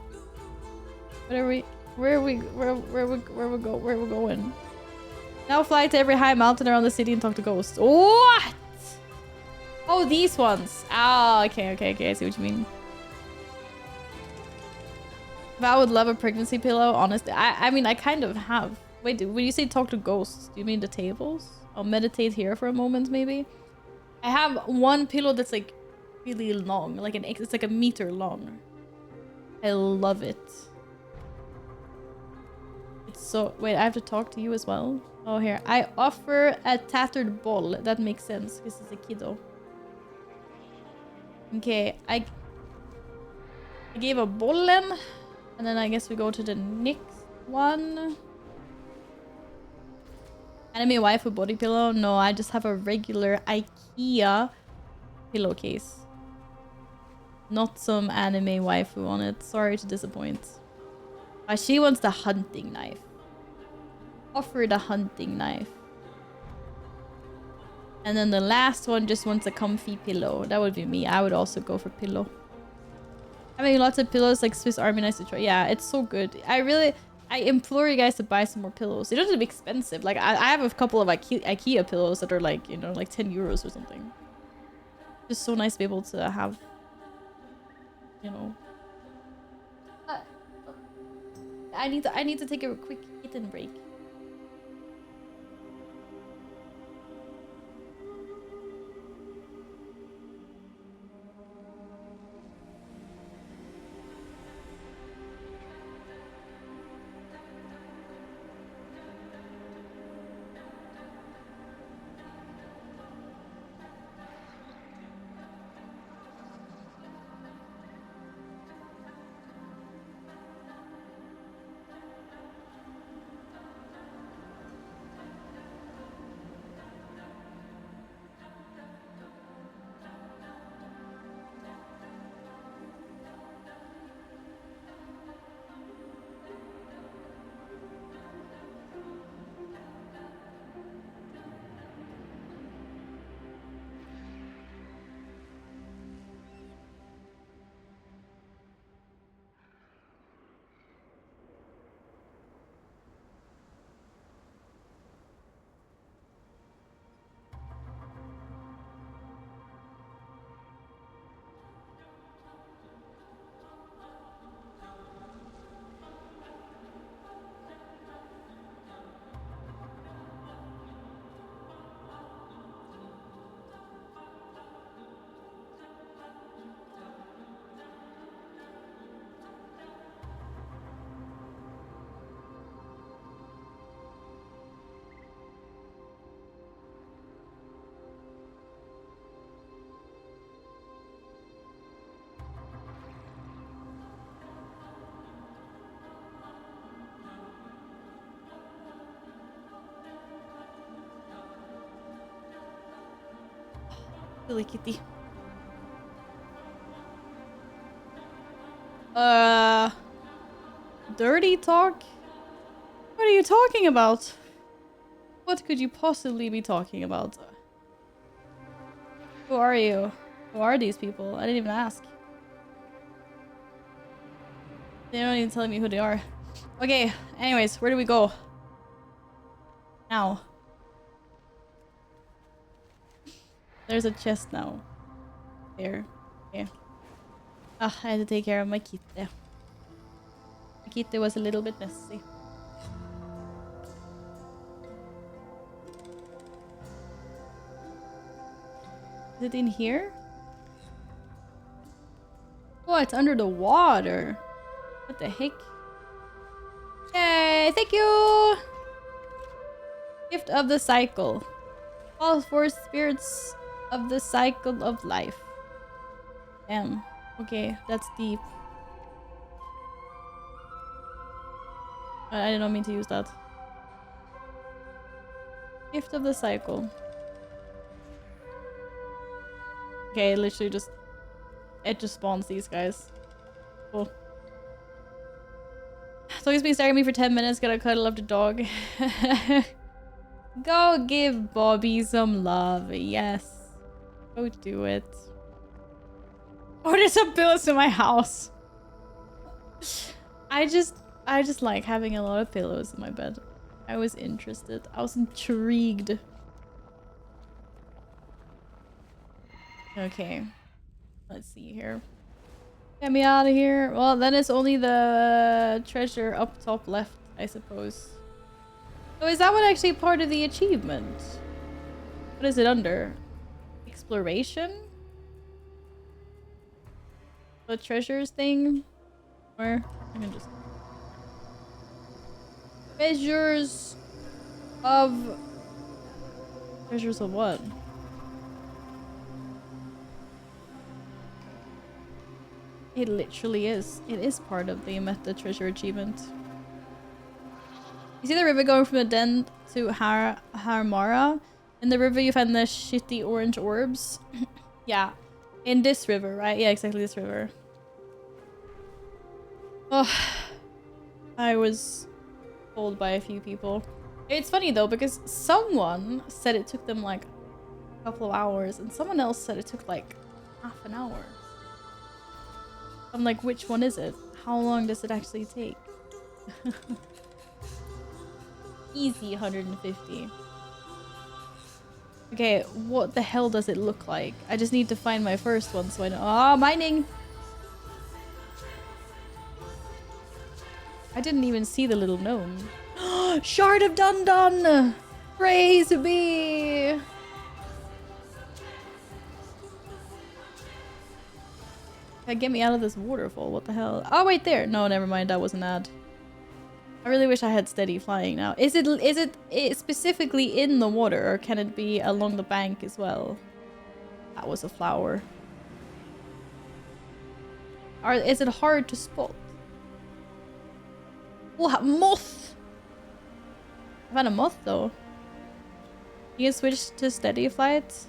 What are we? Where are we? Where we going? Now fly to every high mountain around the city and talk to ghosts. What? Oh, these ones. Ah, okay. I see what you mean. But I would love a pregnancy pillow, honestly. I mean, I kind of have. Wait, when you say talk to ghosts, do you mean the tables? I'll meditate here for a moment, maybe. I have 1 pillow that's like really long, like it's like 1 meter long. I love it. It's so. Wait, I have to talk to you as well. Oh, here. I offer a tattered ball. That makes sense because it's a kiddo. Okay, I gave a bollen, and then I guess we go to the next one. Anime waifu body pillow? No, I just have a regular IKEA pillowcase. Not some anime waifu on it. Sorry to disappoint. She wants the hunting knife. Offer the hunting knife. And then the last one just wants a comfy pillow. That would be me. I would also go for pillow. Having lots of pillows like Swiss Army knives to try. Yeah, it's so good. I implore you guys to buy some more pillows. They don't have to be expensive. Like I have a couple of IKEA pillows that are like, you know, like 10 euros or something. Just so nice to be able to have, you know. I need to take a quick kitten break. Silly kitty. Dirty talk? What are you talking about? What could you possibly be talking about? Who are you? Who are these people? I didn't even ask. They're not even telling me who they are. Okay, anyways, where do we go? Now. There's a chest now. There. Okay. Ah, I had to take care of my kitty. My kitty was a little bit messy. Is it in here? Oh, it's under the water. What the heck? Yay, thank you! Gift of the cycle. All four spirits of the cycle of life. Damn. Okay, that's deep. I did not mean to use that. Gift of the cycle. Okay, literally just... It just spawns these guys. Cool. Dog's been staring at me for 10 minutes. Gotta cuddle up the dog. Go give Bobby some love. Yes. Go do it. Oh, there's some pillows in my house. I just like having a lot of pillows in my bed. I was interested. I was intrigued. Okay. Let's see here. Get me out of here. Well, then it's only the treasure up top left, I suppose. So is that one actually part of the achievement? What is it under? Exploration? The treasures thing? Or I can just... Treasures of... Treasures of what? It literally is. It is part of the meta treasure achievement. You see the river going from the den to Harmara? In the river you find the shitty orange orbs. Yeah. In this river, right? Yeah, exactly this river. Oh, I was told by a few people. It's funny though, because someone said it took them like a couple of hours and someone else said it took like half an hour. I'm like, which one is it? How long does it actually take? Easy 150. Okay, what the hell does it look like? I just need to find my first one so I know. Oh, mining! I didn't even see the little gnome. Shard of Dun Dun! Praise be! Get me out of this waterfall. What the hell? Oh, wait, there. No, never mind. That was an ad. I really wish I had steady flying now. Is it specifically in the water or can it be along the bank as well? That was a flower. Or is it hard to spot? Oh, moth! I found a moth though. You can switch to steady flight.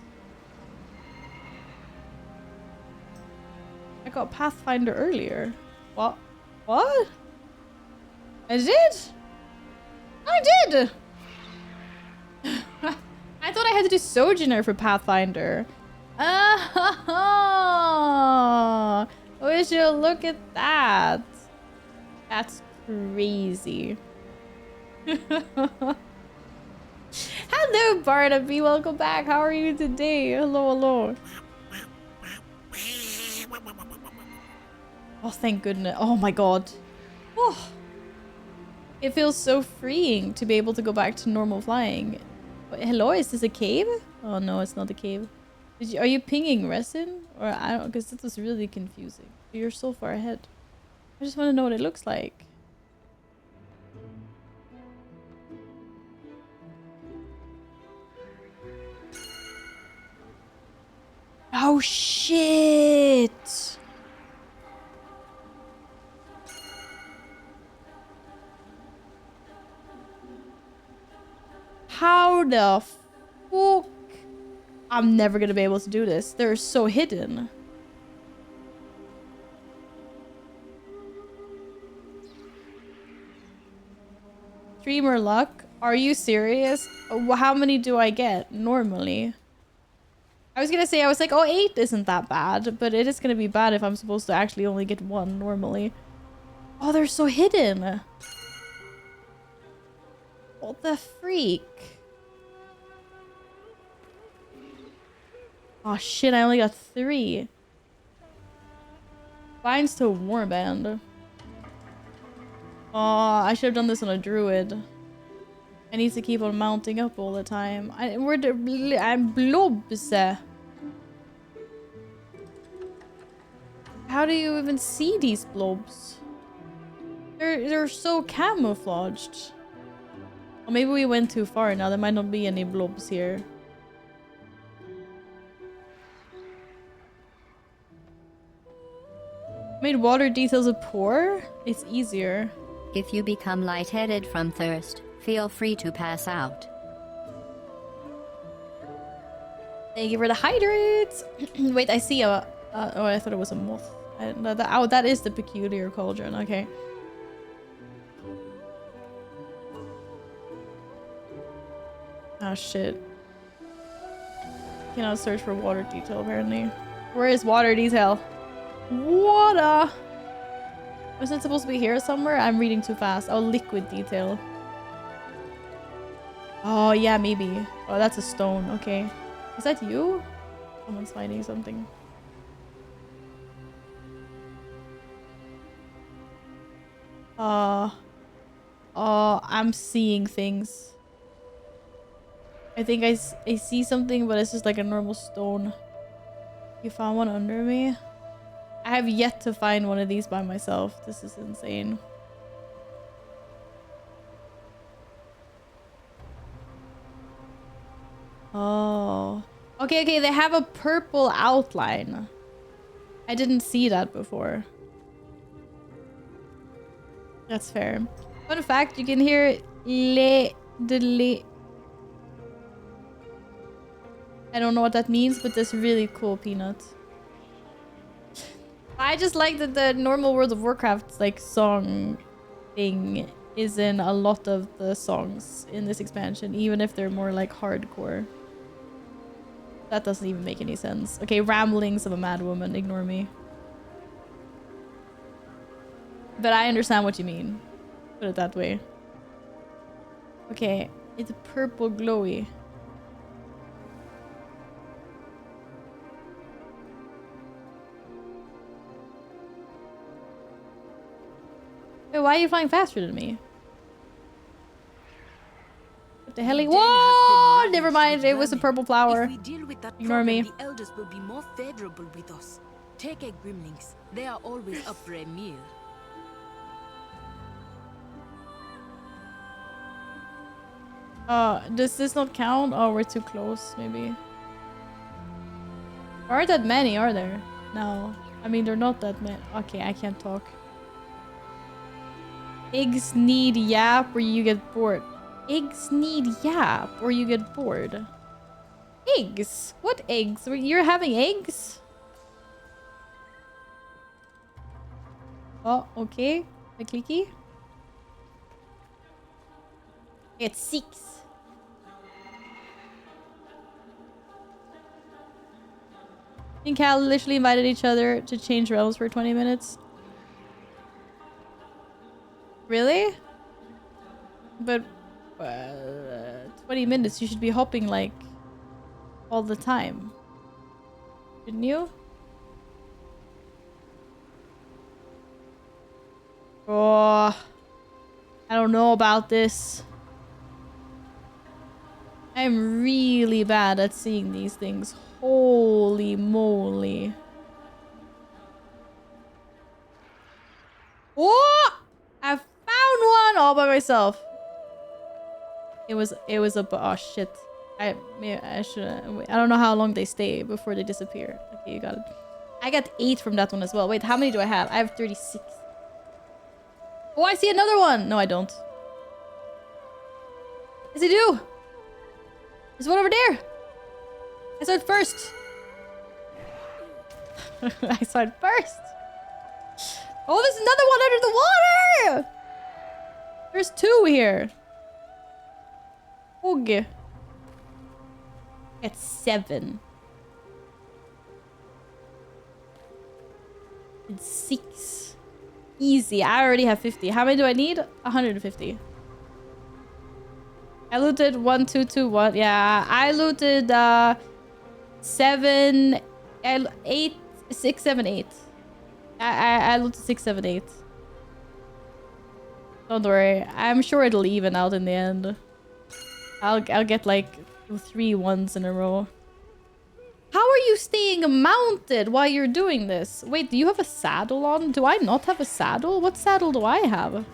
I got Pathfinder earlier. What? What? I did? I did! I thought I had to do Sojourner for Pathfinder. Oh, would you look at that? That's crazy. Hello, Barnaby. Welcome back. How are you today? Hello, hello. Oh, thank goodness. Oh my god. Oh. It feels so freeing to be able to go back to normal flying. Hello, is this a cave? Oh no, it's not a cave. Are you pinging resin? Or I don't know, because this was really confusing. You're so far ahead. I just want to know what it looks like. Oh shit! How the fuck? I'm never gonna be able to do this. They're so hidden. Streamer luck? Are you serious? How many do I get normally? I was gonna say, I was like, oh, 8 isn't that bad, but it is gonna be bad if I'm supposed to actually only get 1 normally. Oh, they're so hidden. What the freak? Oh shit, I only got 3. Binds to a warband. Oh, I should have done this on a druid. I need to keep on mounting up all the time. I'm blobs. How do you even see these blobs? They're so camouflaged. Or maybe we went too far now. There might not be any blobs here. Made water details a pour? It's easier. If you become lightheaded from thirst, feel free to pass out. Thank you for the hydrates. Wait, I see a... oh, I thought it was a moth. Oh, that is the peculiar cauldron. Okay. Oh, shit. Cannot search for water detail, apparently. Where is water detail? Water! Wasn't it supposed to be here somewhere? I'm reading too fast. Oh, liquid detail. Oh, yeah, maybe. Oh, that's a stone. Okay. Is that you? Someone's finding something. Oh, I'm seeing things. I think I see something, but it's just like a normal stone. You found one under me? I have yet to find one of these by myself. This is insane. Oh. Okay, okay, they have a purple outline. I didn't see that before. That's fair. Fun fact, you can hear I don't know what that means, but that's really cool, Peanut. I just like that the normal World of Warcraft like song thing is in a lot of the songs in this expansion, even if they're more like hardcore. That doesn't even make any sense. Okay, ramblings of a mad woman, ignore me. But I understand what you mean. Put it that way. Okay, it's purple glowy. Wait, why are you flying faster than me? What the hell? Whoa! Never mind, it was a purple flower. If we deal with that Ignore me. problem, the elders will be more favorable with us. Take egg gremlings. They are always up for a meal. Does this not count? Oh, we're too close, maybe. There aren't that many, are there? No. I mean, they're not that many. Okay, I can't talk. Eggs need yap or you get bored. Eggs need yap or you get bored. Eggs? What eggs? You're having eggs? Oh, okay. A clicky. It's 6. Me and Cal literally invited each other to change realms for 20 minutes. Really? But 20 minutes, you should be hopping like all the time. Shouldn't you? Oh, I don't know about this. I'm really bad at seeing these things. Holy moly. Oh! I found one all by myself. It was a oh shit. I should I don't know how long they stay before they disappear. Okay, you got it. I got 8 from that one as well. Wait, how many do I have? I have 36. Oh, I see another one. No, I don't. Yes, I do. There's one over there. I said first. I said first. Oh, there's another one under the water. There's two here. Okay. It's 7. It's 6. Easy. I already have 50. How many do I need? 150. I looted 1, 2, 2, 1. Yeah, I looted 7, 8, 6, 7, 8. I looted 6, 7, 8. Don't worry. I'm sure it'll even out in the end. I'll get like 3 ones in a row. How are you staying mounted while you're doing this? Wait, do you have a saddle on? Do I not have a saddle? What saddle do I have?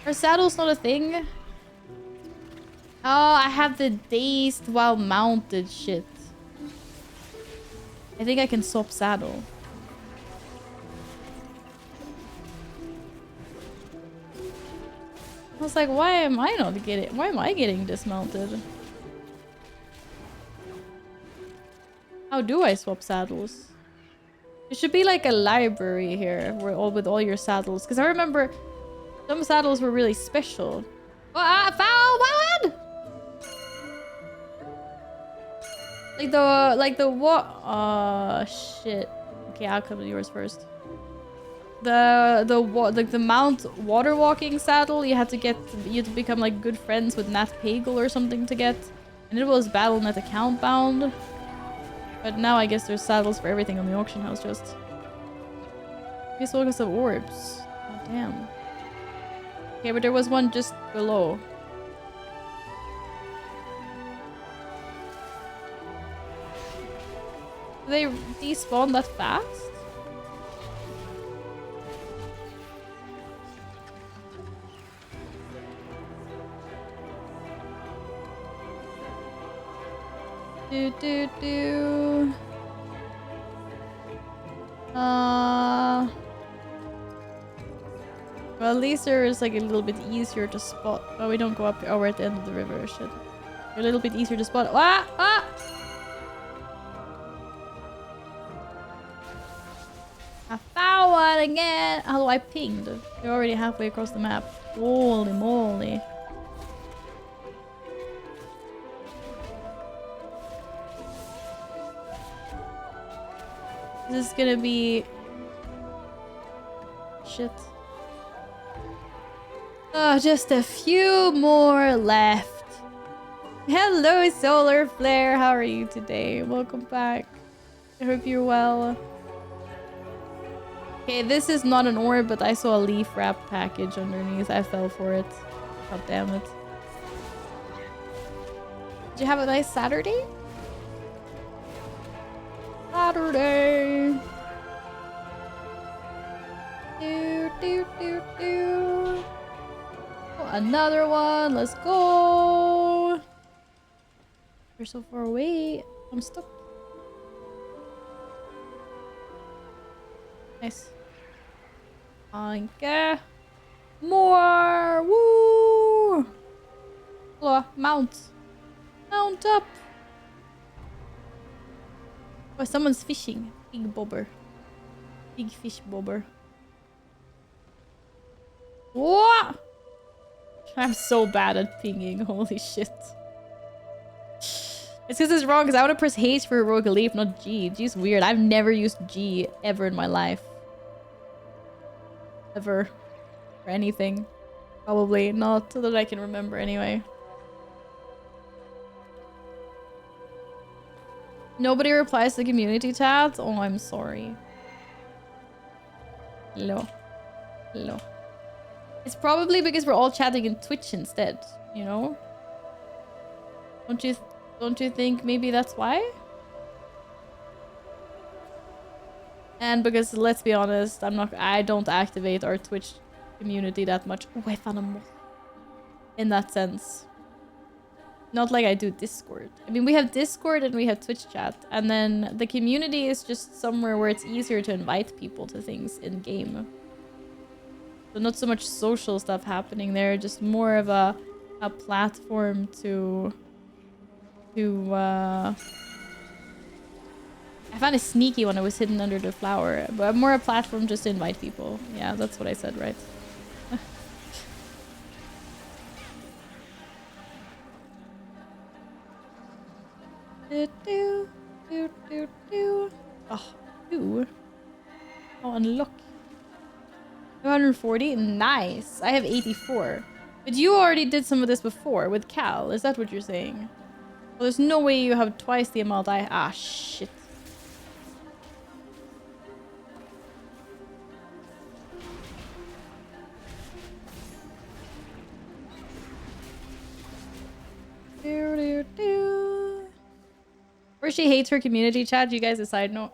Are saddles not a thing? Oh, I have the dazed while mounted shit. I think I can swap saddle. I was like, why am I getting dismounted? How do I swap saddles? There should be like a library here with all your saddles. Because I remember some saddles were really special. Oh, I found one! Like the what? Oh shit. Okay, I'll come to yours first. The Mount Water Walking saddle you had to become like good friends with Nat Pagel or something to get. And it was Battle.net account bound. But now I guess there's saddles for everything on the auction house just. These focus of orbs. Oh damn. Okay, but there was one just below. Do they despawn that fast? Do. Well, at least there is like a little bit easier to spot. Oh, we don't go up. Oh, we're at the end of the river. Shit. A little bit easier to spot. Ah! Ah! I found one again. How do I pinged? You're already halfway across the map. Holy moly. This is gonna be... Shit. Oh, just a few more left. Hello, Solar Flare. How are you today? Welcome back. I hope you're well. Okay, this is not an orb, but I saw a leaf wrap package underneath. I fell for it. God damn it. Did you have a nice Saturday? Saturday. Do. Oh, another one. Let's go. You're so far away. I'm stuck. Nice. Okay. More. Woo. Oh, mount. Mount up. Oh, someone's fishing. Big bobber. Big fish bobber. What? I'm so bad at pinging. Holy shit. It's because it's wrong because I want to press H for Heroic Leap, not G. G's weird. I've never used G ever in my life. Ever. For anything. Probably not that I can remember anyway. Nobody replies to the community chat? Oh, I'm sorry. Hello. Hello. It's probably because we're all chatting in Twitch instead, you know? Don't you think maybe that's why? And because let's be honest, I don't activate our Twitch community that much. Oh, I found a moth. In that sense. Not like I do Discord. I mean, we have Discord and we have Twitch chat. And then the community is just somewhere where it's easier to invite people to things in game. So not so much social stuff happening there, just more of a platform to to I found a sneaky one that was hidden under the flower, but more a platform just to invite people. Yeah, that's what I said, right? Oh, 2. Oh, unlock. 240? Nice. I have 84. But you already did some of this before with Cal. Is that what you're saying? Well, there's no way you have twice the amount I... Ah, shit. Or she hates her community chat. You guys decide. No.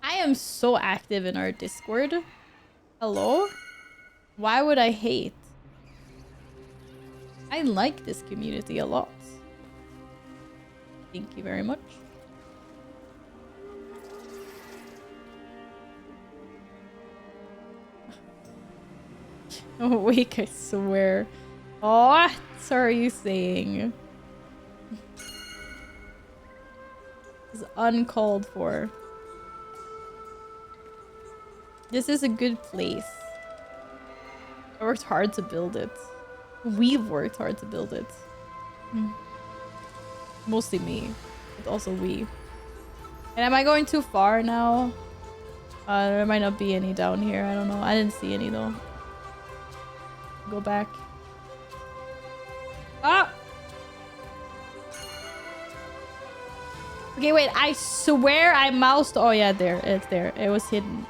I am so active in our Discord. Hello? Why would I hate? I like this community a lot. Thank you very much. Oh, wait, I swear. What are you saying? This is uncalled for. This is a good place. I worked hard to build it. We've worked hard to build it. Mostly me, but also we. And am I going too far now? There might not be any down here. I don't know. I didn't see any though. Go back. Ah! Okay, wait. I swear I moused. Oh yeah, there. It's there. It was hidden.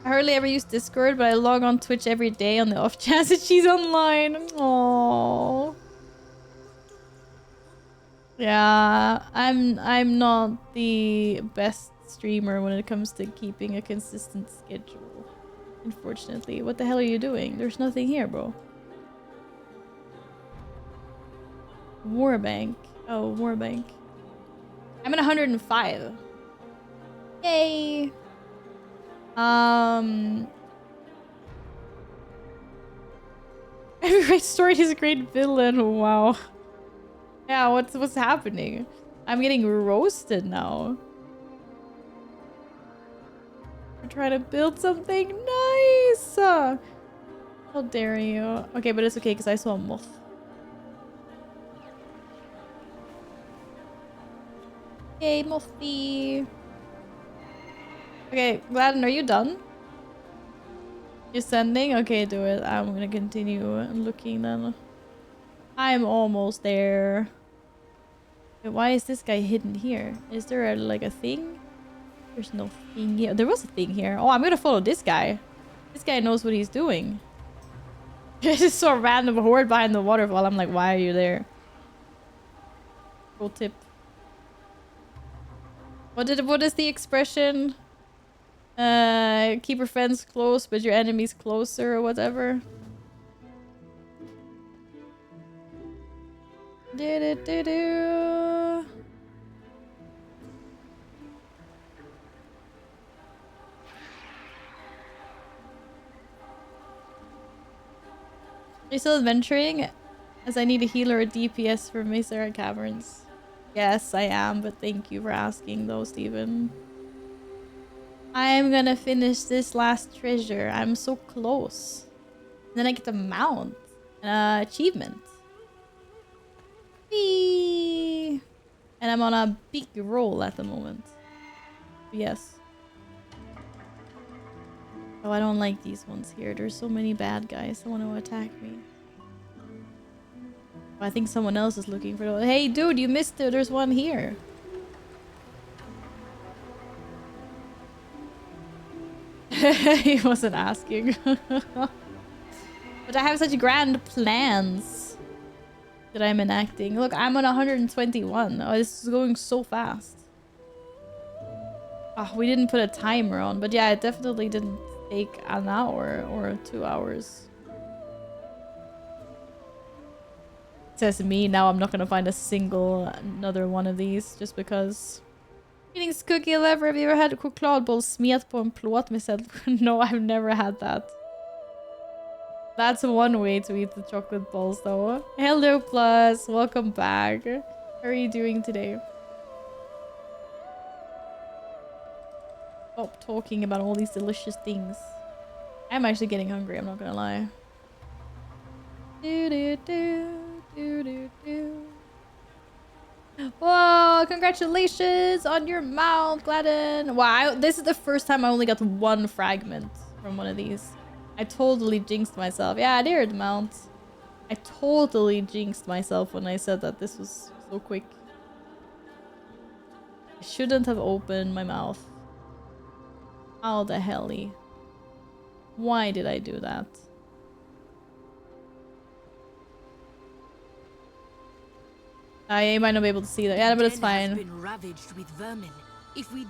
I hardly ever use Discord, but I log on Twitch every day on the off chance that she's online. Aww. Yeah, I'm not the best streamer when it comes to keeping a consistent schedule. Unfortunately. What the hell are you doing? There's nothing here, bro. Warbank. Oh, Warbank. I'm at 105. Yay! Every right story is a great villain. Wow. Yeah, what's happening? I'm getting roasted now. I'm trying to build something nice. How dare you? Okay, but it's okay because I saw a moth. Yay, mothy. Okay, Gladden, are you done? You're sending? Okay, do it. I'm gonna continue looking then. I'm almost there. Wait, why is this guy hidden here? Is there like a thing? There's no thing here. There was a thing here. Oh, I'm gonna follow this guy. This guy knows what he's doing. I just saw a random horde behind the waterfall. I'm like, why are you there? Pro tip. What is the expression? Keep your friends close, but your enemies closer or whatever. Do-do-do-do. Are you still adventuring? As I need a healer or DPS for Mesera Caverns. Yes, I am, but thank you for asking though, Steven. I'm gonna finish this last treasure. I'm so close. And then I get a mount. Achievement. Whee! And I'm on a big roll at the moment. Yes. Oh, I don't like these ones here. There's so many bad guys that want to attack me. Oh, I think someone else is looking for those. Hey, dude, you missed it. There's one here. He wasn't asking. But I have such grand plans that I'm enacting. Look, I'm on 121. Oh, this is going so fast. Oh, we didn't put a timer on, but yeah, it definitely didn't take an hour or 2 hours. It says me, now I'm not gonna find a single another one of these just because, Eating cookie lever. Have you ever had chokladboll smet på en plåt med sedd? No, I've never had that. That's one way to eat the chocolate balls though. Hello Plus, welcome back. How are you doing today? Stop talking about all these delicious things. I'm actually getting hungry, I'm not gonna lie. Do do do do do do. Whoa, congratulations on your mount, Gladden. Wow, this is the first time I only got one fragment from one of these. I totally jinxed myself. Yeah, there the mount. I totally jinxed myself when I said that this was so quick. I shouldn't have opened my mouth. How the helly? Why did I do that? I might not be able to see that. Yeah, but it's fine.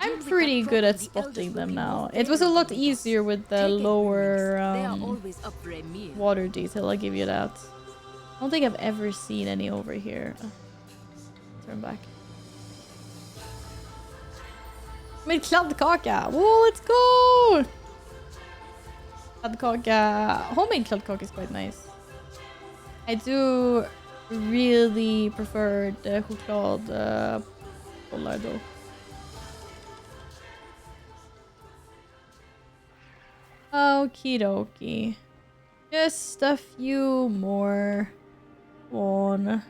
I'm pretty good at spotting them now. It was a lot easier with the lower water detail, I'll give you that. I don't think I've ever seen any over here. Turn back. Med kladdkaka! Whoa, let's go! Kladdkaka. Homemade kladdkaka is quite nice. I do really prefer the choklad bollar though. Okie dokie. Just a few more. One.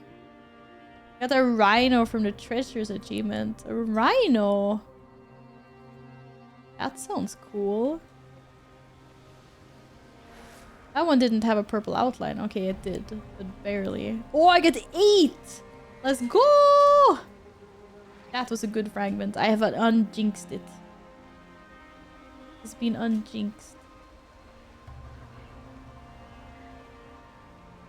Got a rhino from the treasures achievement. A rhino? That sounds cool. That one didn't have a purple outline. Okay, it did, but barely. Oh, I get 8! Let's go! That was a good fragment. I have unjinxed it. It's been unjinxed.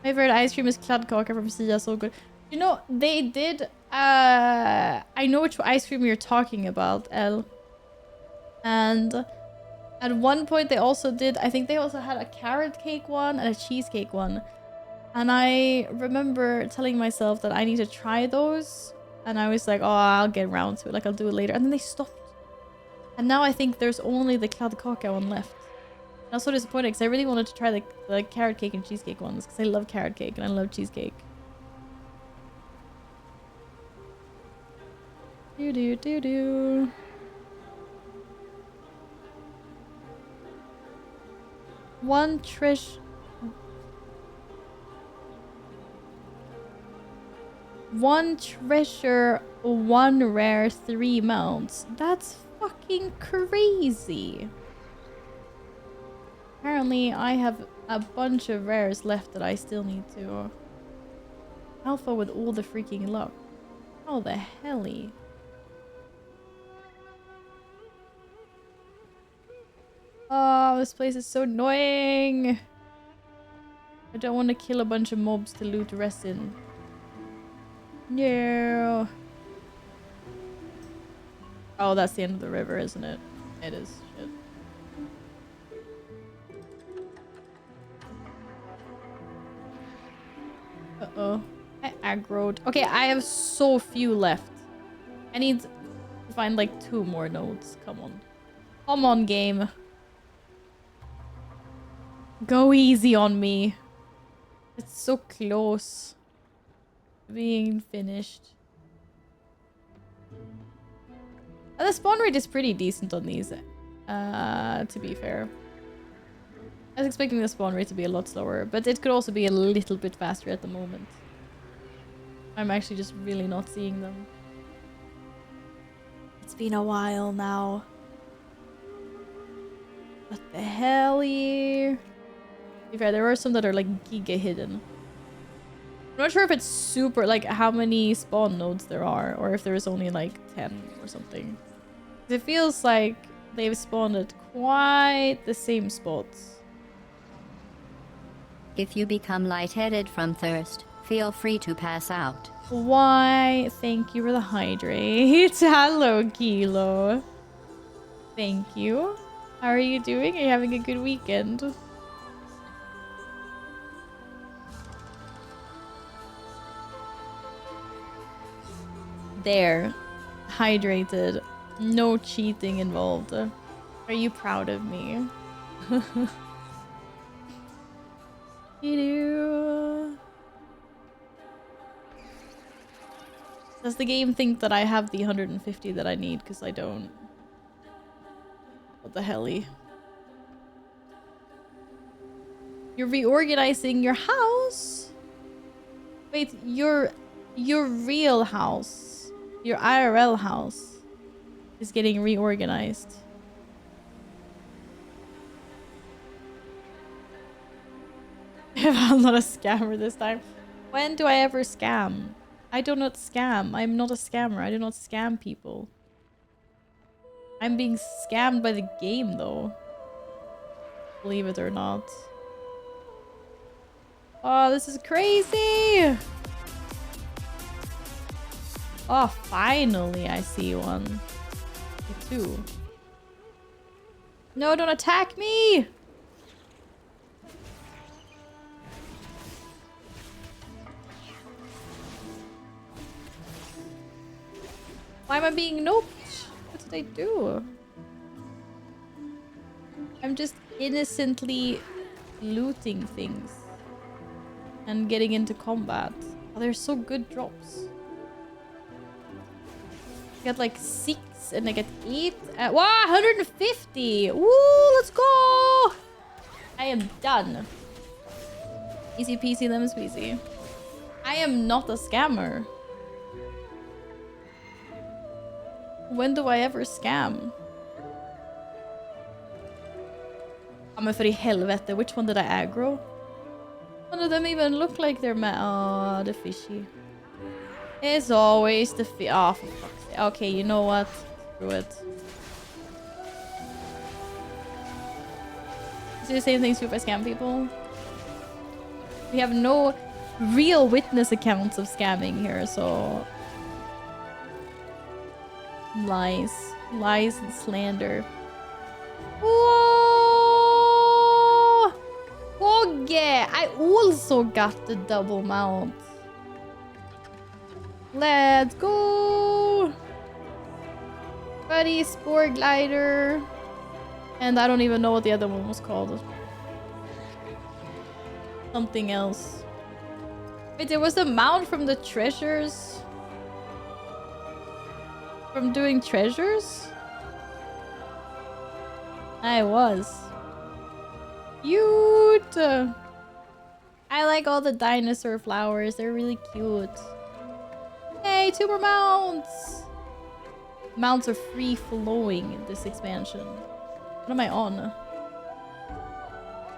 My favorite ice cream is kladdkaka from Sia, so good. You know, they did... I know which ice cream you're talking about, Elle. And at one point they also did... I think they also had a carrot cake one and a cheesecake one. And I remember telling myself that I need to try those. And I was like, oh, I'll get around to it. Like, I'll do it later. And then they stopped. And now I think there's only the kladdkaka one left. And I was so disappointed because I really wanted to try the carrot cake and cheesecake ones. Because I love carrot cake and I love cheesecake. Do do do do. One treasure, one rare, 3 mounts. That's fucking crazy. Apparently, I have a bunch of rares left that I still need to alpha with all the freaking luck. How the helly? Oh, this place is so annoying. I don't want to kill a bunch of mobs to loot resin. No. Oh, that's the end of the river, isn't it? It is. Shit. Uh-oh. I aggroed. Okay, I have so few left. I need to find like 2 more nodes. Come on. Come on, game. Go easy on me. It's so close to being finished. The spawn rate is pretty decent on these, to be fair. I was expecting the spawn rate to be a lot slower, but it could also be a little bit faster at the moment. I'm actually just really not seeing them. It's been a while now. What the hell here? To be fair, there are some that are like giga hidden. I'm not sure if it's super, like how many spawn nodes there are, or if there is only like 10 or something. It feels like they've spawned at quite the same spots. If you become lightheaded from thirst, feel free to pass out. Why? Thank you for the hydrate. Hello, Kilo. Thank you. How are you doing? Are you having a good weekend? There. Hydrated. No cheating involved. Are you proud of me? Does the game think that I have the 150 that I need? Because I don't. What the helly? You're reorganizing your house? Wait, your real house, your IRL house is getting reorganized. I'm not a scammer this time. When do I ever scam? I do not scam. I'm not a scammer. I do not scam people. I'm being scammed by the game though. Believe it or not. Oh, this is crazy! Oh, finally I see one. Two. No, don't attack me! Why am I being noped? What did I do? I'm just innocently looting things and getting into combat. Oh, they're so good drops. I got like 6 and I get 8. Wow, 150! Woo, let's go! I am done. Easy peasy lemon squeezy. I am not a scammer. When do I ever scam? Ja men för i helvete, which one did I aggro? None of them even look like they're oh, the fishy. It's always the oh, for fuck's sake. Okay, you know what? Screw it. Do the same things if I scam people. We have no real witness accounts of scamming here, so... Lies. Lies and slander. Whoa! Okay, I also got the double mount. Let's go! Buddy, Spore Glider. And I don't even know what the other one was called. Something else. Wait, there was a mount from the treasures? From doing treasures? I was. Cute! I like all the dinosaur flowers. They're really cute. Hey, 2 more mounts! Mounts are free flowing in this expansion. What am I on?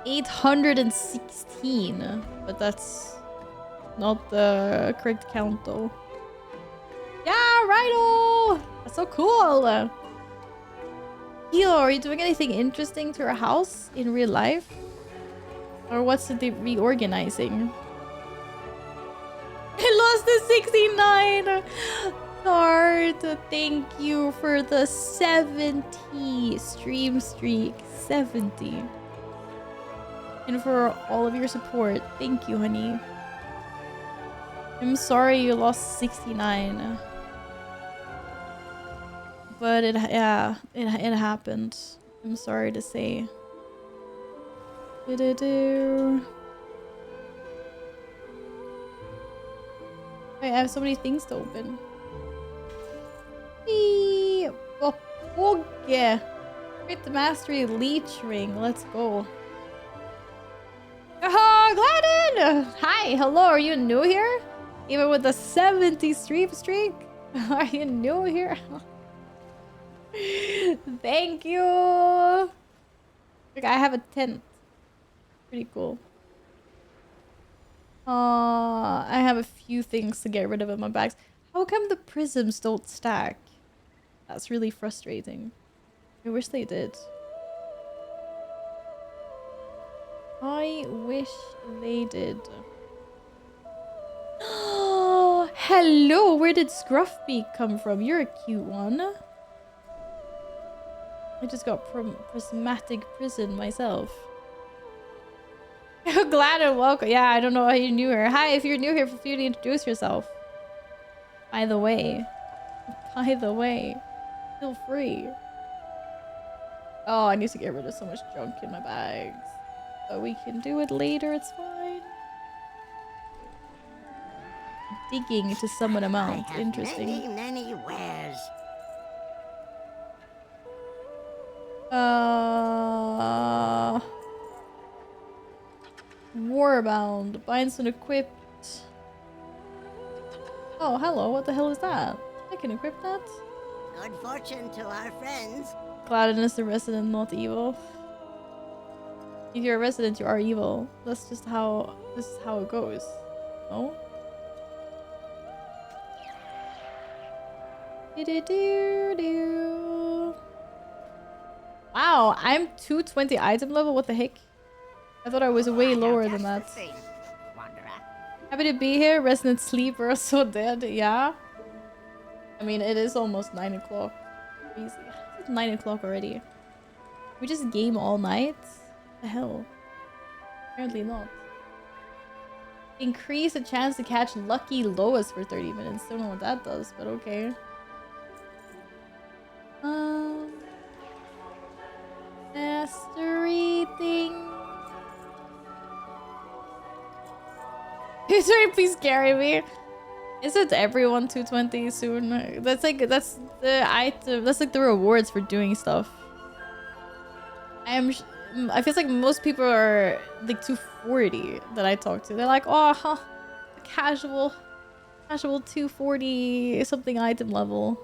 816. But that's not the correct count though. Yeah, righto! That's so cool! Yo, are you doing anything interesting to your house in real life? Or what's it reorganizing? I lost the 69! Tart, thank you for the 70 stream streak. 70. And for all of your support. Thank you, honey. I'm sorry you lost 69. But it happened. I'm sorry to say. I have so many things to open. Oh, okay. Great the mastery leech ring. Let's go. Oh, Gladden! Hi, hello. Are you new here? Even with the 70 stream streak? Are you new here? Thank you. Look, I have a tent. Pretty cool. I have a few things to get rid of in my bags. How come the prisms don't stack? That's really frustrating. I wish they did. I wish they did. Hello! Where did Scruffbeak come from? You're a cute one. I just got prismatic prison myself. Glad and welcome. Yeah, I don't know how you're new here. Hi, if you're new here, feel free to introduce yourself. By the way. By the way. Feel free. Oh, I need to get rid of so much junk in my bags. But we can do it later, it's fine. Digging to summon amount. I have Interesting. many wares. Warbound. Binds and equipped. Oh, hello. What the hell is that? I can equip that? Good fortune to our friends. Clouded is the resident, not evil. If you're a resident, you are evil. That's just how this is how it goes. No? Do-do-do-do. Wow, I'm 220 item level. What the heck? I thought I was way lower than that. Happy to be here. Resident sleeper, so dead. Yeah. I mean, it is almost 9 o'clock. Easy. It's 9 o'clock already. We just game all night? What the hell? Apparently not. Increase the chance to catch lucky lowest for 30 minutes. Don't know what that does, but okay. Mastery thing. Please carry me. Isn't everyone 220 soon? That's like that's the item. That's like the rewards for doing stuff. I feel like most people are like 240 that I talk to. They're like, oh, huh, casual 240 something item level,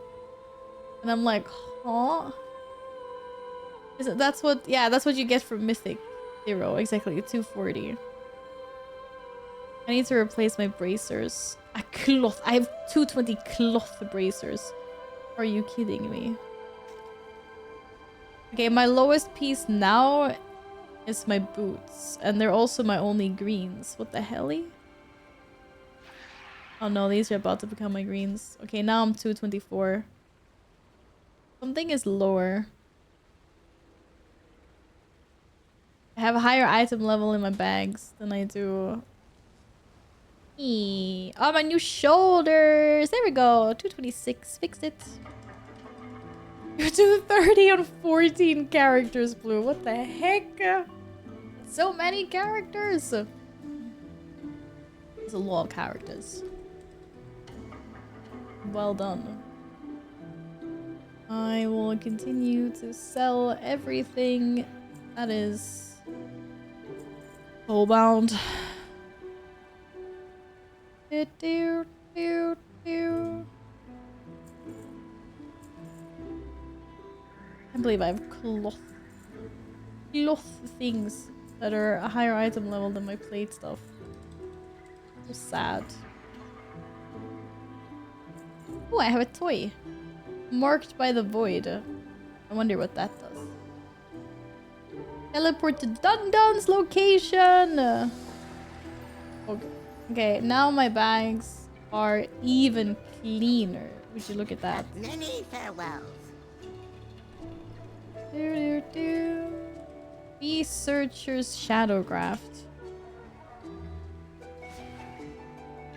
and I'm like, huh? Is it? That's what? Yeah, that's what you get from Mythic 0. Exactly, 240. I need to replace my bracers. A cloth. I have 220 cloth bracers. Are you kidding me? Okay, my lowest piece now is my boots. And they're also my only greens. What the helly? Oh no, these are about to become my greens. Okay, now I'm 224. Something is lower. I have a higher item level in my bags than I do. Oh, my new shoulders. There we go. 226. Fixed it. You're 230 on 14 characters, Blue. What the heck? So many characters. There's a lot of characters. Well done. I will continue to sell everything that is soulbound. I believe I have cloth things that are a higher item level than my plate stuff. So sad. Oh, I have a toy. Marked by the void. I wonder what that does. Teleport to Dundon's location! Okay. Okay, now my bags are even cleaner. Would you look at that? Many farewells. Researcher's Shadowcraft.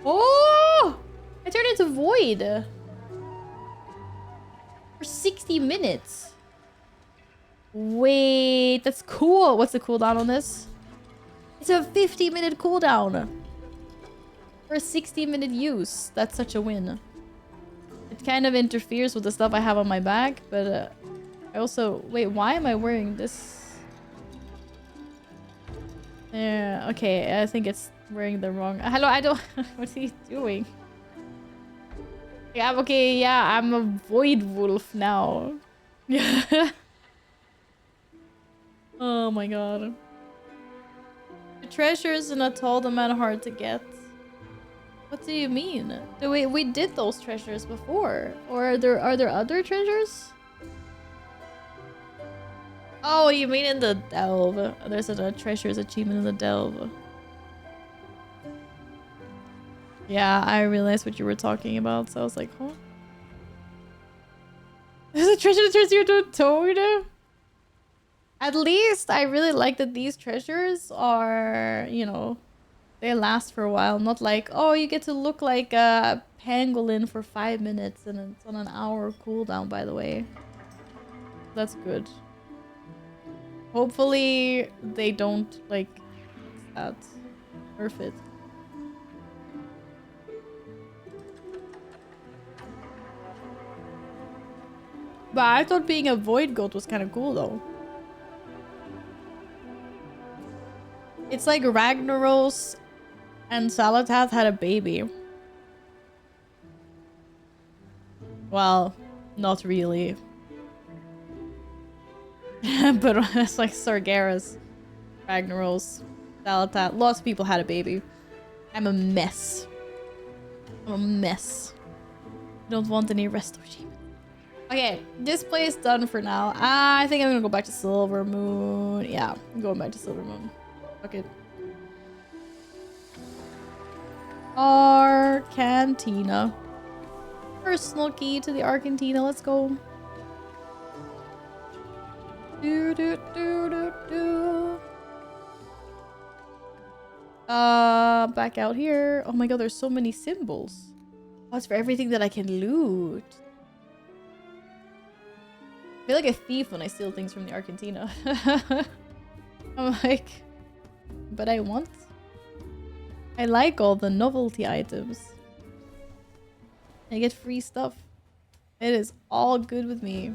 Oh! I turned into Void! For 60 minutes. Wait, that's cool. What's the cooldown on this? It's a 50-minute cooldown. For a 60-minute use. That's such a win. It kind of interferes with the stuff I have on my back, but I also... Wait, why am I wearing this? Yeah, okay, I think it's wearing the wrong... Hello, I don't... What are you doing? Yeah, okay, yeah, I'm a void wolf now. Oh my god. The treasures in Atoldaman are hard to get. What do you mean? We did those treasures before. Or are there other treasures? Oh, you mean in the delve. There's a treasures achievement in the delve. Yeah, I realized what you were talking about, so I was like, huh? There's a treasure that turns you into a toad? At least I really like that these treasures are, you know, they last for a while. Not like, oh, you get to look like a pangolin for 5 minutes and it's on an hour cooldown, by the way. That's good. Hopefully they don't like that. Nerf it. But I thought being a void goat was kind of cool though. It's like Ragnaros and Salatath had a baby. Well, not really. But it's like Sargeras, Ragnaros, Salatath. Lots of people had a baby. I'm a mess. I'm a mess. I don't want any resto sheep. Okay, this play is done for now. I think I'm gonna go back to Silver Moon. Yeah, I'm going back to Silver Moon. Fuck it. Arcantina. Personal key to the Arcantina. Let's go. Do do do do do. Back out here. Oh my god, there's so many symbols. Oh, it's for everything that I can loot. I feel like a thief when I steal things from the Arcantina. I'm like, but I like all the novelty items. I get free stuff. It is all good with me.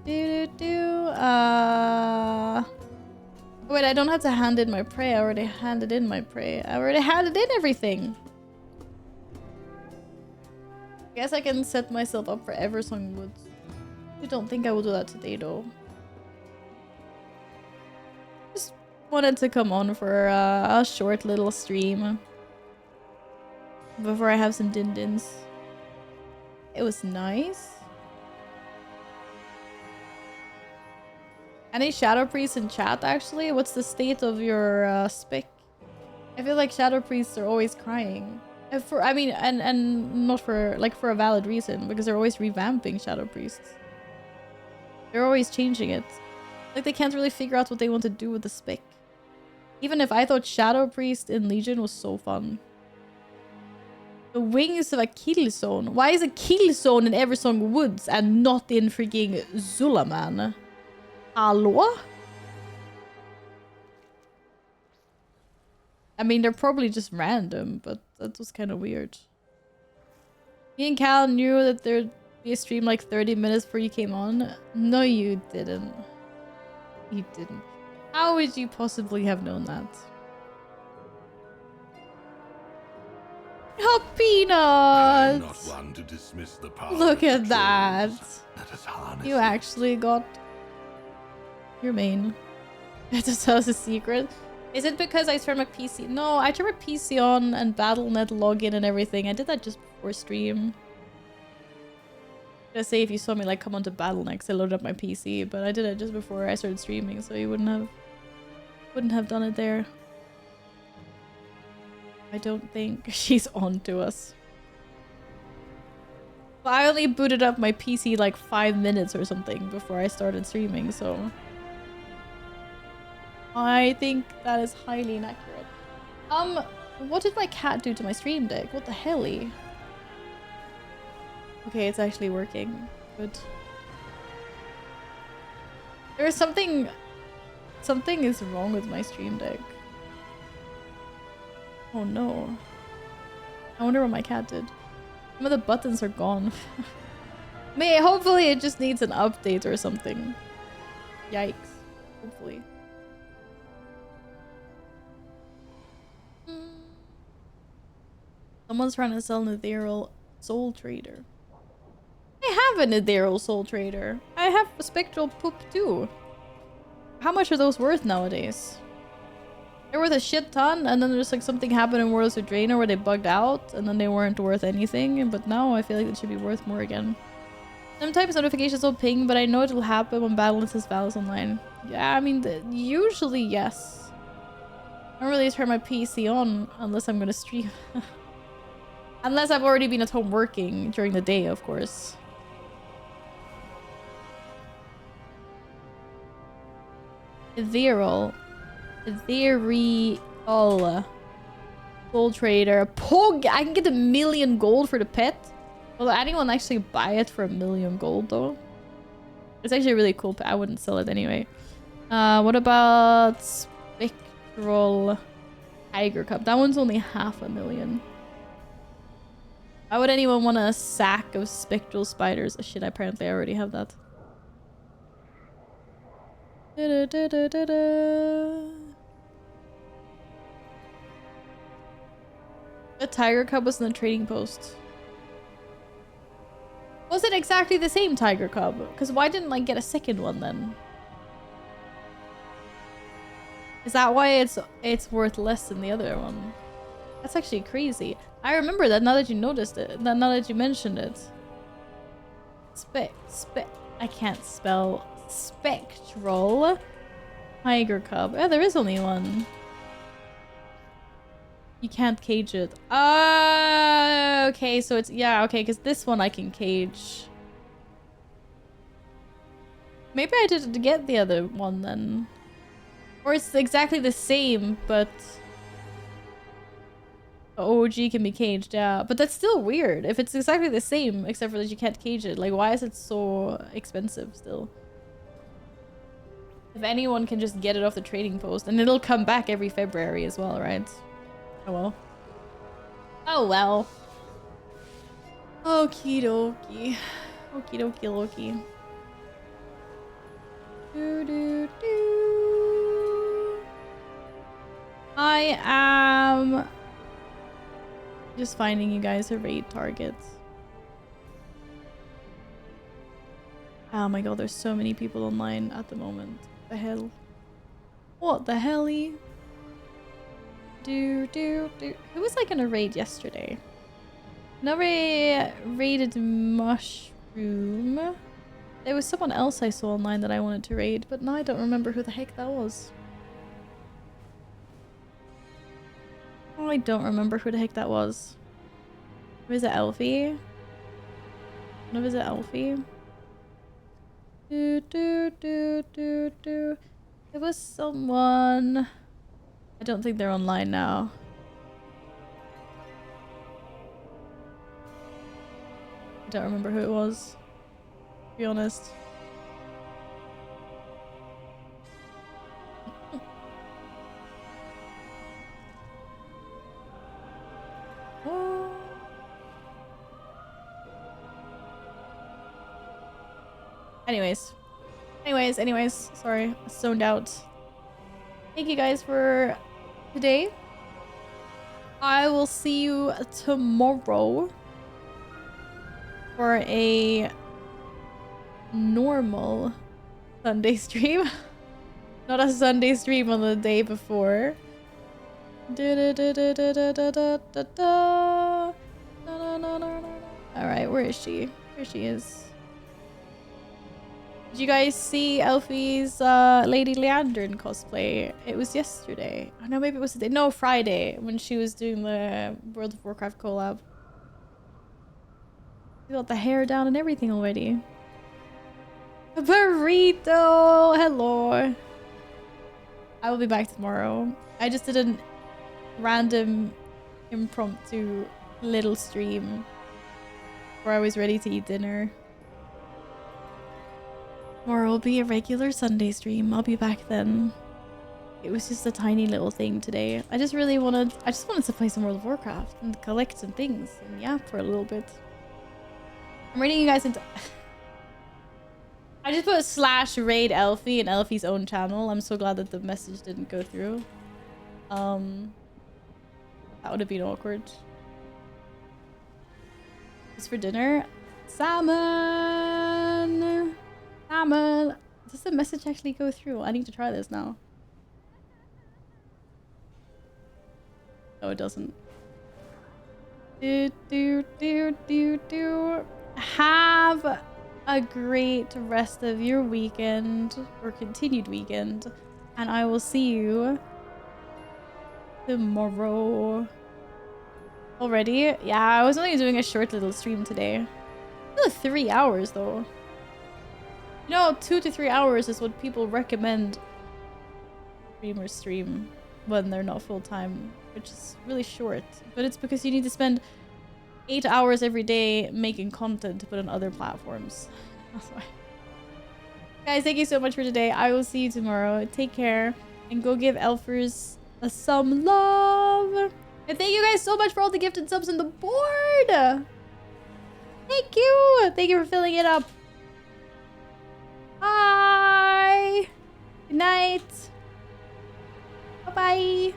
Wait, I don't have to hand in my prey. I already handed in my prey. I already handed in everything. I guess I can set myself up for Eversong Woods. I don't think I will do that today though. Just wanted to come on for a short little stream before I have some din-dins. It was nice. Any Shadow Priests in chat actually? What's the state of your spec? I feel like Shadow Priests are always crying. I mean, and not for like for a valid reason, because they're always revamping Shadow Priests. They're always changing it. Like they can't really figure out what they want to do with the spec. Even if I thought Shadow Priest in Legion was so fun. The wings of a kill zone. Why is a kill zone in Eversong Woods and not in freaking Zulaman? Hello? I mean, they're probably just random, but that was kind of weird. Me and Cal knew that there'd be a stream like 30 minutes before you came on. No, you didn't. You didn't. How would you possibly have known that? Oh, Peanut! I'm not one to dismiss the power. Look at that. Let us harness You actually got your main. To tell us a secret. Is it because I turned my PC? No, I turned my PC on and Battle.net login and everything. I did that just before stream. I say if you saw me like come onto Battle.net because I loaded up my PC, but I did it just before I started streaming, so you wouldn't have done it there. I don't think she's on to us. But I only booted up my PC like 5 minutes or something before I started streaming, so I think that is highly inaccurate. What did my cat do to my stream deck? What the helly? Okay, it's actually working. Good. There's something is wrong with my stream deck. Oh no. I wonder what my cat did. Some of the buttons are gone. Hopefully it just needs an update or something. Yikes. Hopefully. Someone's trying to sell an ethereal soul trader. I have an ethereal soul trader. I have a spectral poop too. How much are those worth nowadays? They're worth a shit ton, and then there's like something happened in Worlds of Draenor where they bugged out, and then they weren't worth anything, but now I feel like it should be worth more again. Sometimes notifications will ping, but I know it will happen when Battle.net says Battles Online. Yeah, I mean, usually yes. I don't really turn my PC on unless I'm gonna stream. Unless I've already been at home working during the day, of course. Ethereal soul trader. Pog! I can get 1 million gold for the pet. Will anyone actually buy it for 1 million gold though? It's actually a really cool pet. I wouldn't sell it anyway. What about Spectral Tiger Cub? That one's only 500,000. Why would anyone want a sack of spectral spiders? Oh, shit, apparently I already have that. The tiger cub was in the trading post. Was it exactly the same tiger cub? Because why didn't I get a second one then? Is that why it's worth less than the other one? That's actually crazy. I remember that now that you noticed it. Now that you mentioned it. I can't spell. Spectral tiger cub. Oh, there is only one. You can't cage it. Okay, so it's... Yeah, okay, because this one I can cage. Maybe I didn't get the other one then. Or it's exactly the same, but... the OG can be caged, yeah. But that's still weird. If it's exactly the same, except for that you can't cage it. Like, why is it so expensive still? If anyone can just get it off the trading post. And it'll come back every February as well, right? Oh well. Oh well. Okie dokie. Okie dokie dokie. Do do do. I am just finding you guys a raid target. Oh my god, there's so many people online at the moment. What the hell? What the helly? Who was I gonna raid yesterday? Nobody raided Mushroom. There was someone else I saw online that I wanted to raid, but now I don't remember who the heck that was. I don't remember who the heck that was. Was it Elfie? No, was it Elfie? It was someone... I don't think they're online now. I don't remember who it was, to be honest. Oh. Anyways, sorry, I zoned out. Thank you guys for today. I will see you tomorrow for a normal Sunday stream. Not a Sunday stream on the day before. Alright, where is she? Here she is. Did you guys see Elfie's Lady Leandrin cosplay? It was yesterday. Oh no, maybe it was today. No, Friday, when she was doing the World of Warcraft collab. You got the hair down and everything already. A burrito! Hello! I will be back tomorrow. I just did a random impromptu little stream where I was ready to eat dinner. Tomorrow will be a regular Sunday stream. I'll be back then. It was just a tiny little thing today. I just wanted to play some World of Warcraft and collect some things and yap for a little bit. I'm raiding you guys into... I just put /raid Elfie in Elfie's own channel. I'm so glad that the message didn't go through. That would have been awkward. What's for dinner? Salmon! Salmon! Does the message actually go through? I need to try this now. Oh, it doesn't. Have a great rest of your weekend or continued weekend, and I will see you tomorrow. Already? Yeah, I was only doing a short little stream today. Still 3 hours though. You know, 2 to 3 hours is what people recommend streamers stream when they're not full-time, which is really short. But it's because you need to spend 8 hours every day making content to put on other platforms. That's why. Guys, thank you so much for today. I will see you tomorrow. Take care and go give Elfers some love. And thank you guys so much for all the gifted subs on the board. Thank you. Thank you for filling it up. Bye. Good night. Bye-bye.